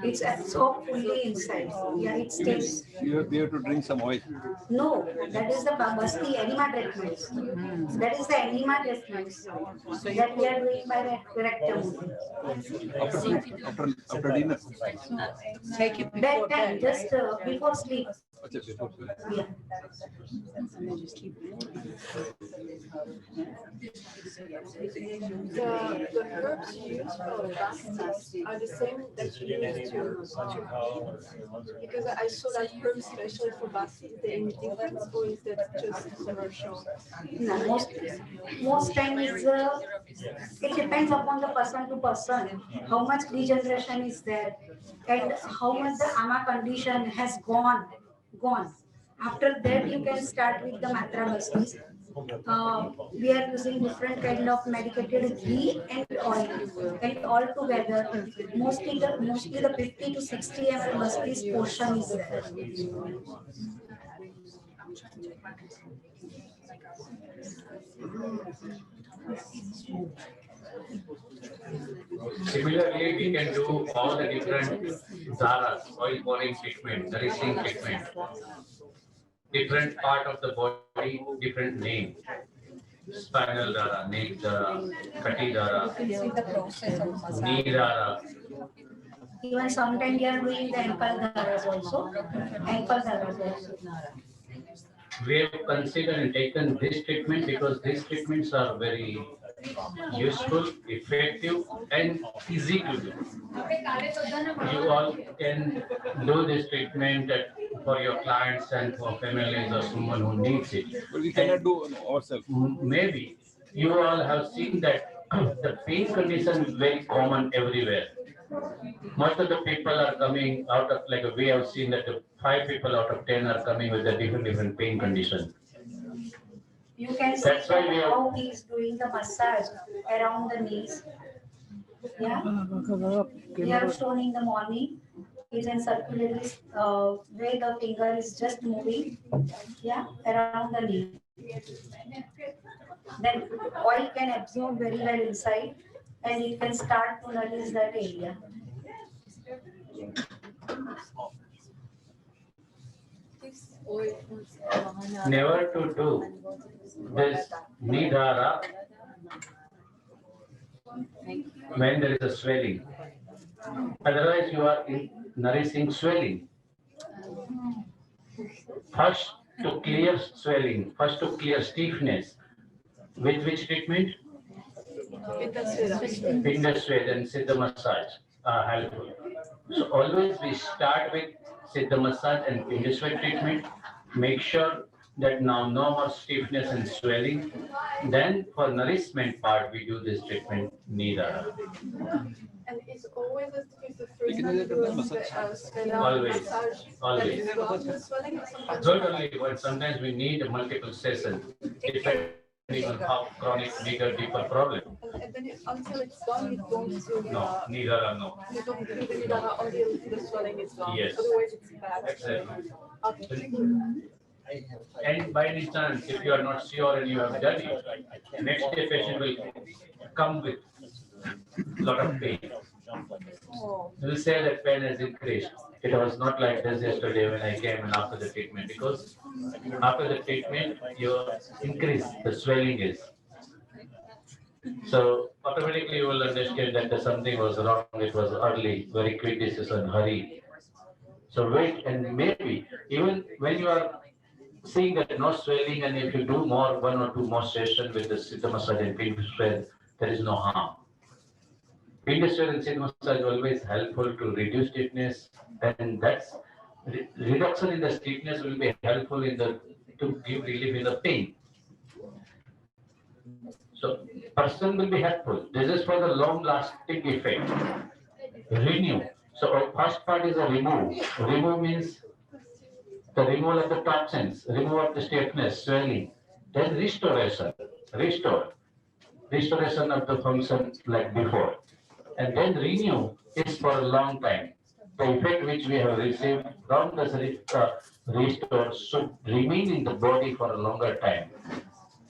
It's absorbed fully inside. Yeah, it stays. You have to drink some oil. No, that is the basti enema treatments. That is the enema treatments that we are doing by the rectum. After dinner. Take it before Bedtime, bed, just before sleep. Yeah. The herbs used for basti are the same that you use to because I saw that herbs especially for basti. Is there any difference or is that just commercial? No, most time is it depends upon the person to person how much degeneration is there and how much the ama condition has gone. After that you can start with the matra bastis. We are using different kind of medicated ghee and oil, and all together mostly the 50 to 60 ml bastis portion is there. Similarly, we can do all the different dharas, oil pouring treatment, nourishing treatment. Different part of the body, different name. Spinal dhara, neck dhara, kati dhara, You can see the process of massage. knee dhara. Even sometimes we are doing the ankle dharas also. Ankle dharas also. We have considered and taken this treatment because these treatments are very useful, effective, and easy to do. You all can do this treatment for your clients and for families or someone who needs it. But we cannot do ourselves. Maybe you all have seen that the pain condition is very common everywhere. Most of the people are coming out of, like we have seen that the 5 people out of 10 are coming with a different pain condition. You can see That's why we have, how he is doing the massage around the knees. Yeah. We have shown in the morning. and circulate where the finger is just moving, yeah, around the knee. Then oil can absorb very well inside and it can start to nourish that area. Never to do this nidara when there is a swelling. Otherwise, you are nourishing swelling. First to clear swelling, first to clear stiffness. With which treatment? Pindaswed and Siddha massage are helpful. So always we start with Siddha massage and Pindaswed treatment. Make sure that now no more stiffness and swelling. Then for nourishment part, we do this treatment, Nidara. And it's always the Lekin ये करते हैं Always, always. massage. Not only, but sometimes we need multiple sessions, depending on how chronic, bigger, deeper problem. And then until it's done, you don't do No, Nidara, no. you don't do the nidara until the swelling is gone. Yes. Otherwise, it's bad. Exactly. Okay. And by any chance, if you are not sure and you have done it, next day patient will come with lot of pain. You will say that pain has increased. It was not like this yesterday when I came and after the treatment, because after the treatment, you increase the swelling is. So automatically you will understand that something was wrong. It was early, very quick decision, hurry. So wait, and maybe even when you are seeing that no swelling, and if you do more, 1 or 2 more sessions with the Siddha massage and Pindaswed, there is no harm. Pindaswed and Siddha massage is always helpful to reduce stiffness, and that's reduction in the stiffness will be helpful in the to give relief in the pain. So person will be helpful. This is for the long lasting effect. Renew. So our first part is a remove. Remove means the removal of the toxins, remove of the stiffness, swelling. Then restoration. Restore. Restoration of the function like before. And then renew is for a long time. The effect which we have received from the restore should remain in the body for a longer time.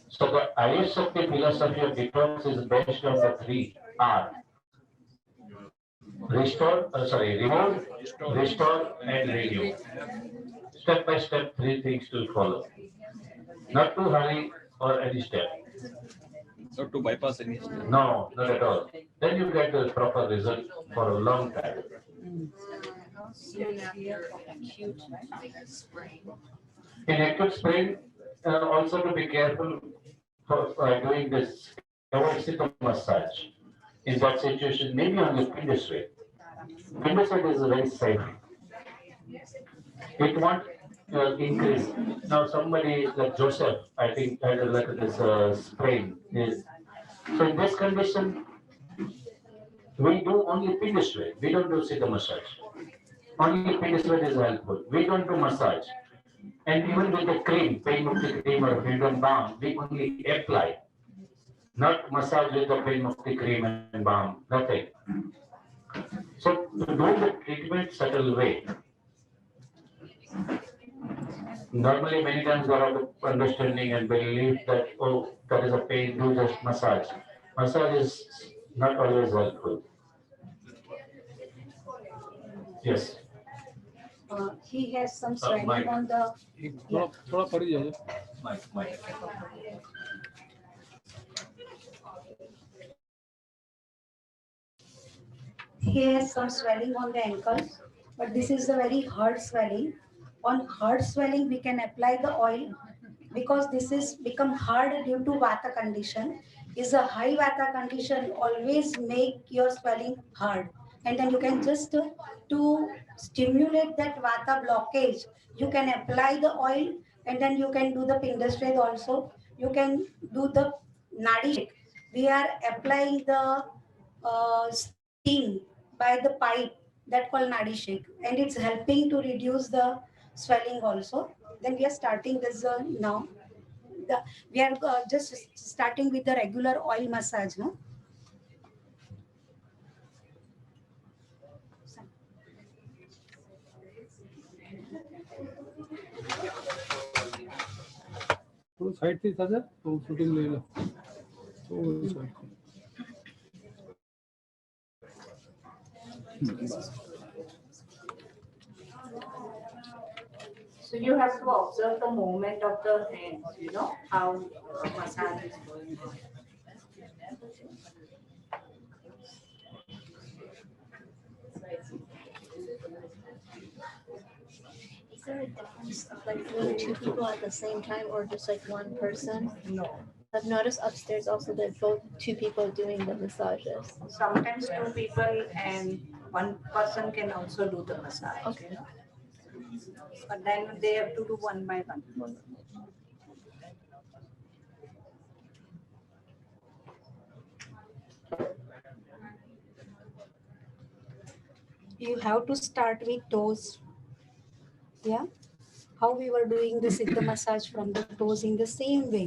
So the Ayurvedic philosophy of detox is based on the 3 R. Remove, restore, and renew. Step by step, 3 things will follow. Not to hurry or any step. Not to bypass any step. No, not at all. Then you get the proper result for a long time. In acute sprain, also to be careful for doing this, avoid Siddha massage. In that situation, maybe only Pindaswed. Pindaswed is very safe. It won't increase. Now somebody like Joseph, I think, had like this sprain. So in this condition, we do only Pindaswed. We don't do Siddha massage. Only Pindaswed is helpful. We don't do massage. And even with the cream, pain mukti cream or freedom balm, we only apply. Not massage with the pain mukti cream and balm, nothing. So to do the treatment subtle way. Normally many times there are the understanding and belief that, oh, there is a pain, do just massage. Massage is not always helpful. Yes. He has some swelling on the. थोड़ा पड़ जाइए. Mike. He has some swelling on the ankles, but this is a very hard swelling. On hard swelling, we can apply the oil because this is become hard due to vata condition. Is a high vata condition always make your swelling hard, and then you can just to stimulate that vata blockage, you can apply the oil, and then you can do the Pindaswed also. You can do the nadi shake. We are applying the steam by the pipe that called nadi shake, and it's helping to reduce the swelling also. Then we are starting this now. We are just starting with the regular oil massage, no? Side थी था तो shooting ले लो तो side So you have to observe the movement of the hands, how massage is going on. Is there a difference of like doing two people at the same time or just like one person? No. I've noticed upstairs also that both two people doing the massages. Sometimes two people and one person can also do the massage. Okay. But then they have to do one by one. You have to start with toes. Yeah. How we were doing the Siddha massage from the toes in the same way.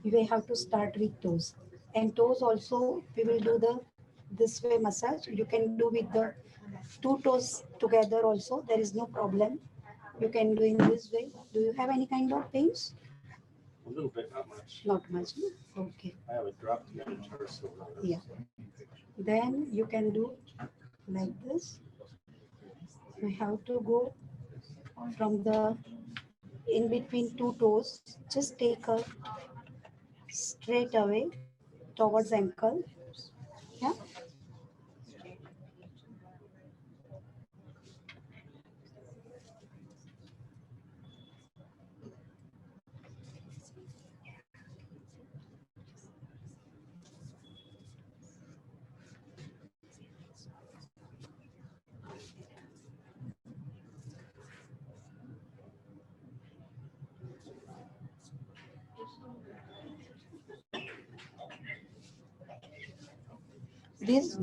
We have to start with toes. And toes also, we will do the this way massage. You can do with the two toes together also. There is no problem. You can do in this way. Do you have any kind of pains? A little bit, not much. Not much. Okay. I have a dropped metatarsal. Yeah. Then you can do like this. We have to go from the in between two toes. Just take a straight away towards ankle. Yeah.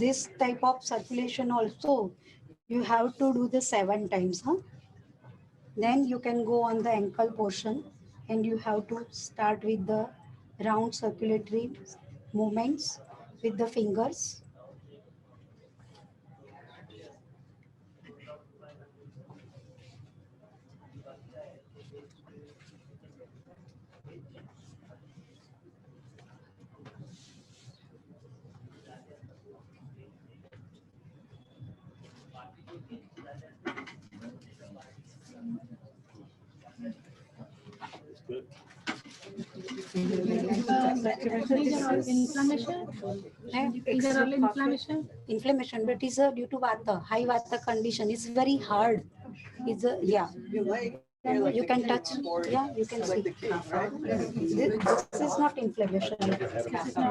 This type of circulation also you have to do the 7 times, huh? Then you can go on the ankle portion and you have to start with the round circulatory movements with the fingers. It's good. Inflammation? Inflammation? Inflammation, but it's due to vata, high vata condition. It's very hard. It's a, yeah. You can touch, yeah, you can see. This is not inflammation.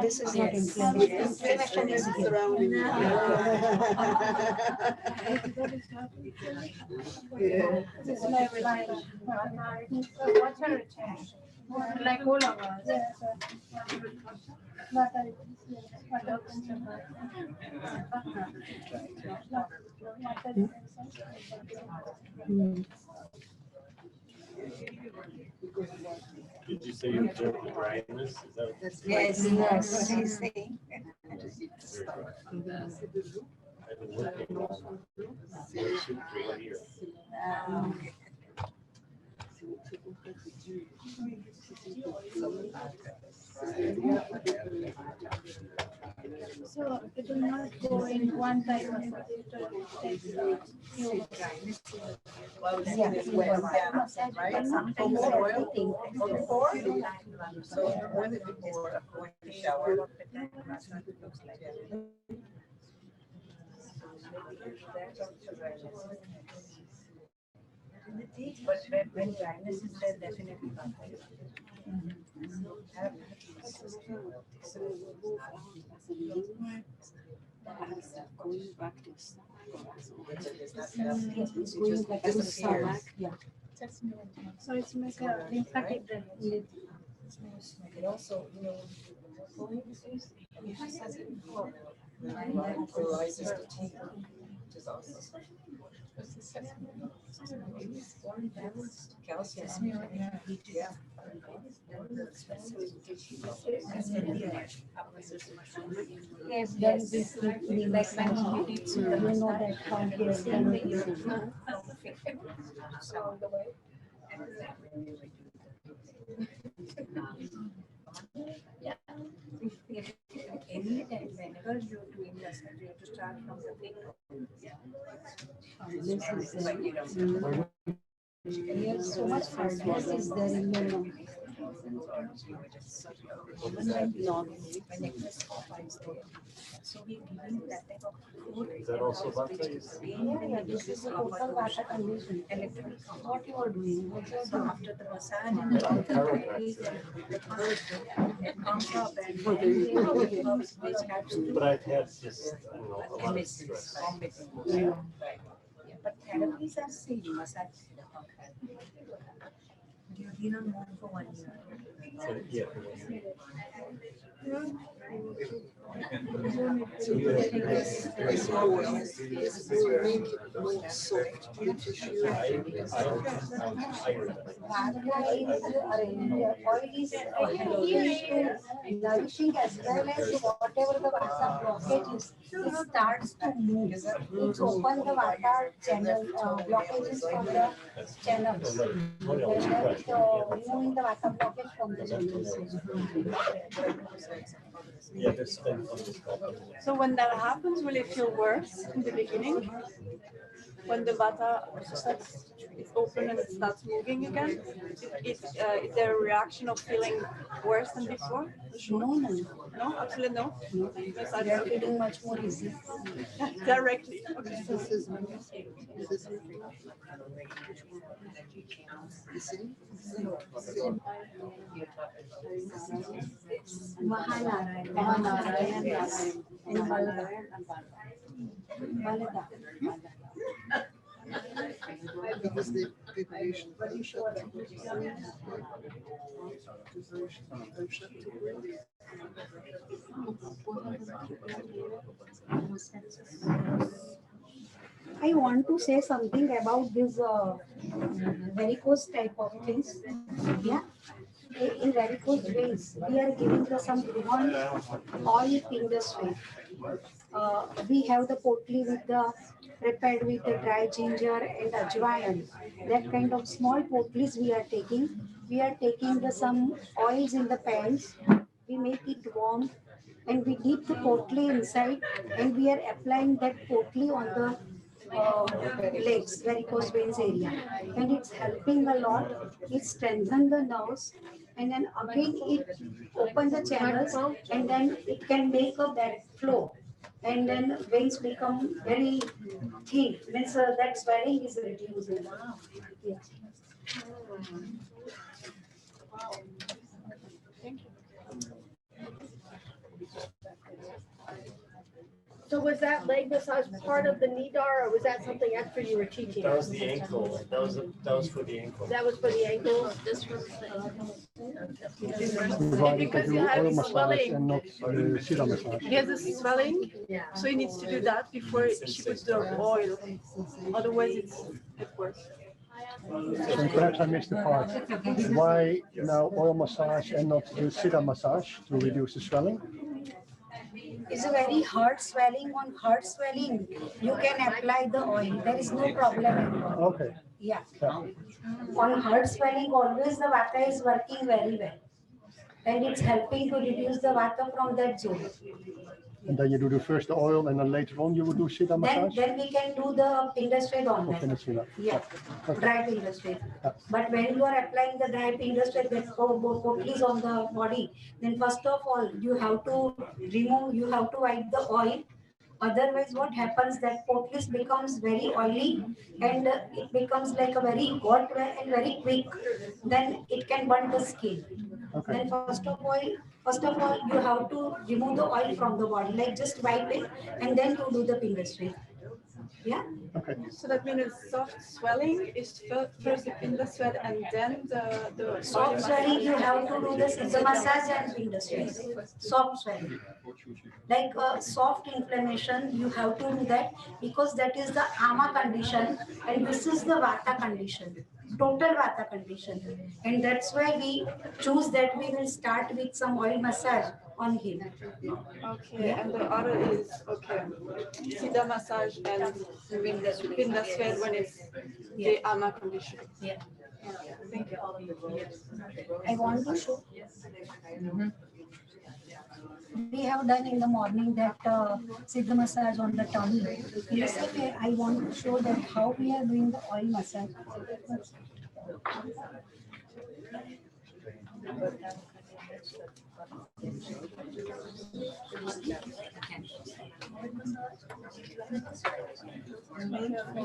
This is not inflammation. Inflammation is here. It's like all of us. Did you say you observed the dryness? Is that what? Yes, yes, she's saying. I've been working on suit for 1 year. So it will not go in one type of Right? Sometimes everything. Before? So when before going to shower. But when dryness is there, definitely not. Going back to going back to stomach. Yeah. So it's make a lymphatic drainage. And also, neutralizes the tea, which is also. Calcium. Yeah. Yes, then this we massage. You know that how he has done it. because you're doing massage, you have to start from the big. Yes, so much hardness is there in your mouth. So we giving that type of food. Is that also vata? Yeah, this is a total vata condition. What you are doing? What you are So doing? after the massage and the comes up and which helps to But I've had just, a lot of stress. but therapies are same massage. You didn't move for 1 year. So, yeah. Nourishing as well as whatever the vata blockage is, it starts to move. It's open the vata channel blockages from the channels. Removing the vata blockage from the channels. Yeah, there's been some. So when that happens, will it feel worse in the beginning? When the vata starts, it's open and it starts moving again? Is there a reaction of feeling worse than before? No, no. No, absolutely no. Yes, They are feeling much more easy. Directly. Okay. Mahanarayan, yes. And Balada. Balada. Because the preparation. I want to say something about this varicose type of things. Yeah. In varicose veins, we are giving the some one oil industry. We have the potli with the prepared with the dry ginger and ajwain. That kind of small potlis we are taking. We are taking the some oils in the pans. We make it warm and we dip the potli inside and we are applying that potli on the legs, varicose veins area, and it's helping a lot. It strengthens the nerves, and then again it opens the channels, and then it can make a blood flow, and then veins become very thin. Means that swelling is reducing. Yeah. So was that leg massage part of the nidar, or was that something extra you were teaching? That was the ankle. That was for the ankle. That was for the ankles? This was Because you have oil massage swelling. and not Siddha massage. He has a swelling, so he needs to do that before she puts the oil. Otherwise, it works. So perhaps I missed the part. Why now oil massage and not the Siddha massage to reduce the swelling? It's a very hard swelling. On hard swelling, you can apply the oil. There is no problem at all. Okay. Yeah. On hard swelling, always the vata is working very well. And it's helping to reduce the vata from that zone. And then you do the first the oil and then later on you will do Siddha massage? Then we can do the Pindastrate on Okay, that. that's enough. Yeah, dry Pindastrate. But when you are applying the dry Pindastrate that potlis on the body, then first of all, you have to remove, you have to wipe the oil. Otherwise, what happens that potlis becomes very oily and it becomes like a very hot and very quick. Then it can burn the skin. Okay. Then first of all, you have to remove the oil from the body, like just wipe it and then you do the Pindastrate. Yeah. Okay. So that means soft swelling is first in the sweat and then the Soft swelling, you have to do this is a massage and Pindastrate. Soft swelling. Like soft inflammation, you have to do that because that is the ama condition and this is the vata condition, total vata condition. And that's why we choose that we will start with some oil massage on him. Okay, yeah. And the other is okay. Siddha massage and Pindastrate when it's the ama condition. Yeah. Thank you. I want to show. we have done in the morning that Siddha massage on the tummy. In the same way, I want to show that how we are doing the oil massage.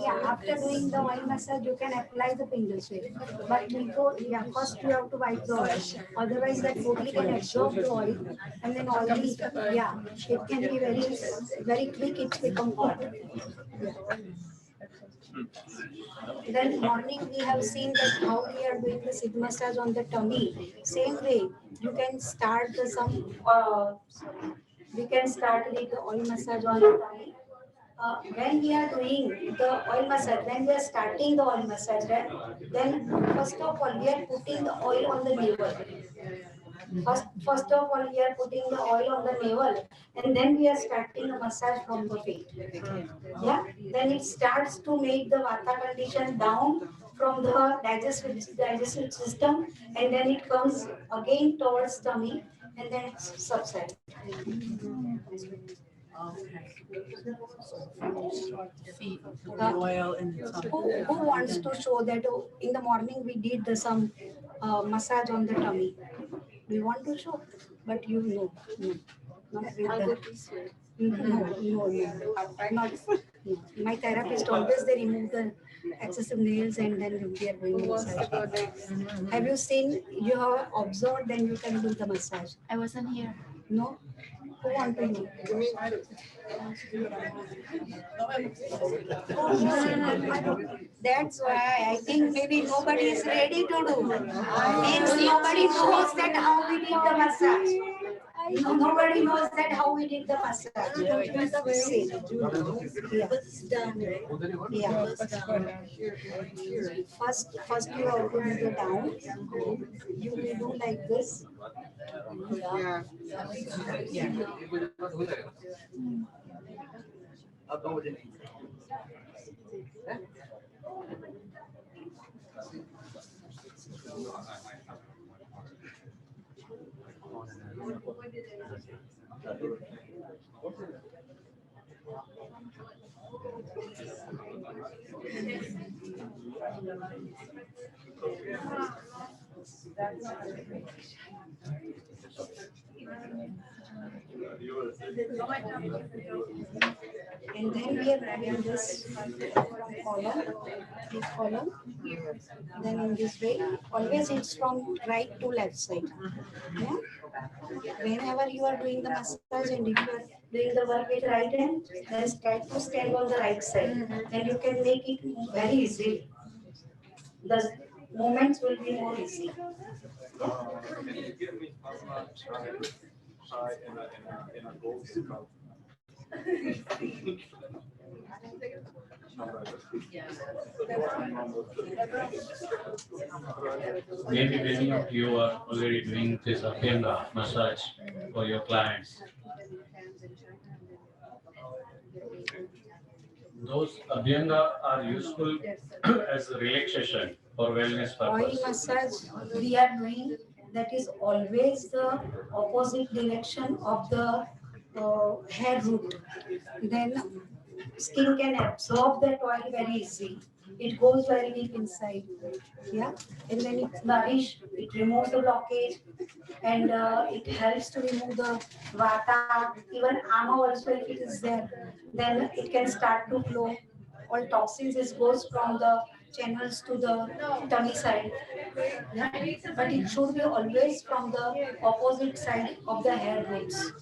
Yeah, after doing the oil massage, you can apply the finger sweep. But before, yeah, first you have to wipe the oil. Otherwise, that totally can absorb the oil, and then already, yeah, it can be very quick. It's become hot. Yeah. Then morning we have seen that how we are doing the Siddha massage on the tummy. Same way, you can start the we can start with the oil massage on the tummy. When we are doing the oil massage, when we are starting the oil massage, right, then first of all we are putting the oil on the navel. First of all, we are putting the oil on the navel, and then we are starting a massage from the feet. Yeah, then it starts to make the vata condition down from the digestive system, and then it comes again towards tummy, and then it subsides. Oil in the tummy. Who wants to show that in the morning we did some massage on the tummy? Do you want to show? But you know, no, not with the. No. Not, no. My therapist always they remove the excessive nails and then we are doing massage. Have you seen? You have observed, then you can do the massage. I wasn't here. No. Who want to do? That's why I think maybe nobody is ready to do. Means nobody knows that how we did the massage. Nobody knows that how we did the massage. See. Yeah. First you have to do the down. You will do like this. Yeah. And then we are having this column, then in this way, always it's from right to left side. Yeah. Whenever you are doing the massage and if you are doing the work with right hand, then try to stand on the right side, and you can make it very easily. The movements will be more easy. Can you give me try in a gold skull? Maybe many of you are already doing this Abhyanga massage for your clients. Those Abhyanga are useful as a relaxation for wellness Oil purpose. massage we are doing, that is always the opposite direction of the hair root. Then skin can absorb that oil very easily. It goes very deep inside. Yeah, and then it nourish, it removes the blockage, and it helps to remove the vata, even ama also if it is there, then it can start to flow. All toxins is goes from the channels to the tummy side. Yeah, but it should be always from the opposite side of the hair roots.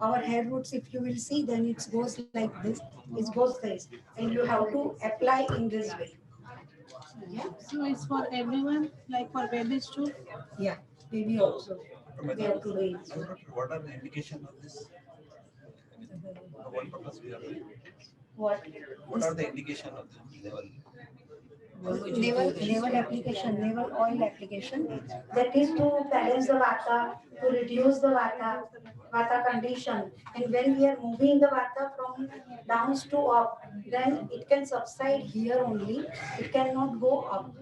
Our hair roots, if you will see, then it goes like this. It goes this, and you have to apply in this way. Yeah. So it's for everyone, like for babies too? Yeah, baby also. We have to do it. What are the indication of this? For what purpose we are doing? What? What are the indication of the level? Naval application, naval oil application. That is to balance the vata, to reduce the vata condition. And when we are moving the vata from down to up, then it can subside here only. It cannot go up.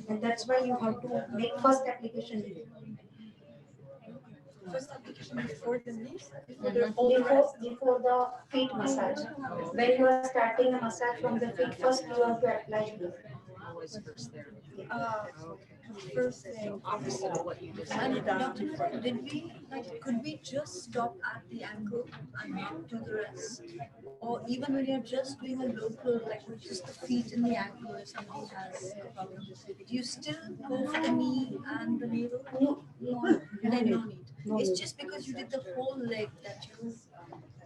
And that's why you have to make first application here. First application before the knees? Before the feet massage. When you are starting a massage from the feet, first you have to apply here. Uh, First thing, and Dr. Did we, like, could we just stop at the ankle and not do the rest? Or even when you're just doing a local, like with just the feet and the ankle, if somebody has a problem, do you still go for the knee and the navel? No, Then no need. no It's need. just because you did the whole leg that you.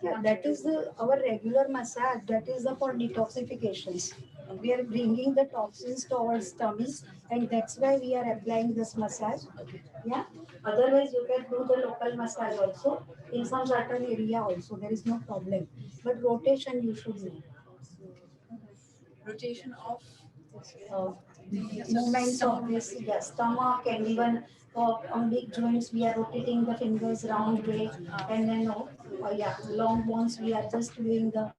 Yeah, that is our regular massage. That is for detoxifications. We are bringing the toxins to our tummy, and that's why we are applying this massage. Yeah. Otherwise, you can do the local massage also in some certain area also. There is no problem. But rotation you should do. Rotation of Movements of this, yes, stomach, and even on big joints we are rotating the fingers round way, and then yeah, long ones we are just doing the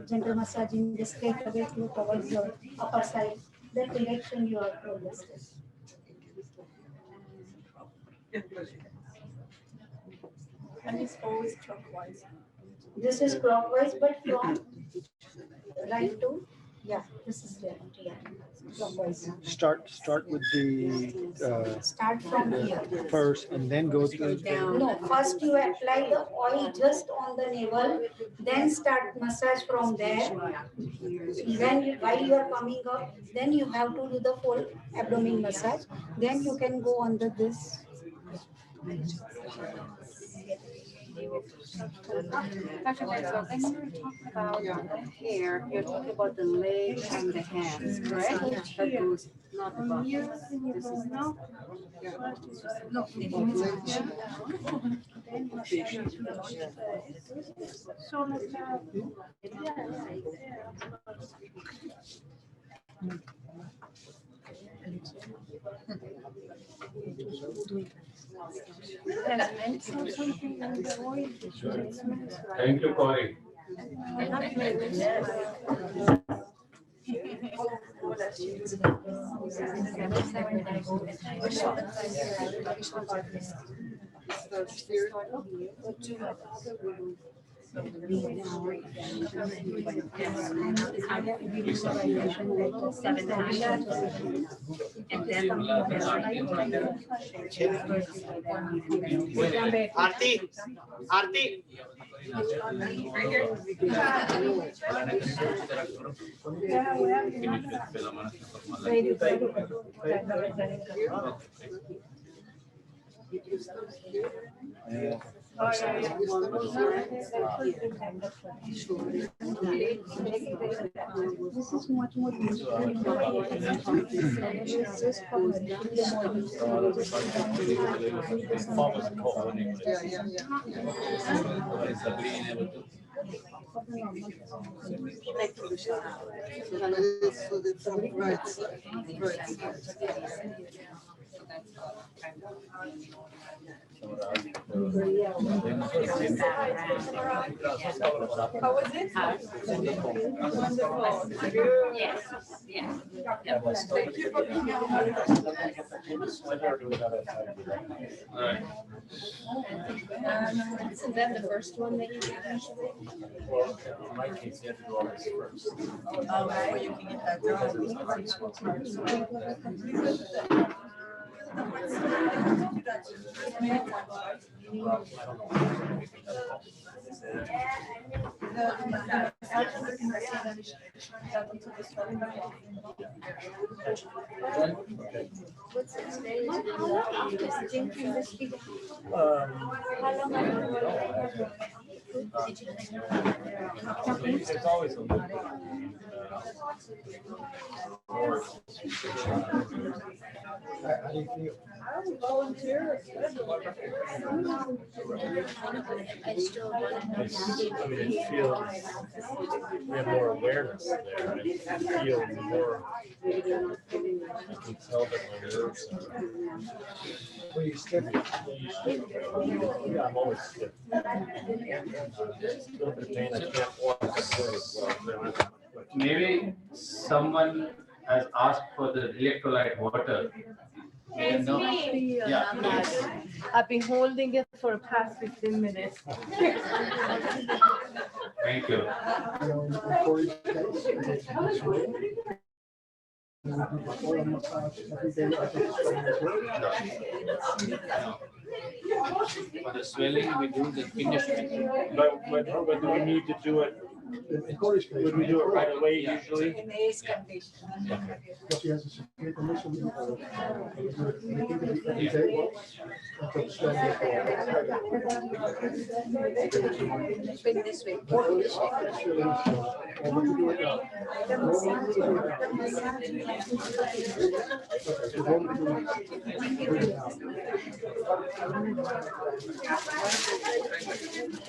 gentle massaging the straight away towards the upper side. That direction you are to understand. And it's always clockwise. This is clockwise, but from right to, yeah, this is left, yeah, clockwise. Start with the Start from here. first and then go to No, first you apply the oil just on the navel, then start massage from there. While you are coming up, then you have to do the full abdomen massage. Then you can go under this. Dr. Benzo, when you're talking about the hair, you're talking about the legs and the hands, correct? That goes not above. This is no. So like Thank you, Corey. Aarti, Aarti. This is much more useful. It's just for How was it? Wonderful. Yes. Yes. Thank you for being Isn't that the first one that you did usually? Well, in my case, you have to do all this first. Before you can get that done. There's always a little bit. How do you feel? I would volunteer. I mean, it feels, we have more awareness there, and it feels more, I can tell that my nerves are. Well, you stiff. Yeah, I'm always stiff. A little bit of pain, I can't walk as well. Maybe someone has asked for the electrolyte water. It's me. Yeah. I've been holding it for the past 15 minutes. Thank you. For the swelling, we do the conditioning. But do we need to do it? Would we do it right away usually? In ace condition. Because he has a severe condition. Every day once, until the swelling Spin this way.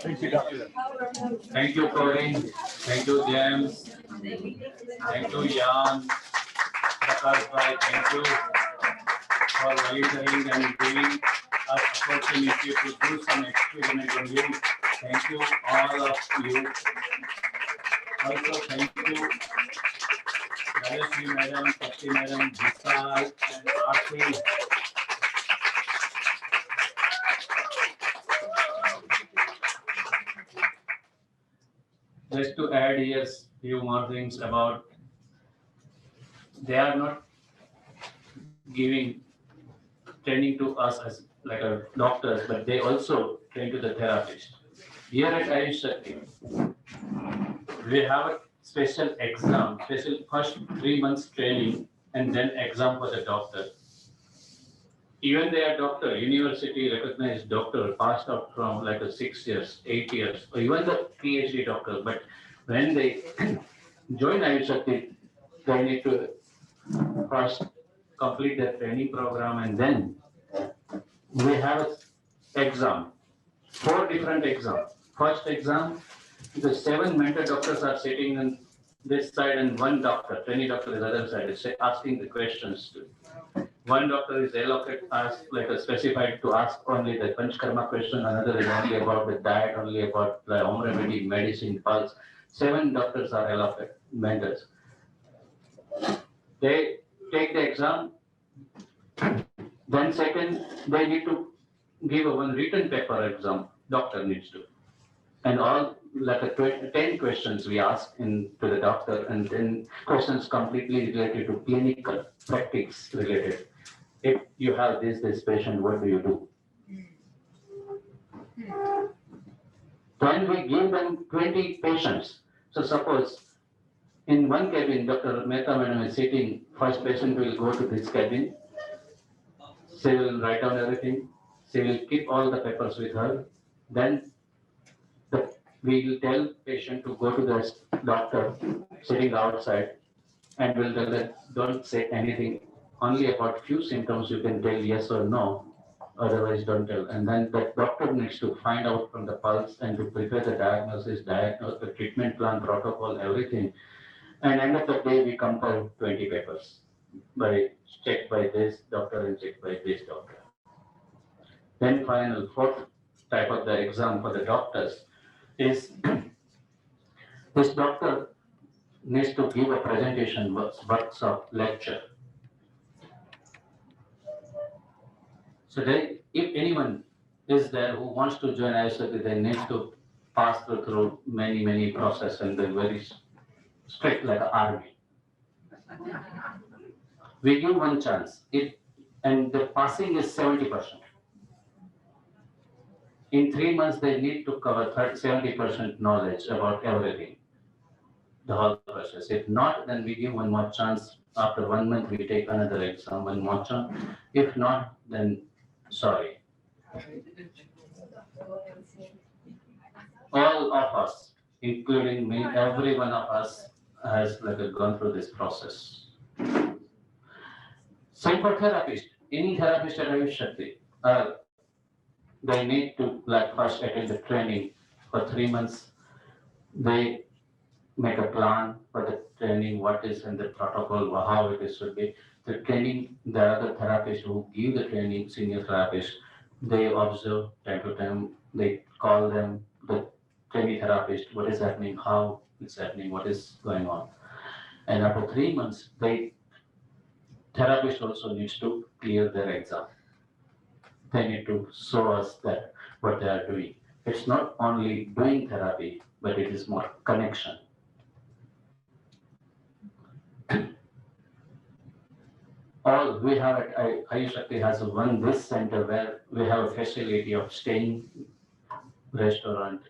Thank you, doctor. Thank you, Corinne. Thank you, James. Thank you, Jan. Prakash Bhai, thank you for volunteering and giving us opportunity to do some experiment on you. Thank you, all of you. Also, thank you, Rajashri Madam, Sakshi Madam, Vishal, and Aarti. Just to add here few more things about, they are not giving training to us as like a doctors, but they also train to the therapist. Here at Ayush Shakti, we have a special exam, special first 3 months training and then exam for the doctor. Even they are doctor, university recognized doctor, passed out from like a 6 years, 8 years, or even the PhD doctor. But when they join Ayush Shakti, they need to first complete their training program, and then we have an exam, 4 different exams. First exam, the 7 mentor doctors are sitting on this side and 1 doctor, trainee doctor is other side, is asking the questions. One doctor is allocated, asked like a specified to ask only the panchkarma question, another is only about the diet, only about the home remedy, medicine, pulse. 7 doctors are allocated, mentors. They take the exam, then second, they need to give a one written paper exam, doctor needs to. And all like a 10 questions we ask to the doctor, and 10 questions completely related to clinical practice related. If you have this patient, what do you do? Then we give them 20 patients. So suppose in one cabin, Dr. Mehta Madam is sitting, first patient will go to this cabin. She will write down everything. She will keep all the papers with her. Then we will tell patient to go to the doctor sitting outside, and we'll tell that don't say anything. Only about few symptoms you can tell yes or no, otherwise don't tell. And then the doctor needs to find out from the pulse and to prepare the diagnosis, diagnose the treatment plan, protocol, everything. And end of the day, we compile 20 papers checked by this doctor and checked by this doctor. Then final, 4th type of the exam for the doctors is this doctor needs to give a presentation, workshop, lecture. So if anyone is there who wants to join ISOT, they need to pass through many processes, and they're very strict like an army. We give one chance, and the passing is 70%. In 3 months, they need to cover 70% knowledge about everything, the whole process. If not, then we give one more chance. After 1 month, we take another exam, one more chance. If not, then sorry. All of us, including me, every one of us has gone through this process. Same for therapist. Any therapist at Ayush Shakti, they need to first attend the training for 3 months. They make a plan for the training, what is in the protocol, how it should be. The training, the other therapists who give the training, senior therapists, they observe time to time. They call them, the trainee therapist, what is happening, how it's happening, what is going on. And after 3 months, therapist also needs to clear their exam. They need to show us that what they are doing. It's not only doing therapy, but it is more connection. All we have at Ayush Shakti has one this center where we have a facility of staying, restaurant,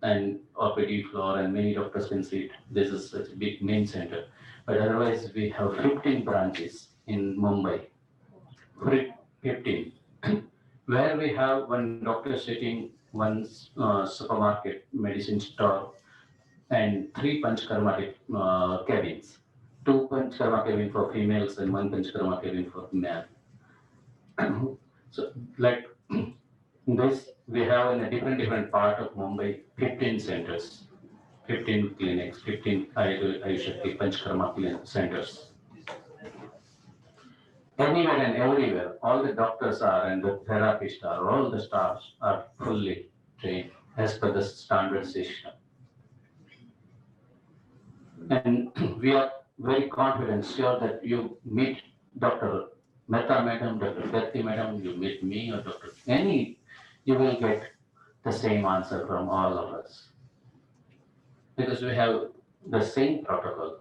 and OPD floor, and many doctors can sit. This is such a big main center. But otherwise, we have 15 branches in Mumbai. 15. Where we have one doctor sitting, one supermarket, medicine store, and 3 panchkarma cabins. 2 panchkarma cabin for females and 1 panchkarma cabin for male. So, like this, we have in a different part of Mumbai, 15 centers, 15 clinics, 15 Ayushakti Panchkarma centers. Anywhere and everywhere, all the doctors are and the therapists are, all the staffs are fully trained as per the standard system. And we are very confident, sure that you meet Dr. Mehta Madam, Dr. Gatti Madam, you meet me or Dr. Any, you will get the same answer from all of us. Because we have the same protocol,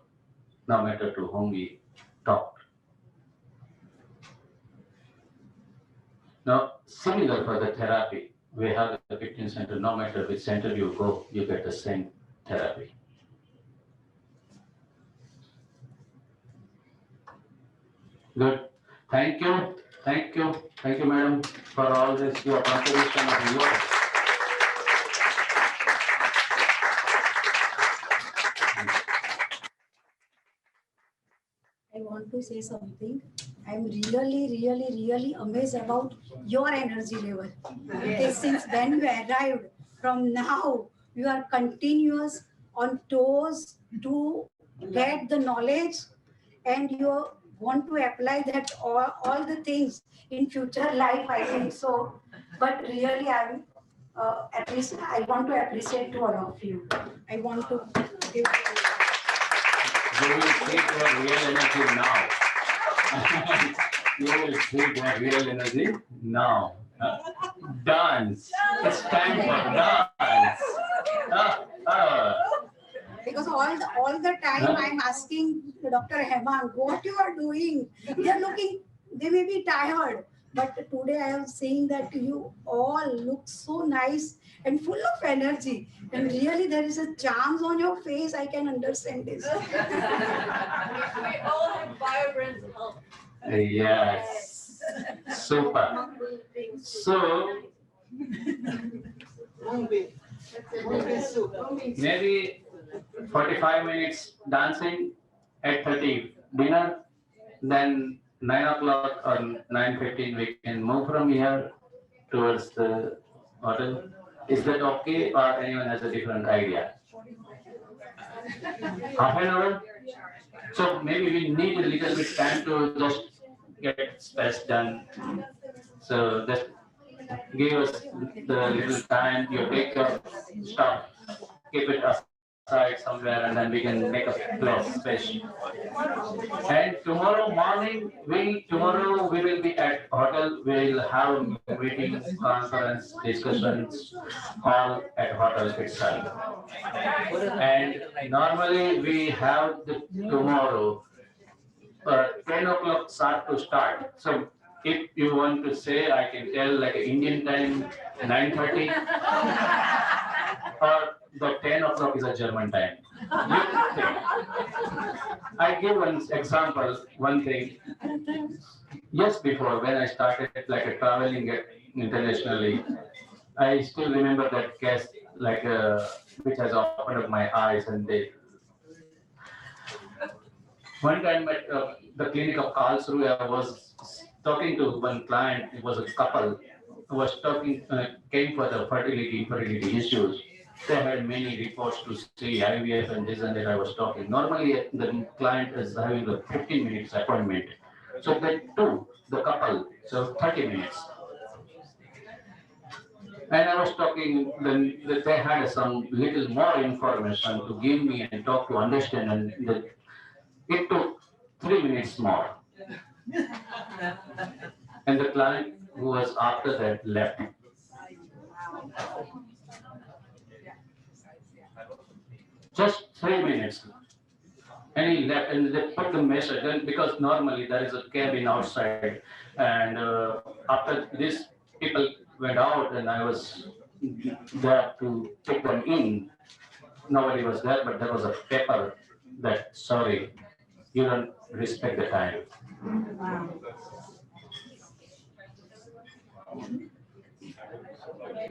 no matter to whom we talk. Now, similar for the therapy, we have the 15 center, no matter which center you go, you get the same therapy. Good. Thank you. Thank you. Thank you, madam, for all this, your contribution of yours. I want to say something. I'm really amazed about your energy level. Because since when you arrived, from now, you are continuous on toes to get the knowledge, and you want to apply that all the things in future life, I think so. But really, at least I want to appreciate to all of you. I want to give. You will see your real energy now. You will see your real energy now. Dance. It's time for dance. Because all the time I'm asking Dr. Hemang what you are doing. They may be tired, but today I am saying that you all look so nice and full of energy. And really there is a charm on your face. I can understand this. We all have vibrant health. Yes. Super. So, maybe 45 minutes dancing, 8:30 dinner, then 9 o'clock or 9:15 we can move from here towards the hotel. Is that okay, or anyone has a different idea? Half an hour? So maybe we need a little bit time to just get space done. So just give us the little time, you take your stuff, keep it aside somewhere, and then we can make a place space. And tomorrow morning, tomorrow we will be at hotel. We will have meeting, conference, discussions, all at hotel itself. And normally we have the tomorrow 10 o'clock start. So if you want to say, I can tell like Indian time 9:30, or the 10 o'clock is a German time. I give one example, one thing. Just before, when I started like traveling internationally, I still remember that case, like which has opened up my eyes. And one time at the clinic of Karlsruhe, I was talking to one client. It was a couple who was came for the infertility issues. They had many reports to see IVF and this and that. I was talking. Normally, the client is having a 15 minutes appointment. So they took the couple, so 30 minutes. And I was talking, then they had some little more information to give me and talk to understand, and it took 3 minutes more. And the client who was after that left. Just 3 minutes. And he left and they put the message. Then because normally there is a cabin outside, and after this people went out and I was there to take them in. Nobody was there, but there was a paper that sorry, you don't respect the time.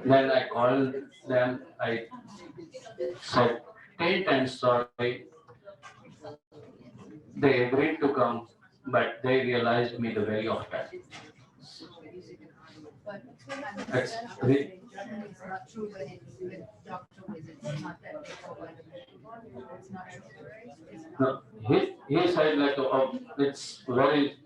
Then I called them. I said 10 times sorry. They agreed to come, but they realized me the value of time. That's re- It's not true when with doctor visits, it's not that it's not true. no, he said like it's very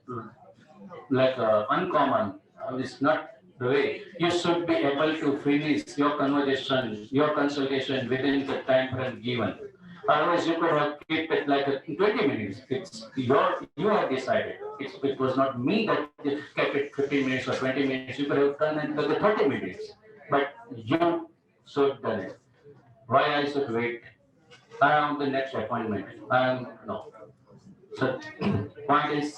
like uncommon. It's not the way. You should be able to finish your conversation, your consultation within the time frame given. Otherwise, you could have kept it like 20 minutes. You have decided. It was not me that kept it 15 minutes or 20 minutes. You could have done it like 30 minutes. But you should done it. Why I should wait? I am the next appointment. I am no. So point is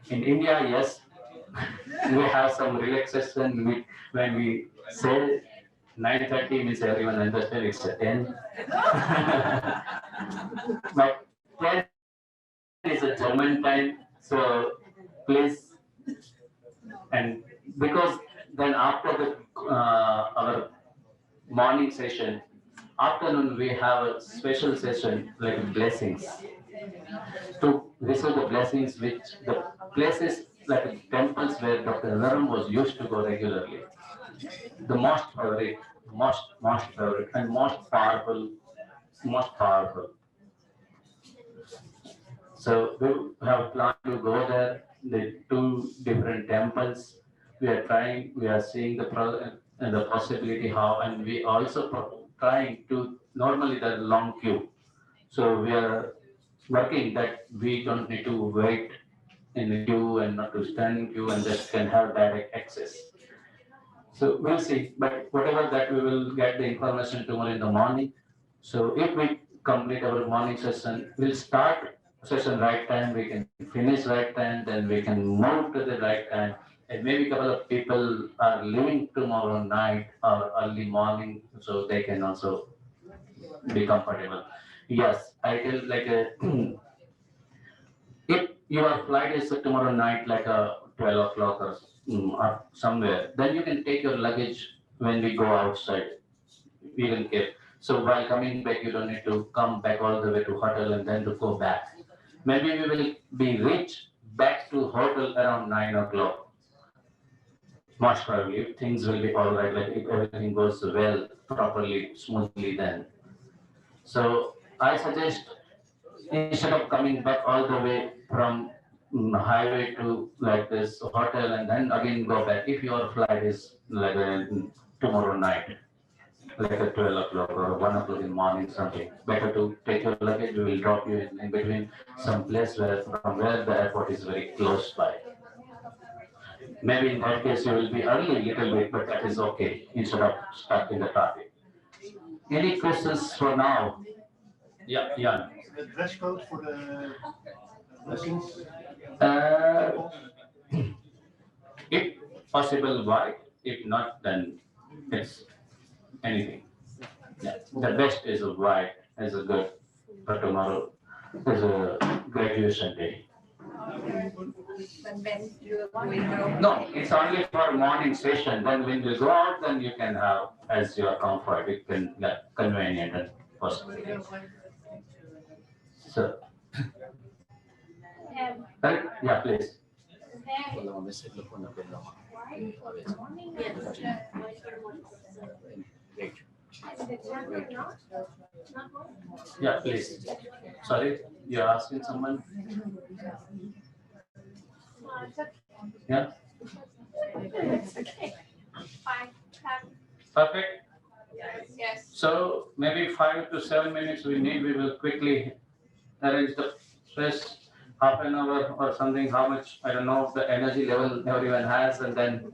in India, yes, we have some relaxation when we say 9:30 means everyone understands it's a 10. But 10 is a German time, so please. And because then after our morning session, afternoon we have a special session like blessings to receive the blessings which the places like temples where Dr. Naram was used to go regularly. The most favorite, and most powerful. So we have planned to go there. The two different temples. We are seeing and the possibility how, and we also trying to normally the long queue. So we are working that we don't need to wait in the queue and not to stand in queue and just can have direct access. So we'll see, but whatever that we will get the information tomorrow in the morning. So if we complete our morning session, we'll start session right time, we can finish right time, then we can move to the right time. And maybe a couple of people are leaving tomorrow night or early morning, so they can also be comfortable. Yes, I tell like a if your flight is tomorrow night, like a 12 o'clock or somewhere, then you can take your luggage when we go outside. We will get. So while coming back, you don't need to come back all the way to hotel and then to go back. Maybe we will be reach back to hotel around 9 o'clock. Most probably, if things will be all right, like if everything goes well, properly, smoothly, then. So I suggest instead of coming back all the way from highway to like this hotel and then again go back, if your flight is like tomorrow night, like at 12 o'clock or 1 o'clock in the morning, something, better to take your luggage. We will drop you in between some place from where the airport is very close by. Maybe in that case, you will be early a little bit, but that is okay instead of stuck in the traffic. Any questions for now? Yeah, yeah. The dress code for the lessons? Uh, if possible, white. If not, then it's anything. Yeah. The best is a white, is a good for tomorrow. Is a graduation day. But when you are going out. No, it's only for morning session. Then when you go out, then you can have as your comfort. It can convenient and possible. So, yeah, please. Yeah, please. Sorry, you're asking someone? Yeah? Okay. Fine. Perfect. Yes. So maybe 5 to 7 minutes we need. We will quickly arrange the press half an hour or something, how much, I don't know, the energy level everyone has, and then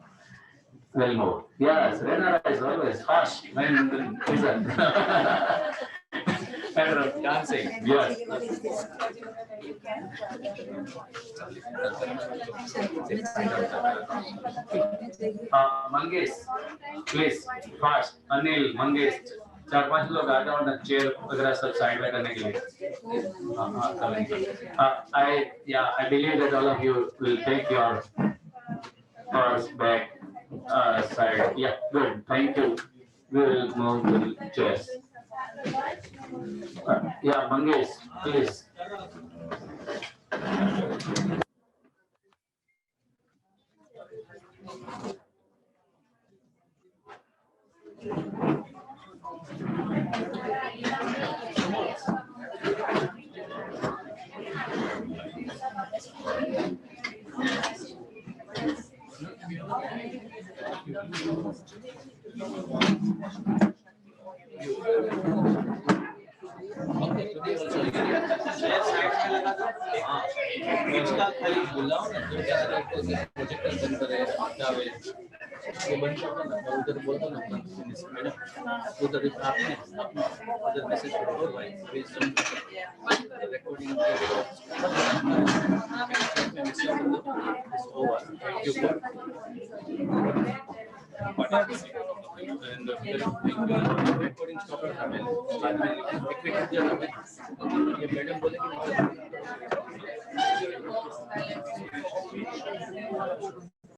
we'll move. Yes, Renara is always fast when the season. Dancing. Yes. Mangesh, please, fast. Anil, Mangesh, 4-5 लोग आ जाओ ना chair वगैरह सब side में करने के लिए. I believe that all of you will take your purse back side. Yeah, good. Thank you. We will move to chairs. Yeah, Mangesh, please. उसका खाली बुलाओ ना तो क्या प्रोजेक्टर बंद करे जावे वो बंद करो ना और उधर बोल दो ना मैडम उधर आपने उधर मैसेज करो और भाई प्लीज रिकॉर्डिंग में मैसेज कर दो it's over you go and the recording stop कर हमें बाद में इक्विटी जब हमें ये मैडम बोलेंगे